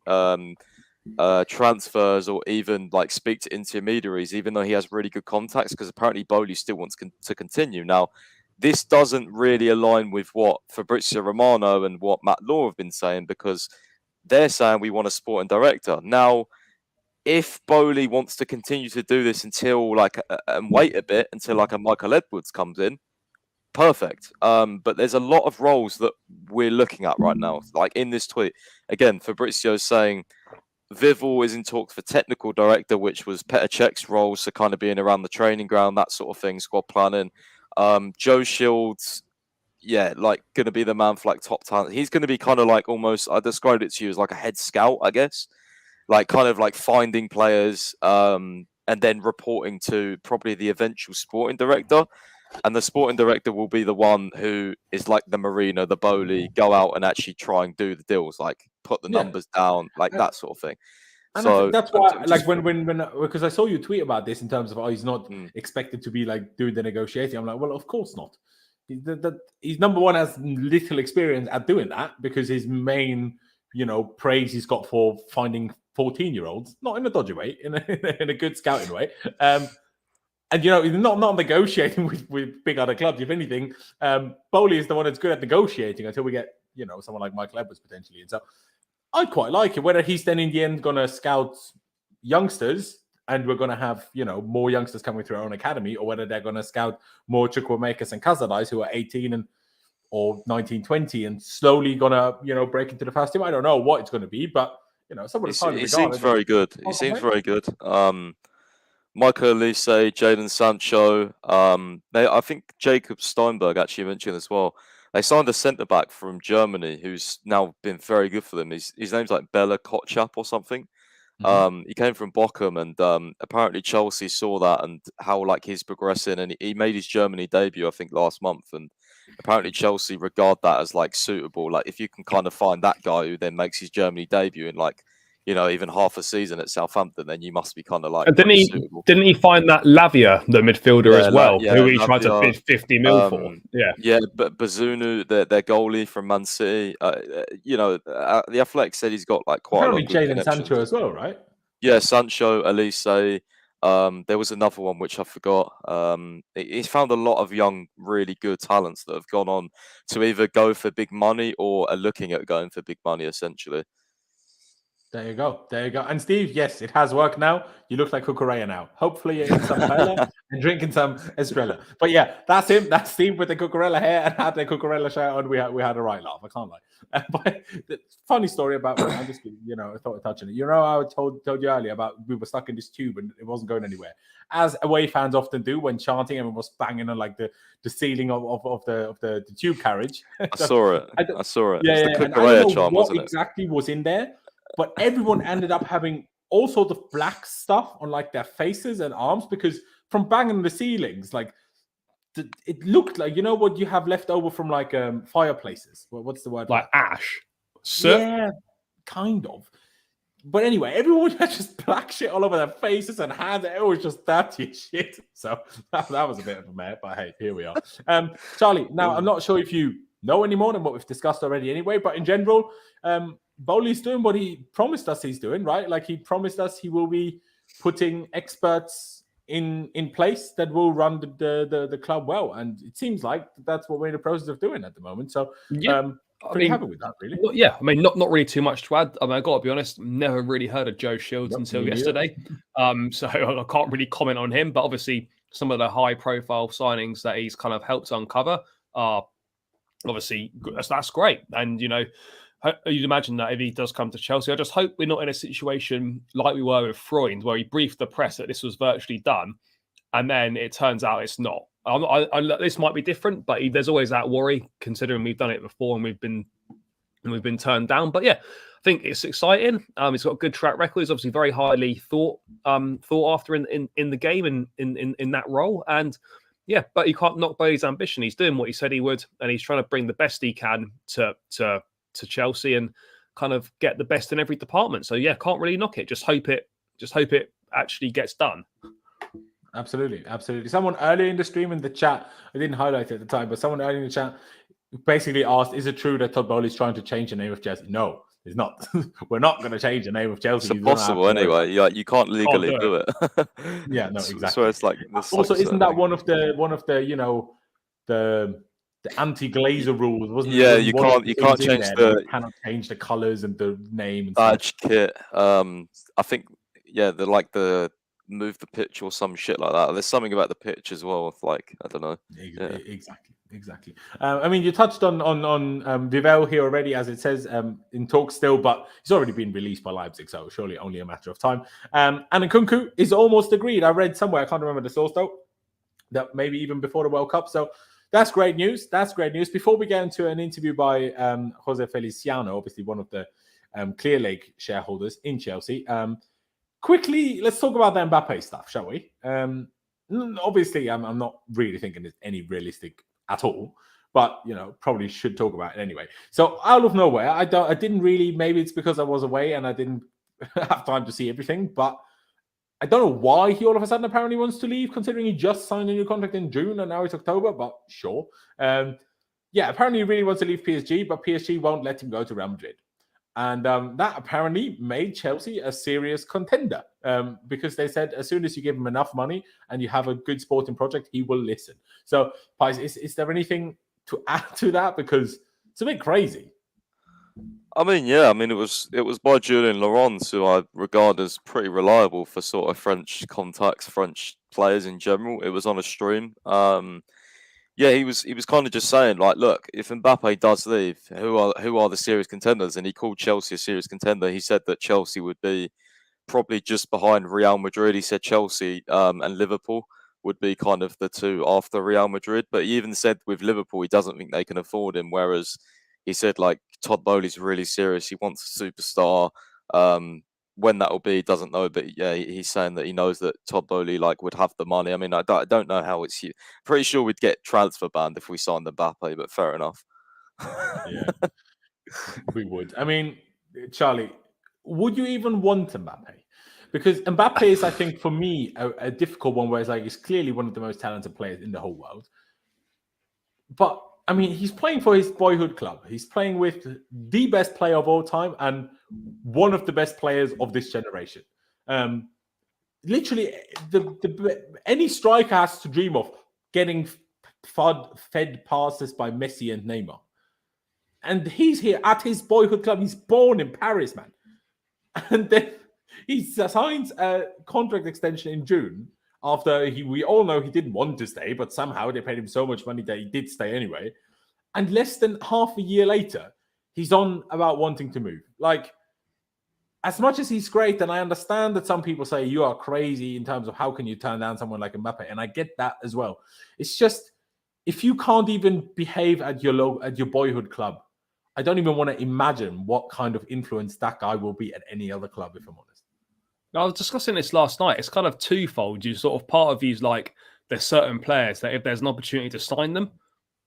transfers or even like speak to intermediaries, even though he has really good contacts, because apparently Boehly still wants to continue. Now, this doesn't really align with what Fabrizio Romano and what Matt Law have been saying, because they're saying we want a sporting director. Now, if Boehly wants to continue to do this until like and wait a bit until like a Michael Edwards comes in, perfect. But there's a lot of roles that we're looking at right now. Like in this tweet, again, Fabrizio's saying Vivell is in talks for technical director, which was Petr Cech's role, so kind of being around the training ground, that sort of thing, squad planning. Joe Shields, yeah, like going to be the man for like top talent. He's going to be kind of like almost, I described it to you as like a head scout, I guess. Like kind of like finding players and then reporting to probably the eventual sporting director. And the sporting director will be the one who is like the Marino, the Boehly, go out and actually try and do the deals, like put the numbers down, like that sort of thing. And so that's why, like when because I saw you tweet about this in terms of he's not expected to be like doing the negotiating. I'm like, well, of course not. He's number one, has little experience at doing that, because his main praise he's got for finding 14-year-olds, not in a dodgy way, in a good scouting way. And not negotiating with big other clubs. If anything, Boehly is the one that's good at negotiating until we get someone like Michael Edwards potentially. And so I quite like it. Whether he's then in the end going to scout youngsters and we're going to have more youngsters coming through our own academy, or whether they're going to scout more Chukwuemekas and Cazadais who are 18 or 19, 20 and slowly going to break into the first team. I don't know what it's going to be, but someone he seems very good. He seems very good. Michael Olise, Jadon Sancho. I think Jacob Steinberg actually mentioned as well. They signed a centre-back from Germany who's now been very good for them. His name's like Bela Kotchap or something. He came from Bochum, and apparently Chelsea saw that and how he's progressing, and he made his Germany debut I think last month, and apparently Chelsea regard that as suitable. If you can kind of find that guy who then makes his Germany debut in even half a season at Southampton, then you must be kind of And didn't he find that Lavia, the midfielder, as well, who he tried to bid 50 mil for? Yeah, but Bazunu, their goalie from Man City, the Athletic said he's got quite a lot of good Jadon Sancho as well, right? Yeah, Sancho, Olise. There was another one which I forgot. He's found a lot of young, really good talents that have gone on to either go for big money or are looking at going for big money, essentially. There you go. And Steve, yes, it has worked now. You look like Cucurella now. Hopefully you're in some paella and drinking some Estrella. But yeah, that's him. That's Steve with the Cucurella hair and had the Cucurella shirt on. We had a right laugh. I can't lie. But the funny story about, I just, I thought I'd touch on it. I told you earlier about we were stuck in this tube and it wasn't going anywhere. As away fans often do when chanting and was banging on the ceiling of the tube carriage. I saw it. Yeah, it's the Cucurella charm, wasn't it? Exactly was in there. But everyone ended up having all sorts of black stuff on their faces and arms because from banging the ceilings, it looked like what you have left over from fireplaces. What's the word? Ash. Yeah, kind of. But anyway, everyone had just black shit all over their faces and hands. It was just dirty shit. So that was a bit of a mess. But hey, here we are. Charlie, now I'm not sure if you know any more than what we've discussed already anyway, but in general, Boehly's doing what he promised us he's doing, right? He promised us he will be putting experts in place that will run the club well. And it seems like that's what we're in the process of doing at the moment. So pretty happy with that, really. Not really too much to add. I got to be honest, never really heard of Joe Shields until yesterday. So I can't really comment on him, but obviously some of the high profile signings that he's kind of helped uncover are obviously that's great. And, you'd imagine that if he does come to Chelsea, I just hope we're not in a situation like we were with Freund, where he briefed the press that this was virtually done, and then it turns out it's not. This might be different, but there's always that worry, considering we've done it before and we've been turned down. But yeah, I think it's exciting. He's got a good track record. He's obviously very highly thought after in the game and in that role. And yeah, but you can't knock Boehly's ambition. He's doing what he said he would, and he's trying to bring the best he can to Chelsea and kind of get the best in every department. So yeah, can't really knock it. Just hope it actually gets done. Absolutely. Someone earlier in the stream in the chat, I didn't highlight it at the time, but someone earlier in the chat basically asked, is it true that Todd Boehly is trying to change the name of Chelsea? No, it's not. We're not going to change the name of Chelsea. It's impossible anyway. You can't legally do it. Yeah, no, exactly. So it's also, isn't that one of the the anti-Glazer rules, wasn't it? Yeah, you can't change you cannot change the colours and the name and badge kit. I think the move the pitch or some shit like that. There's something about the pitch as well. I don't know. Exactly. I mean, you touched on Vivell here already, as it says in talks still, but he's already been released by Leipzig, so surely only a matter of time. And Nkunku is almost agreed. I read somewhere, I can't remember the source though, that maybe even before the World Cup. So that's great news. Before we get into an interview by Jose Feliciano, obviously one of the Clear Lake shareholders in Chelsea, quickly, let's talk about the Mbappe stuff, shall we? Obviously, I'm not really thinking it's any realistic at all, but probably should talk about it anyway. So out of nowhere, I didn't really. Maybe it's because I was away and I didn't have time to see everything, but I don't know why he all of a sudden apparently wants to leave, considering he just signed a new contract in June and now it's October. But sure, apparently he really wants to leave PSG, but PSG won't let him go to Real Madrid. And that apparently made Chelsea a serious contender because they said as soon as you give him enough money and you have a good sporting project, he will listen. So, Pies, is there anything to add to that? Because it's a bit crazy. I mean, yeah, I mean, it was by Julian Laurenz, who I regard as pretty reliable for sort of French contacts, French players in general. It was on a stream. Yeah, he was kind of just saying, like, look, if Mbappe does leave, who are the serious contenders? And he called Chelsea a serious contender. He said that Chelsea would be probably just behind Real Madrid. He said Chelsea and Liverpool would be kind of the two after Real Madrid. But he even said with Liverpool, he doesn't think they can afford him. Whereas he said, like, Todd Boehly's really serious. He wants a superstar. When that will be, he doesn't know. But yeah, he's saying that he knows that Todd Boehly would have the money. I mean, I don't know how it's. Pretty sure we'd get transfer banned if we signed Mbappe, but fair enough. Yeah, we would. I mean, Charlie, would you even want Mbappe? Because Mbappe is, I think, for me, a difficult one where it's like he's clearly one of the most talented players in the whole world. But I mean, he's playing for his boyhood club. He's playing with the best player of all time and one of the best players of this generation. Literally, any striker has to dream of getting fed passes by Messi and Neymar. And he's here at his boyhood club. He's born in Paris, man. And then he signs a contract extension in June. After we all know he didn't want to stay, but somehow they paid him so much money that he did stay anyway. And less than half a year later, he's on about wanting to move. Like, as much as he's great, and I understand that some people say you are crazy in terms of how can you turn down someone like Mbappe, and I get that as well. It's just, if you can't even behave at your boyhood club, I don't even want to imagine what kind of influence that guy will be at any other club, if I'm honest. I was discussing this last night. It's kind of twofold. You sort of, part of you's like, there's certain players that if there's an opportunity to sign them,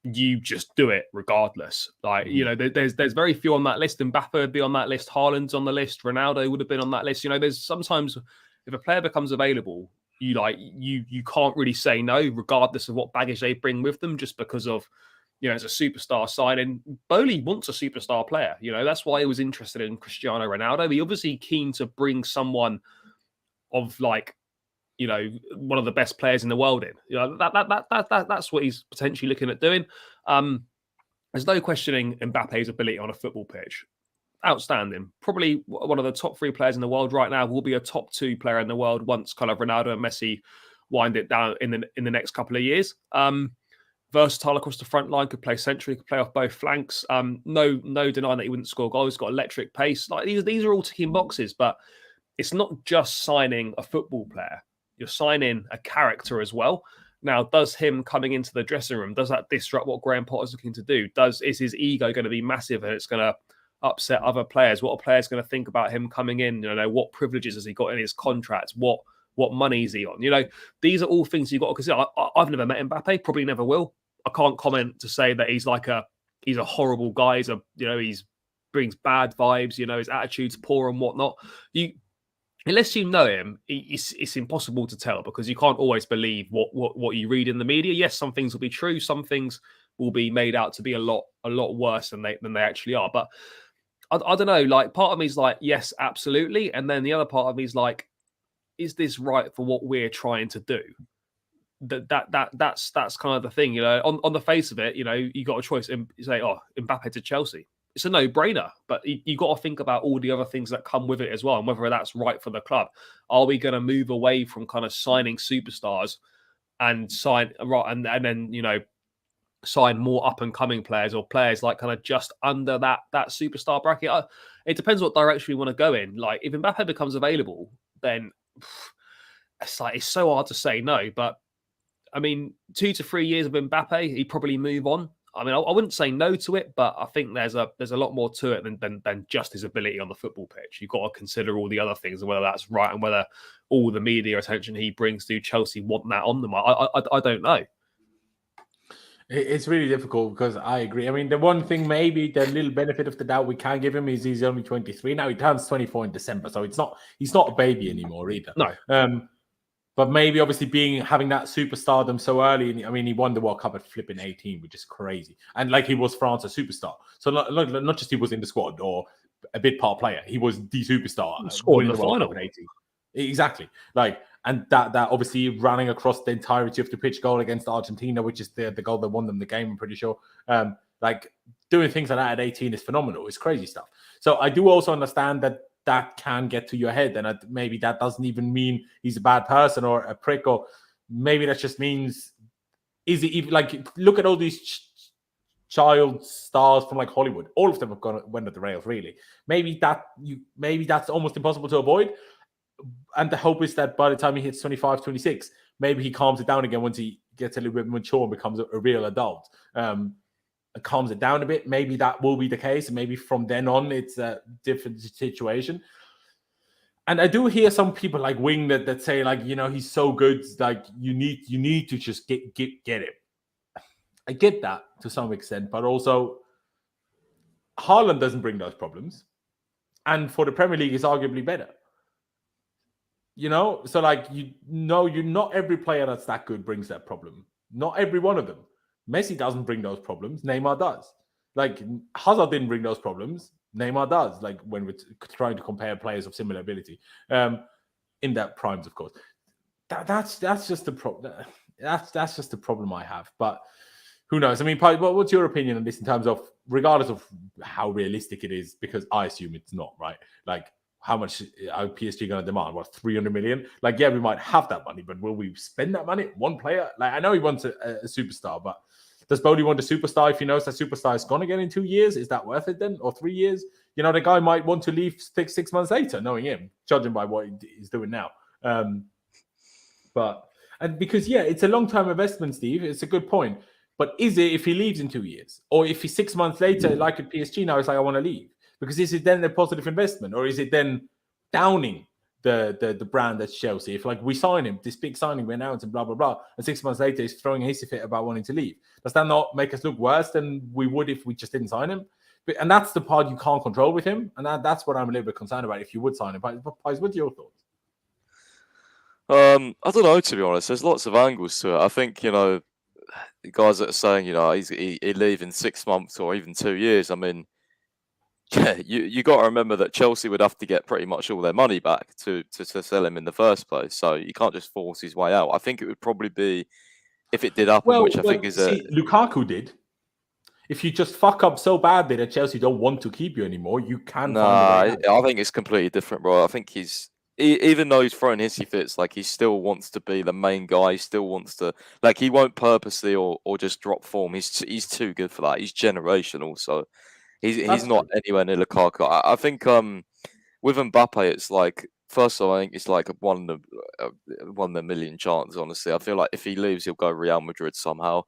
you just do it regardless. Like, you know, there's very few on that list. Mbappe would be on that list. Haaland's on the list. Ronaldo would have been on that list. You know, there's sometimes if a player becomes available, you can't really say no, regardless of what baggage they bring with them, just because of, you know, it's a superstar signing. Boehly wants a superstar player. You know, that's why he was interested in Cristiano Ronaldo. He obviously keen to bring someone of, like, you know, one of the best players in the world in. You know, that's what he's potentially looking at doing. There's no questioning Mbappe's ability on a football pitch. Outstanding. Probably one of the top 3 players in the world right now. Will be a top 2 player in the world once kind of Ronaldo and Messi wind it down in the next couple of years. Versatile across the front line, could play centrally, could play off both flanks. No denying that he wouldn't score goals. He's got electric pace. Like, these are all ticking boxes, but it's not just signing a football player. You're signing a character as well. Now, does him coming into the dressing room, does that disrupt what Graham Potter's looking to do? Is his ego going to be massive and it's going to upset other players? What are players going to think about him coming in? You know, what privileges has he got in his contract? What money is he on? You know, these are all things you've got to consider. I've never met Mbappe, probably never will. I can't comment to say that he's a horrible guy. He's brings bad vibes. You know, his attitude's poor and whatnot. Unless you know him, it's impossible to tell, because you can't always believe what you read in the media. Yes, some things will be true. Some things will be made out to be a lot worse than they actually are. But I don't know. Like, part of me is like, yes, absolutely, and then the other part of me is like, is this right for what we're trying to do? That's kind of the thing, you know. On the face of it, you know, you got a choice. You say, Mbappe to Chelsea. It's a no-brainer, but you got to think about all the other things that come with it as well, and whether that's right for the club. Are we going to move away from kind of signing superstars and then, you know, sign more up-and-coming players, or players like kind of just under that superstar bracket? It depends what direction we want to go in. Like, if Mbappe becomes available, then it's so hard to say no. But I mean, 2 to 3 years of Mbappe, he'd probably move on. I mean, I wouldn't say no to it, but I think there's a lot more to it than just his ability on the football pitch. You've got to consider all the other things, and whether that's right, and whether all the media attention he brings to Chelsea want that on them. I don't know. It's really difficult, because I agree. I mean, the one thing, maybe the little benefit of the doubt we can give him is he's only 23 now. He turns 24 in December, so he's not a baby anymore either. No. But maybe obviously having that superstardom so early. I mean, he won the World Cup at flipping 18, which is crazy. And like, he was France's superstar. So not just he was in the squad, or a bit part player. He was the superstar. Scored in winning the World final. Cup in 18. Exactly. Like, and that obviously running across the entirety of the pitch goal against Argentina, which is the goal that won them the game, I'm pretty sure. Like, doing things like that at 18 is phenomenal. It's crazy stuff. So I do also understand that can get to your head, and maybe that doesn't even mean he's a bad person or a prick, or maybe that just means, is it even, like, look at all these child stars from like Hollywood. All of them have went at the rails, really. Maybe that's almost impossible to avoid. And the hope is that by the time he hits 25, 26, maybe he calms it down again once he gets a little bit mature and becomes a real adult. Calms it down a bit. Maybe that will be the case. And maybe from then on, it's a different situation. And I do hear some people like Wing that say, like, you know, he's so good, like you need to just get him. I get that to some extent, but also Haaland doesn't bring those problems. And for the Premier League, it's arguably better. You know, so like, you're not every player that's that good brings that problem. Not every one of them. Messi doesn't bring those problems. Neymar does. Like, Hazard didn't bring those problems. Neymar does. Like, when we're trying to compare players of similar ability, in that primes, of course. That's just the problem. That's just the problem I have. But who knows? I mean, what's your opinion on this in terms of, regardless of how realistic it is? Because I assume it's not, right? Like, how much are PSG going to demand? What, 300 million? Like, yeah, we might have that money, but will we spend that money? One player? Like, I know he wants a superstar, but does Boehly want a superstar if he knows that superstar is going to get in 2 years? Is that worth it then? Or 3 years? You know, the guy might want to leave 6 months later, knowing him, judging by what he's doing now. Because it's a long-term investment, Steve. It's a good point. But is it if he leaves in 2 years? Or if he's 6 months later, like at PSG now, it's like, I want to leave? Because is it then a positive investment, or is it then downing the brand that's Chelsea? If, like, we sign him, this big signing we announced and blah, blah, blah, and 6 months later he's throwing a hissy fit about wanting to leave, does that not make us look worse than we would if we just didn't sign him? And that's the part you can't control with him, and that's what I'm a little bit concerned about if you would sign him. But what's your thoughts? I don't know, to be honest. There's lots of angles to it. I think, you know, the guys that are saying, you know, he'd leave in 6 months or even 2 years. I mean, yeah, you got to remember that Chelsea would have to get pretty much all their money back to sell him in the first place. So you can't just force his way out. I think it would probably be, if it did happen, which I think is Lukaku did. If you just fuck up so badly that Chelsea don't want to keep you anymore, you can. I think it's completely different, bro. I think even though he's throwing hissy fits, like, he still wants to be the main guy. He still wants to, like, he won't purposely or just drop form. He's too good for that. He's generational, so he's not anywhere near Lukaku. I think with Mbappe, it's like, first of all, I think it's like a one in a million chance. Honestly, I feel like if he leaves, he'll go Real Madrid somehow.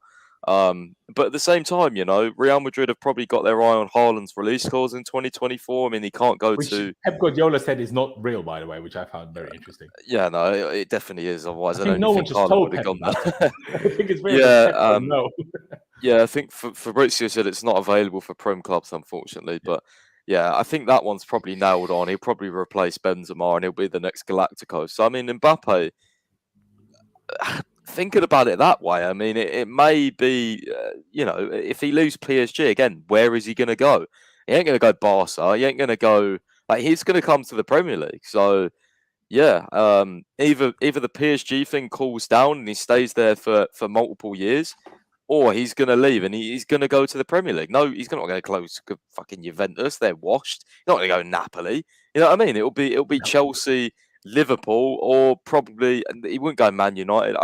But at the same time, you know, Real Madrid have probably got their eye on Haaland's release clause in 2024. I mean, he can't go to. Pep Guardiola said is not real, by the way, which I found very interesting. Yeah, no, it definitely is. Otherwise, I don't no one think just told Pep that. I think it's real. Yeah, no. Yeah, I think Fabrizio said it's not available for Prem clubs, unfortunately. But yeah, I think that one's probably nailed on. He'll probably replace Benzema, and he'll be the next Galacticos. So I mean, Mbappe. Thinking about it that way, I mean, it may be, you know, if he leaves PSG again, where is he going to go? He ain't going to go Barca. He ain't going to go, like, he's going to come to the Premier League. So, yeah, either the PSG thing cools down and he stays there for multiple years, or he's going to leave and he's going to go to the Premier League. No, he's not going to close to fucking Juventus. They're washed. He's not going to go Napoli. You know what I mean? It'll be Chelsea, Liverpool, or probably, and he wouldn't go Man United.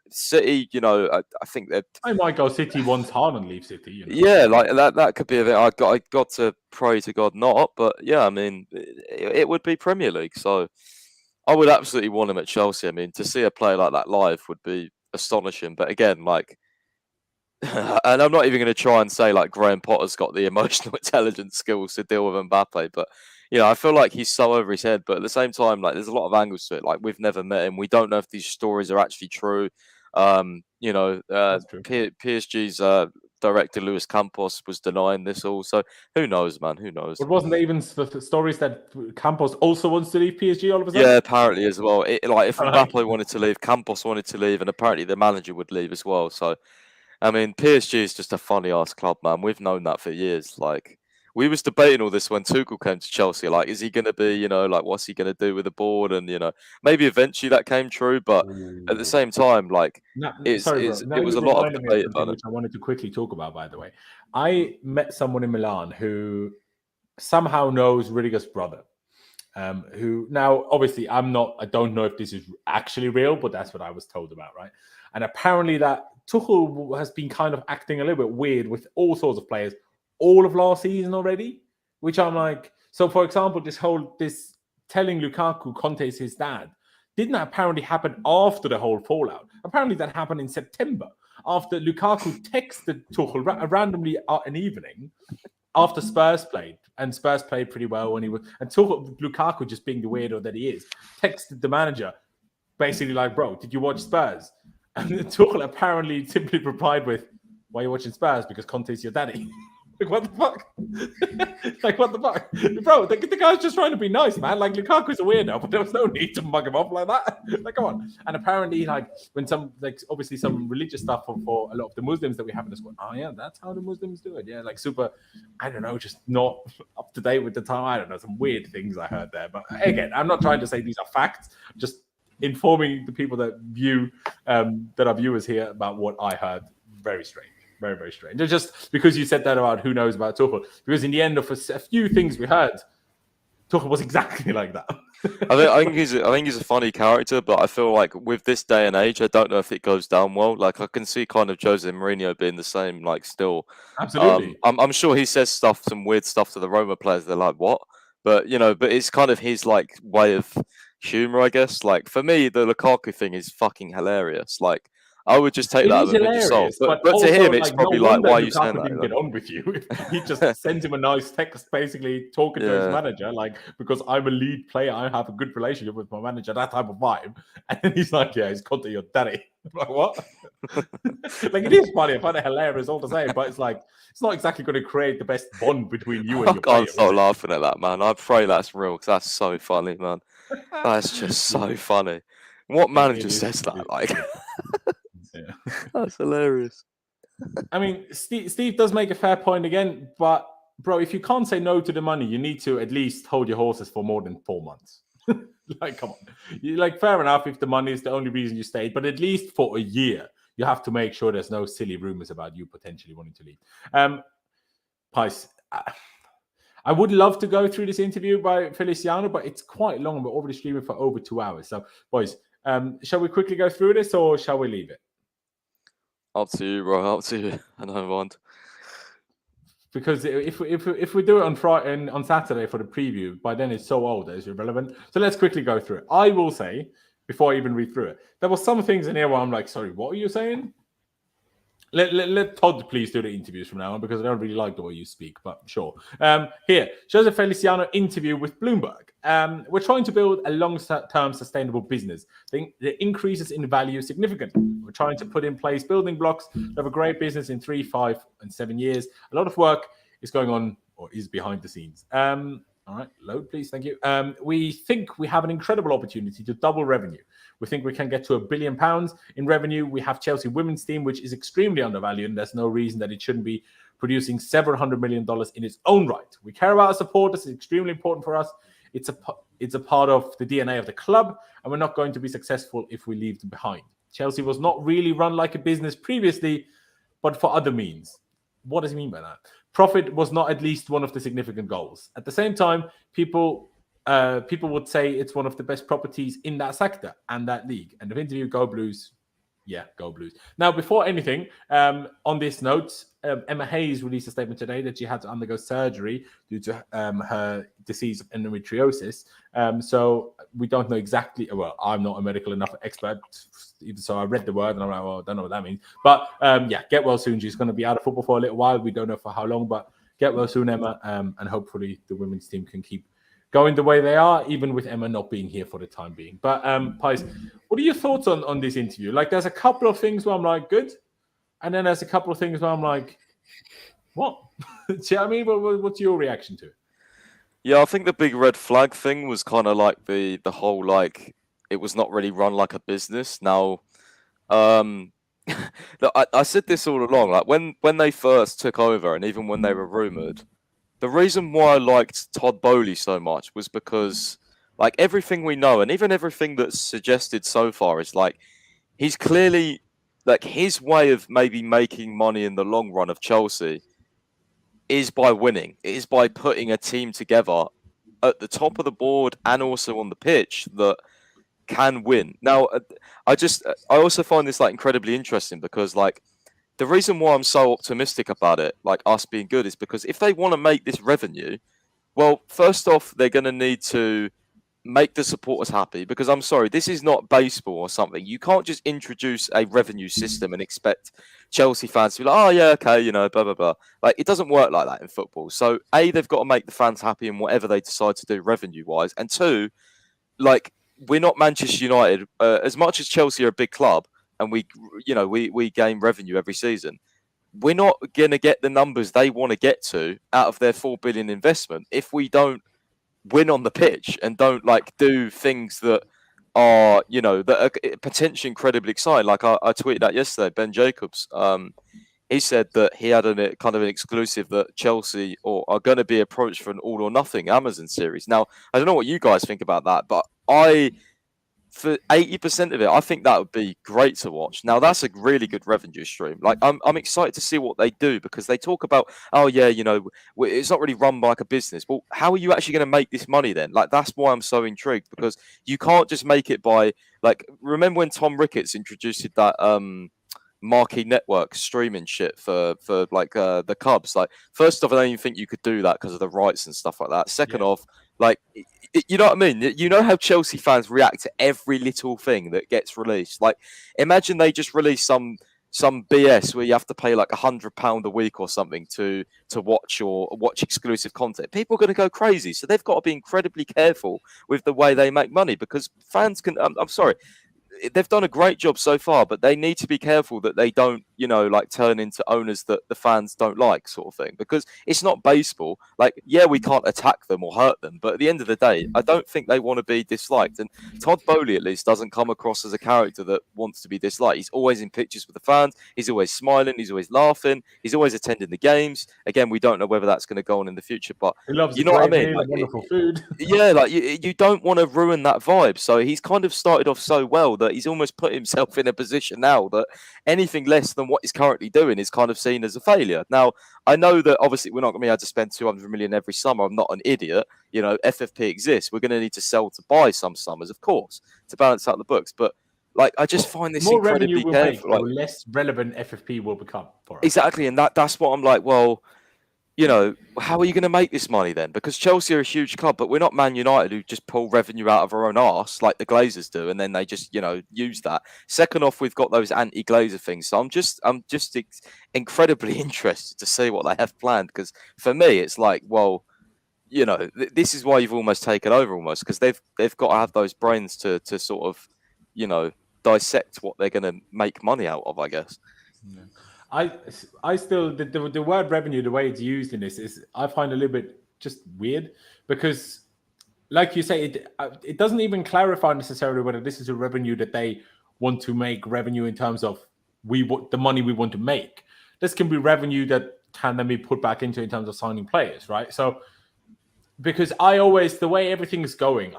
City, you know, I think that I might go City once Haaland leaves City. You know? Yeah, like that could be a bit. I got to pray to God not, but yeah, I mean, it would be Premier League. So I would absolutely want him at Chelsea. I mean, to see a player like that live would be astonishing. But again, like, and I'm not even going to try and say like Graham Potter's got the emotional intelligence skills to deal with Mbappe, but you know, I feel like he's so over his head. But at the same time, like, there's a lot of angles to it. Like, we've never met him. We don't know if these stories are actually true. You know, PSG's director Luis Campos was denying this all. So who knows, man? Who knows? But wasn't there even stories that Campos also wants to leave PSG all of a sudden? Yeah, apparently as well. Like, if Mbappe wanted to leave, Campos wanted to leave, and apparently the manager would leave as well. So, I mean, PSG is just a funny ass club, man. We've known that for years. Like, we was debating all this when Tuchel came to Chelsea. Like, is he going to be, like, what's he going to do with the board? And, maybe eventually that came true. But at the same time, like, Sorry, bro. it was a lot of debate about it. Which I wanted to quickly talk about, by the way. I met someone in Milan who somehow knows Rudiger's brother. Who now, obviously, I don't know if this is actually real, but that's what I was told about, right? And apparently that Tuchel has been kind of acting a little bit weird with all sorts of players all of last season already, which I'm like, so for example, this telling Lukaku Conte is his dad didn't apparently happen after the whole fallout. Apparently that happened in September after Lukaku texted Tuchel randomly an evening after Spurs played, and Spurs played pretty well when Lukaku, just being the weirdo that he is, texted the manager basically like, bro, did you watch Spurs? And Tuchel apparently simply replied with, why are you watching Spurs? Because Conte's your daddy. Like, what the fuck? Like, what the fuck? Bro, the guy's just trying to be nice, man. Like, Lukaku's a weirdo, but there was no need to mug him off like that. Like, come on. And apparently, like, when obviously some religious stuff for a lot of the Muslims that we have in the squad, oh, yeah, that's how the Muslims do it. Yeah, like, super, I don't know, just not up to date with the time. I don't know, some weird things I heard there. But again, I'm not trying to say these are facts, just informing the people that that are viewers here about what I heard. Very strange. Very, very strange. Just because you said that about who knows about Tuchel, because in the end of a few things we heard, Tuchel was exactly like that. I think he's a funny character, but I feel like with this day and age, I don't know if it goes down well. Like, I can see kind of Jose Mourinho being the same. Like, still, absolutely. I'm sure he says some weird stuff to the Roma players. They're like, what? But but it's kind of his like way of humor, I guess. Like, for me, the Lukaku thing is fucking hilarious. Like, I would just take that as a bit of salt. But to him, it's probably like, why are you saying that? Didn't get on with you. He just sent him a nice text, basically talking to his manager, like, because I'm a lead player, I have a good relationship with my manager, that type of vibe. And then he's like, yeah, he's Conte your daddy. I'm like, what? Like, it is funny. I find it hilarious all the same, but it's like, it's not exactly going to create the best bond between you and your player. I can't stop laughing at that, man. I pray that's real, because that's so funny, man. That's just so funny. What manager says that? Like, yeah. That's hilarious. I mean, Steve does make a fair point again, but bro, if you can't say no to the money, you need to at least hold your horses for more than 4 months. Like, come on. Like, fair enough if the money is the only reason you stayed, but at least for a year, you have to make sure there's no silly rumors about you potentially wanting to leave. Pice, I would love to go through this interview by Feliciano, but it's quite long. We're already streaming for over 2 hours. So, boys, shall we quickly go through this, or shall we leave it? Up to you, bro. Up to you. I don't want. Because if we do it on Friday on Saturday for the preview, by then it's so old that it's irrelevant. So let's quickly go through it. I will say, before I even read through it, there were some things in here where I'm like, sorry, what are you saying? Let Todd please do the interviews from now on, because I don't really like the way you speak, but sure. Here, Jose Feliciano interview with Bloomberg. We're trying to build a long-term sustainable business. The increases in value significantly. We're trying to put in place building blocks to have a great business in 3, 5, and 7 years. A lot of work is going on, or is behind the scenes. All right, load, please. Thank you. We think we have an incredible opportunity to double revenue. We think we can get to £1 billion in revenue. We have Chelsea women's team, which is extremely undervalued, and there's no reason that it shouldn't be producing several $100 million in its own right. We care about our supporters. It's extremely important for us. It's a part of the DNA of the club, and we're not going to be successful if we leave them behind. Chelsea was not really run like a business previously, but for other means. What does he mean by that? Profit was not at least one of the significant goals. At the same time, people would say it's one of the best properties in that sector and that league. And the interview, go Blues. Yeah, go Blues. Now, before anything, on this note, Emma Hayes released a statement today that she had to undergo surgery due to her disease of endometriosis. So we don't know exactly. Well, I'm not a medical enough expert, so I read the word and I'm like, well, I don't know what that means. But yeah, get well soon. She's going to be out of football for a little while. We don't know for how long, but get well soon, Emma. And hopefully the women's team can keep going the way they are, even with Emma not being here for the time being. But Pies, what are your thoughts on this interview? Like, there's a couple of things where I'm like, good. And then there's a couple of things where I'm like, what? Do you know what I mean? What's your reaction to it? Yeah, I think the big red flag thing was kind of like the whole, like, it was not really run like a business. Now, I said this all along, like when they first took over and even when they were rumoured, the reason why I liked Todd Boehly so much was because, like, everything we know and even everything that's suggested so far is like he's clearly like his way of maybe making money in the long run of Chelsea is by winning. It is by putting a team together at the top of the board and also on the pitch that can win. Now, I also find this like incredibly interesting because like the reason why I'm so optimistic about it, like us being good, is because if they want to make this revenue, well, first off, they're going to need to make the supporters happy because I'm sorry, this is not baseball or something. You can't just introduce a revenue system and expect Chelsea fans to be like, oh yeah, okay, you know, blah, blah, blah. Like, it doesn't work like that in football. So A, they've got to make the fans happy in whatever they decide to do revenue wise. And two, like, we're not Manchester United. As much as Chelsea are a big club and we gain revenue every season, we're not going to get the numbers they want to get to out of their 4 billion investment if we don't win on the pitch and don't like do things that are, you know, that are potentially incredibly exciting. Like I tweeted that yesterday, Ben Jacobs. He said that he had an exclusive that Chelsea are going to be approached for an All or Nothing Amazon series. Now, I don't know what you guys think about that, but for 80% of it, I think that would be great to watch. Now, that's a really good revenue stream. Like, I'm excited to see what they do because they talk about, oh yeah, you know, it's not really run like a business. Well, how are you actually going to make this money then? Like, that's why I'm so intrigued because you can't just make it by like. Remember when Tom Ricketts introduced that Marquee Network streaming shit for like the Cubs? Like, first off, I don't even think you could do that because of the rights and stuff like that. Second off, like, you know what I mean? You know how Chelsea fans react to every little thing that gets released. Like, imagine they just release some BS where you have to pay like £100 a week or something to watch exclusive content. People are going to go crazy. So they've got to be incredibly careful with the way they make money because fans can. I'm sorry. They've done a great job so far, but they need to be careful that they don't, you know, like turn into owners that the fans don't like, sort of thing. Because it's not baseball. Like, yeah, we can't attack them or hurt them, but at the end of the day, I don't think they want to be disliked. And Todd Boehly, at least, doesn't come across as a character that wants to be disliked. He's always in pictures with the fans. He's always smiling. He's always laughing. He's always attending the games. Again, we don't know whether that's going to go on in the future, but he loves you know what I mean? Like, wonderful food. Yeah, like you don't want to ruin that vibe. So he's kind of started off so well that he's almost put himself in a position now that anything less than what he's currently doing is kind of seen as a failure. Now, I know that obviously we're not going to be able to spend 200 million every summer. I'm not an idiot. You know, FFP exists. We're going to need to sell to buy some summers, of course, to balance out the books. But like, I just find this more incredibly revenue will careful. Make, the less relevant FFP will become for us. Exactly, and that's what I'm like. Well, you know, how are you going to make this money then? Because Chelsea are a huge club, but we're not Man United who just pull revenue out of our own arse like the Glazers do, and then they just, you know, use that. Second off, we've got those anti-Glazer things, so I'm just incredibly interested to see what they have planned. Because for me, it's like, well, you know, this is why you've almost taken over, almost because they've got to have those brains to sort of, you know, dissect what they're going to make money out of, I guess. Yeah. I still the word revenue, the way it's used in this is I find a little bit just weird because, like you say, it doesn't even clarify necessarily whether this is a revenue that they want to make revenue in terms of the money we want to make. This can be revenue that can then be put back into in terms of signing players, right? So because the way everything is going,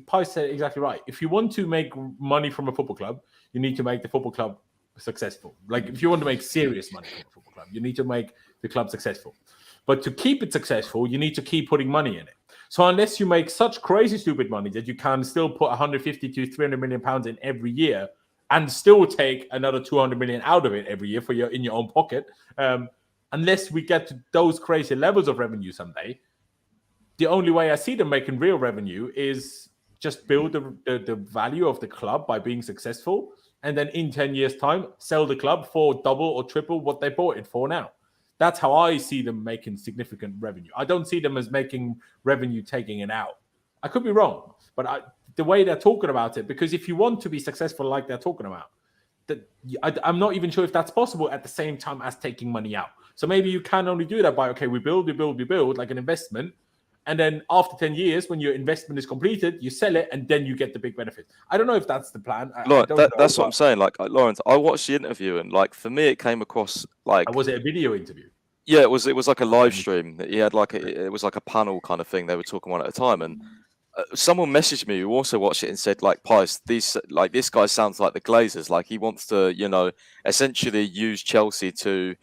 Pi said exactly right. If you want to make money from a football club, you need to make the football club successful. Like, if you want to make serious money from a football club, you need to make the club successful. But to keep it successful, you need to keep putting money in it. So unless you make such crazy stupid money that you can still put 150 to 300 million pounds in every year and still take another 200 million out of it every year in your own pocket, unless we get to those crazy levels of revenue someday, the only way I see them making real revenue is just build the value of the club by being successful, and then in 10 years' time, sell the club for double or triple what they bought it for now. That's how I see them making significant revenue. I don't see them as making revenue taking it out. I could be wrong, but the way they're talking about it, because if you want to be successful like they're talking about, I'm not even sure if that's possible at the same time as taking money out. So maybe you can only do that by, okay, we build like an investment. And then after 10 years, when your investment is completed, you sell it and then you get the big benefit. I don't know if that's the plan. That's what I'm saying. Like, Laurenz, I watched the interview and, like, for me, it came across like... Was it a video interview? Yeah, it was like a live stream. He had it was like a panel kind of thing. They were talking one at a time, and someone messaged me who also watched it and said, like, Pies, this guy sounds like the Glazers. Like, he wants to, essentially use Chelsea to,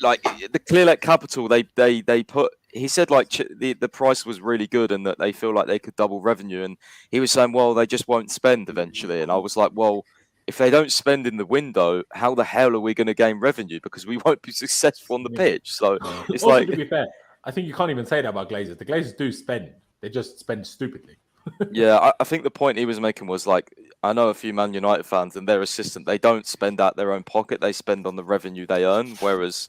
like, the Clearlake Capital. They put. He said, like, the price was really good and that they feel like they could double revenue. And he was saying, well, they just won't spend eventually. And I was like, well, if they don't spend in the window, how the hell are we going to gain revenue? Because we won't be successful on the pitch. So it's also, like, to be fair, I think you can't even say that about Glazers. The Glazers do spend; they just spend stupidly. Yeah, I think the point he was making was, like, I know a few Man United fans and their assistant. They don't spend out their own pocket; they spend on the revenue they earn. Whereas,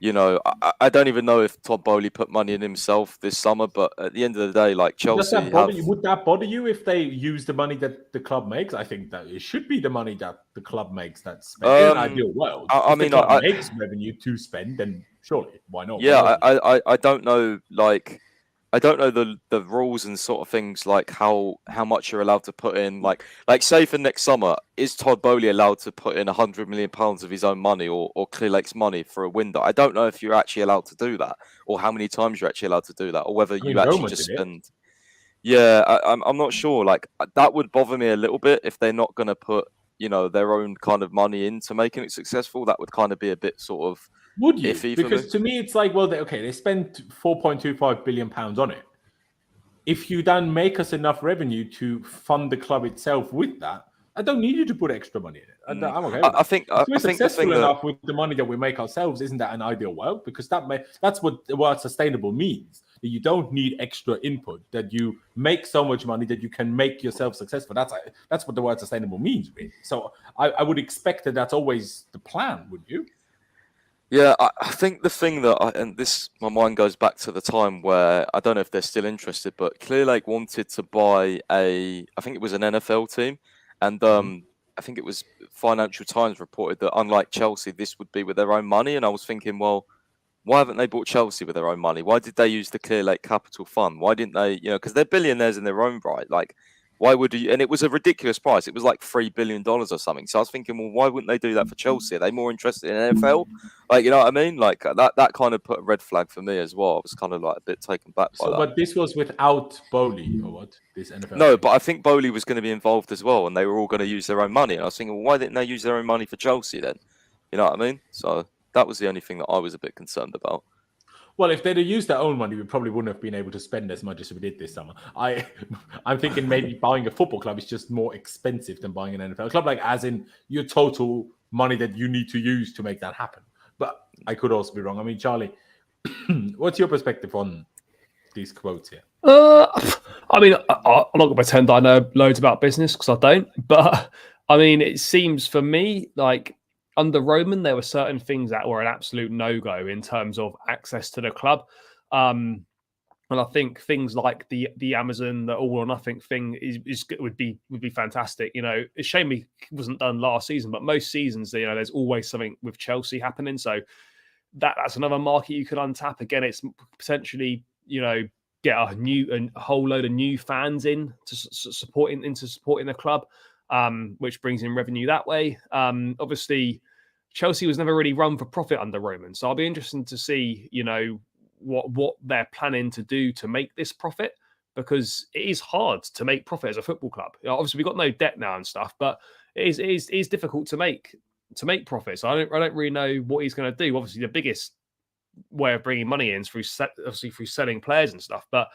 I don't even know if Todd Boehly put money in himself this summer. But at the end of the day, like, Chelsea, would that bother you if they use the money that the club makes? I think that it should be the money that the club makes that's spent. In an ideal world, I mean, the club makes revenue to spend, then surely why not? Yeah, I don't know, like, I don't know the rules and sort of things, like how much you're allowed to put in. Like say for next summer, is Todd Boehly allowed to put in £100 million of his own money or Clearlake's money for a window? I don't know if you're actually allowed to do that, or how many times you're actually allowed to do that, or whether you actually just spend. Yeah, I'm not sure. Like, that would bother me a little bit if they're not going to put their own kind of money into making it successful. That would kind of be a bit sort of. Would you? Because to me, it's like, well, they spent £4.25 billion on it. If you then make us enough revenue to fund the club itself with that, I don't need you to put extra money in it. I'm okay with I think if we're I think successful enough with the money that we make ourselves, isn't that an ideal world? Because that's what the word sustainable means. That you don't need extra input. That you make so much money that you can make yourself successful. That's what the word sustainable means, really. So I would expect that that's always the plan, would you? Yeah, I think the thing my mind goes back to the time where, I don't know if they're still interested, but Clearlake wanted to buy I think it was an NFL team, and I think it was Financial Times reported that, unlike Chelsea, this would be with their own money. And I was thinking, well, why haven't they bought Chelsea with their own money? Why did they use the Clearlake Capital Fund? Why didn't they, because they're billionaires in their own right. Like, why would you? And it was a ridiculous price. It was like $3 billion or something. So I was thinking, well, why wouldn't they do that for Chelsea? Are they more interested in NFL? Like, you know what I mean? Like, that kind of put a red flag for me as well. I was kind of like a bit taken back by that. But this was without Boehly, or what? This NFL? No, but I think Boehly was going to be involved as well, and they were all going to use their own money. And I was thinking, well, why didn't they use their own money for Chelsea then? You know what I mean? So that was the only thing that I was a bit concerned about. Well, if they'd have used their own money, we probably wouldn't have been able to spend as much as we did this summer. I'm thinking maybe buying a football club is just more expensive than buying an NFL club, like as in your total money that you need to use to make that happen. But I could also be wrong. I mean, Charlie, what's your perspective on these quotes here? I mean, I'm not going to pretend I know loads about business because I don't. But I mean, it seems for me like, under Roman, there were certain things that were an absolute no-go in terms of access to the club. And I think things like the Amazon, the all or nothing thing would be fantastic. You know, it's a shame it wasn't done last season, but most seasons, there's always something with Chelsea happening. So that's another market you could untap. Again, it's potentially, get a whole load of new fans in to supporting the club, which brings in revenue that way. Obviously, Chelsea was never really run for profit under Roman, so I'll be interested to see, what they're planning to do to make this profit, because it is hard to make profit as a football club. Obviously, we've got no debt now and stuff, but it is difficult to make profit. So I don't really know what he's going to do. Obviously, the biggest way of bringing money in is through selling players and stuff, but.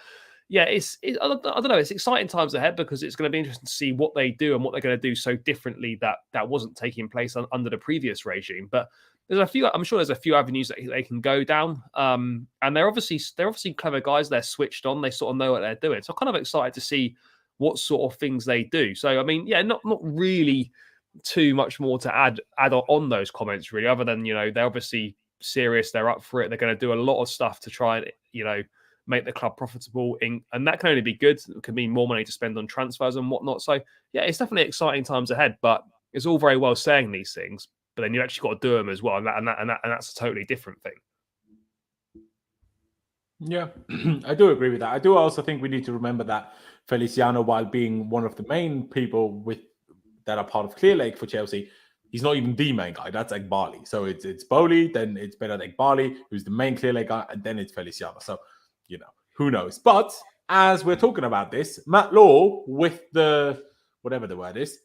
Yeah, I don't know. It's exciting times ahead because it's going to be interesting to see what they do and what they're going to do so differently that wasn't taking place under the previous regime. But I'm sure there's a few avenues that they can go down. And they're obviously clever guys. They're switched on. They sort of know what they're doing. So I'm kind of excited to see what sort of things they do. So, I mean, yeah, not really too much more to add on those comments, really, other than, they're obviously serious. They're up for it. They're going to do a lot of stuff to try and, make the club profitable, and that can only be good. It can mean more money to spend on transfers and whatnot. So yeah, it's definitely exciting times ahead. But it's all very well saying these things, but then you actually got to do them as well, and that's a totally different thing. Yeah, I do agree with that. I do also think we need to remember that Feliciano, while being one of the main people that are part of Clearlake for Chelsea, He's not even the main guy. That's Eghbali. So it's Boehly, then it's Berat Eghbali, who's the main clear leg guy, and then it's Feliciano. So, who knows? But as we're talking about this, Matt Law with the, whatever the word is,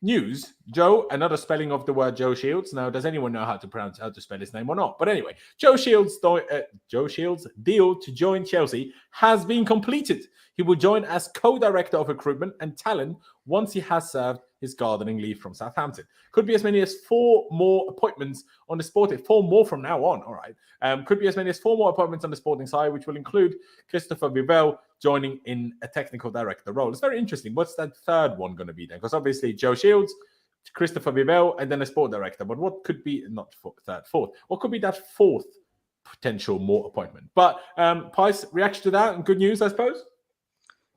news, Joe, another spelling of the word Joe Shields. Now, does anyone know how to spell his name or not? But anyway, Joe Shields' deal to join Chelsea has been completed. He will join as co-director of recruitment and talent once he has served his gardening leave from Southampton. Could be as many as 4 more appointments on the sporting. 4 more from now on. All right. Could be as many as 4 more appointments on the sporting side, which will include Christopher Vivell joining in a technical director role. It's very interesting. What's that third one going to be then? Because obviously Joe Shields, Christopher Vivell, and then a sport director. But what could be fourth? What could be that 4th potential more appointment? But Pice, reaction to that and good news, I suppose.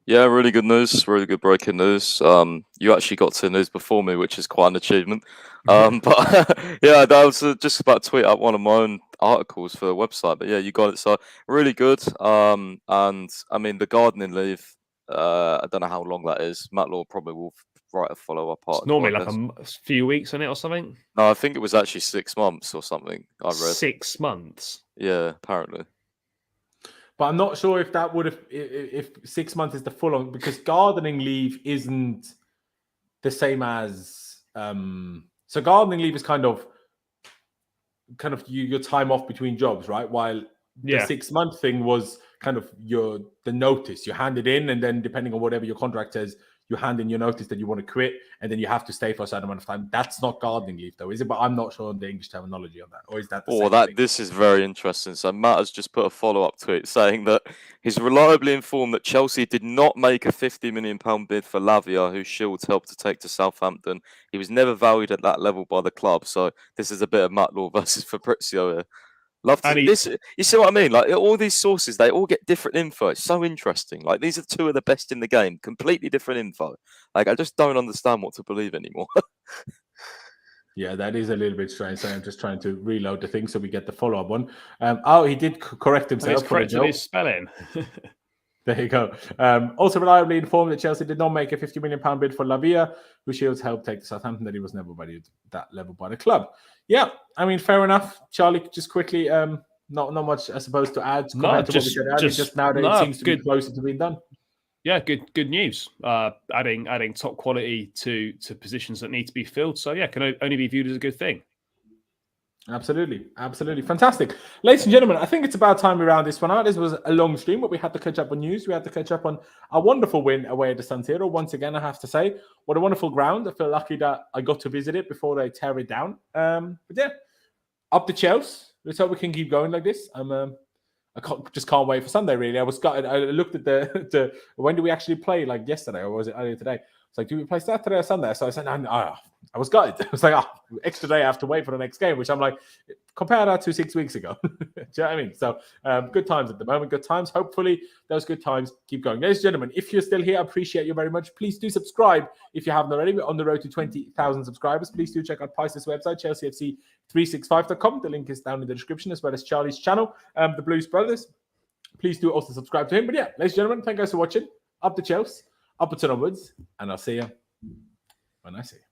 Yeah, really good news. Really good breaking news. You actually got to the news before me, which is quite an achievement. But yeah, that was just about to tweet out one of my own articles for the website. But yeah, you got it. So really good. And I mean, the gardening leave, I don't know how long that is. Matt Law probably will write a follow-up article. It's normally like a few weeks in it or something. No, I think it was actually 6 months or something. I read 6 months. Yeah, apparently. But I'm not sure if that would have, if 6 months is the full on, because gardening leave isn't the same as, so gardening leave is kind of your time off between jobs, right? While the 6 month thing was kind of the notice you hand it in, and then depending on whatever your contract says, you hand in your notice that you want to quit, and then you have to stay for a certain amount of time. That's not gardening leave, though, is it? But I'm not sure on the English terminology on that. Or is that the same thing? This is very interesting. So Matt has just put a follow-up tweet saying that he's reliably informed that Chelsea did not make a £50 million bid for Lavia, who Shields helped to take to Southampton. He was never valued at that level by the club. So this is a bit of Matt Law versus Fabrizio here. Love to this. You see what I mean? Like all these sources, they all get different info. It's so interesting. Like these are 2 of the best in the game, completely different info. Like I just don't understand what to believe anymore. Yeah, that is a little bit strange. So I'm just trying to reload the thing so we get the follow-up one. He did correct himself. He's corrected his spelling. There you go. Also reliably informed that Chelsea did not make a £50 million bid for Lavia, who Shields helped take to Southampton, that he was never valued that level by the club. Yeah, I mean, fair enough. Charlie, just quickly, not much, I suppose, to add compared to what we said earlier, just now that it seems to be closer to being done. Yeah, good news. Adding top quality to positions that need to be filled. So yeah, can only be viewed as a good thing. Absolutely. Fantastic. Ladies and gentlemen, I think it's about time we round this one out. This was a long stream, but we had to catch up on news. We had to catch up on a wonderful win away at the San Siro. Once again, I have to say, what a wonderful ground. I feel lucky that I got to visit it before they tear it down. But yeah, up the Chelsea. Let's hope we can keep going like this. I can't wait for Sunday, really. I looked at the when do we actually play, like yesterday, or was it earlier today? It's like, do we play Saturday or Sunday? So I said, I was gutted. I was like, extra day I have to wait for the next game, which I'm like, compare that to 6 weeks ago. Do you know what I mean? So good times at the moment, good times. Hopefully those good times keep going. Ladies and gentlemen, if you're still here, I appreciate you very much. Please do subscribe if you haven't already. We're on the road to 20,000 subscribers. Please do check out Pice's website, chelseafc365.com. The link is down in the description, as well as Charlie's channel, the Blues Brothers. Please do also subscribe to him. But yeah, ladies and gentlemen, thank you guys for watching. Up the Chelsea, upwards and onwards, and I'll see you when I see you.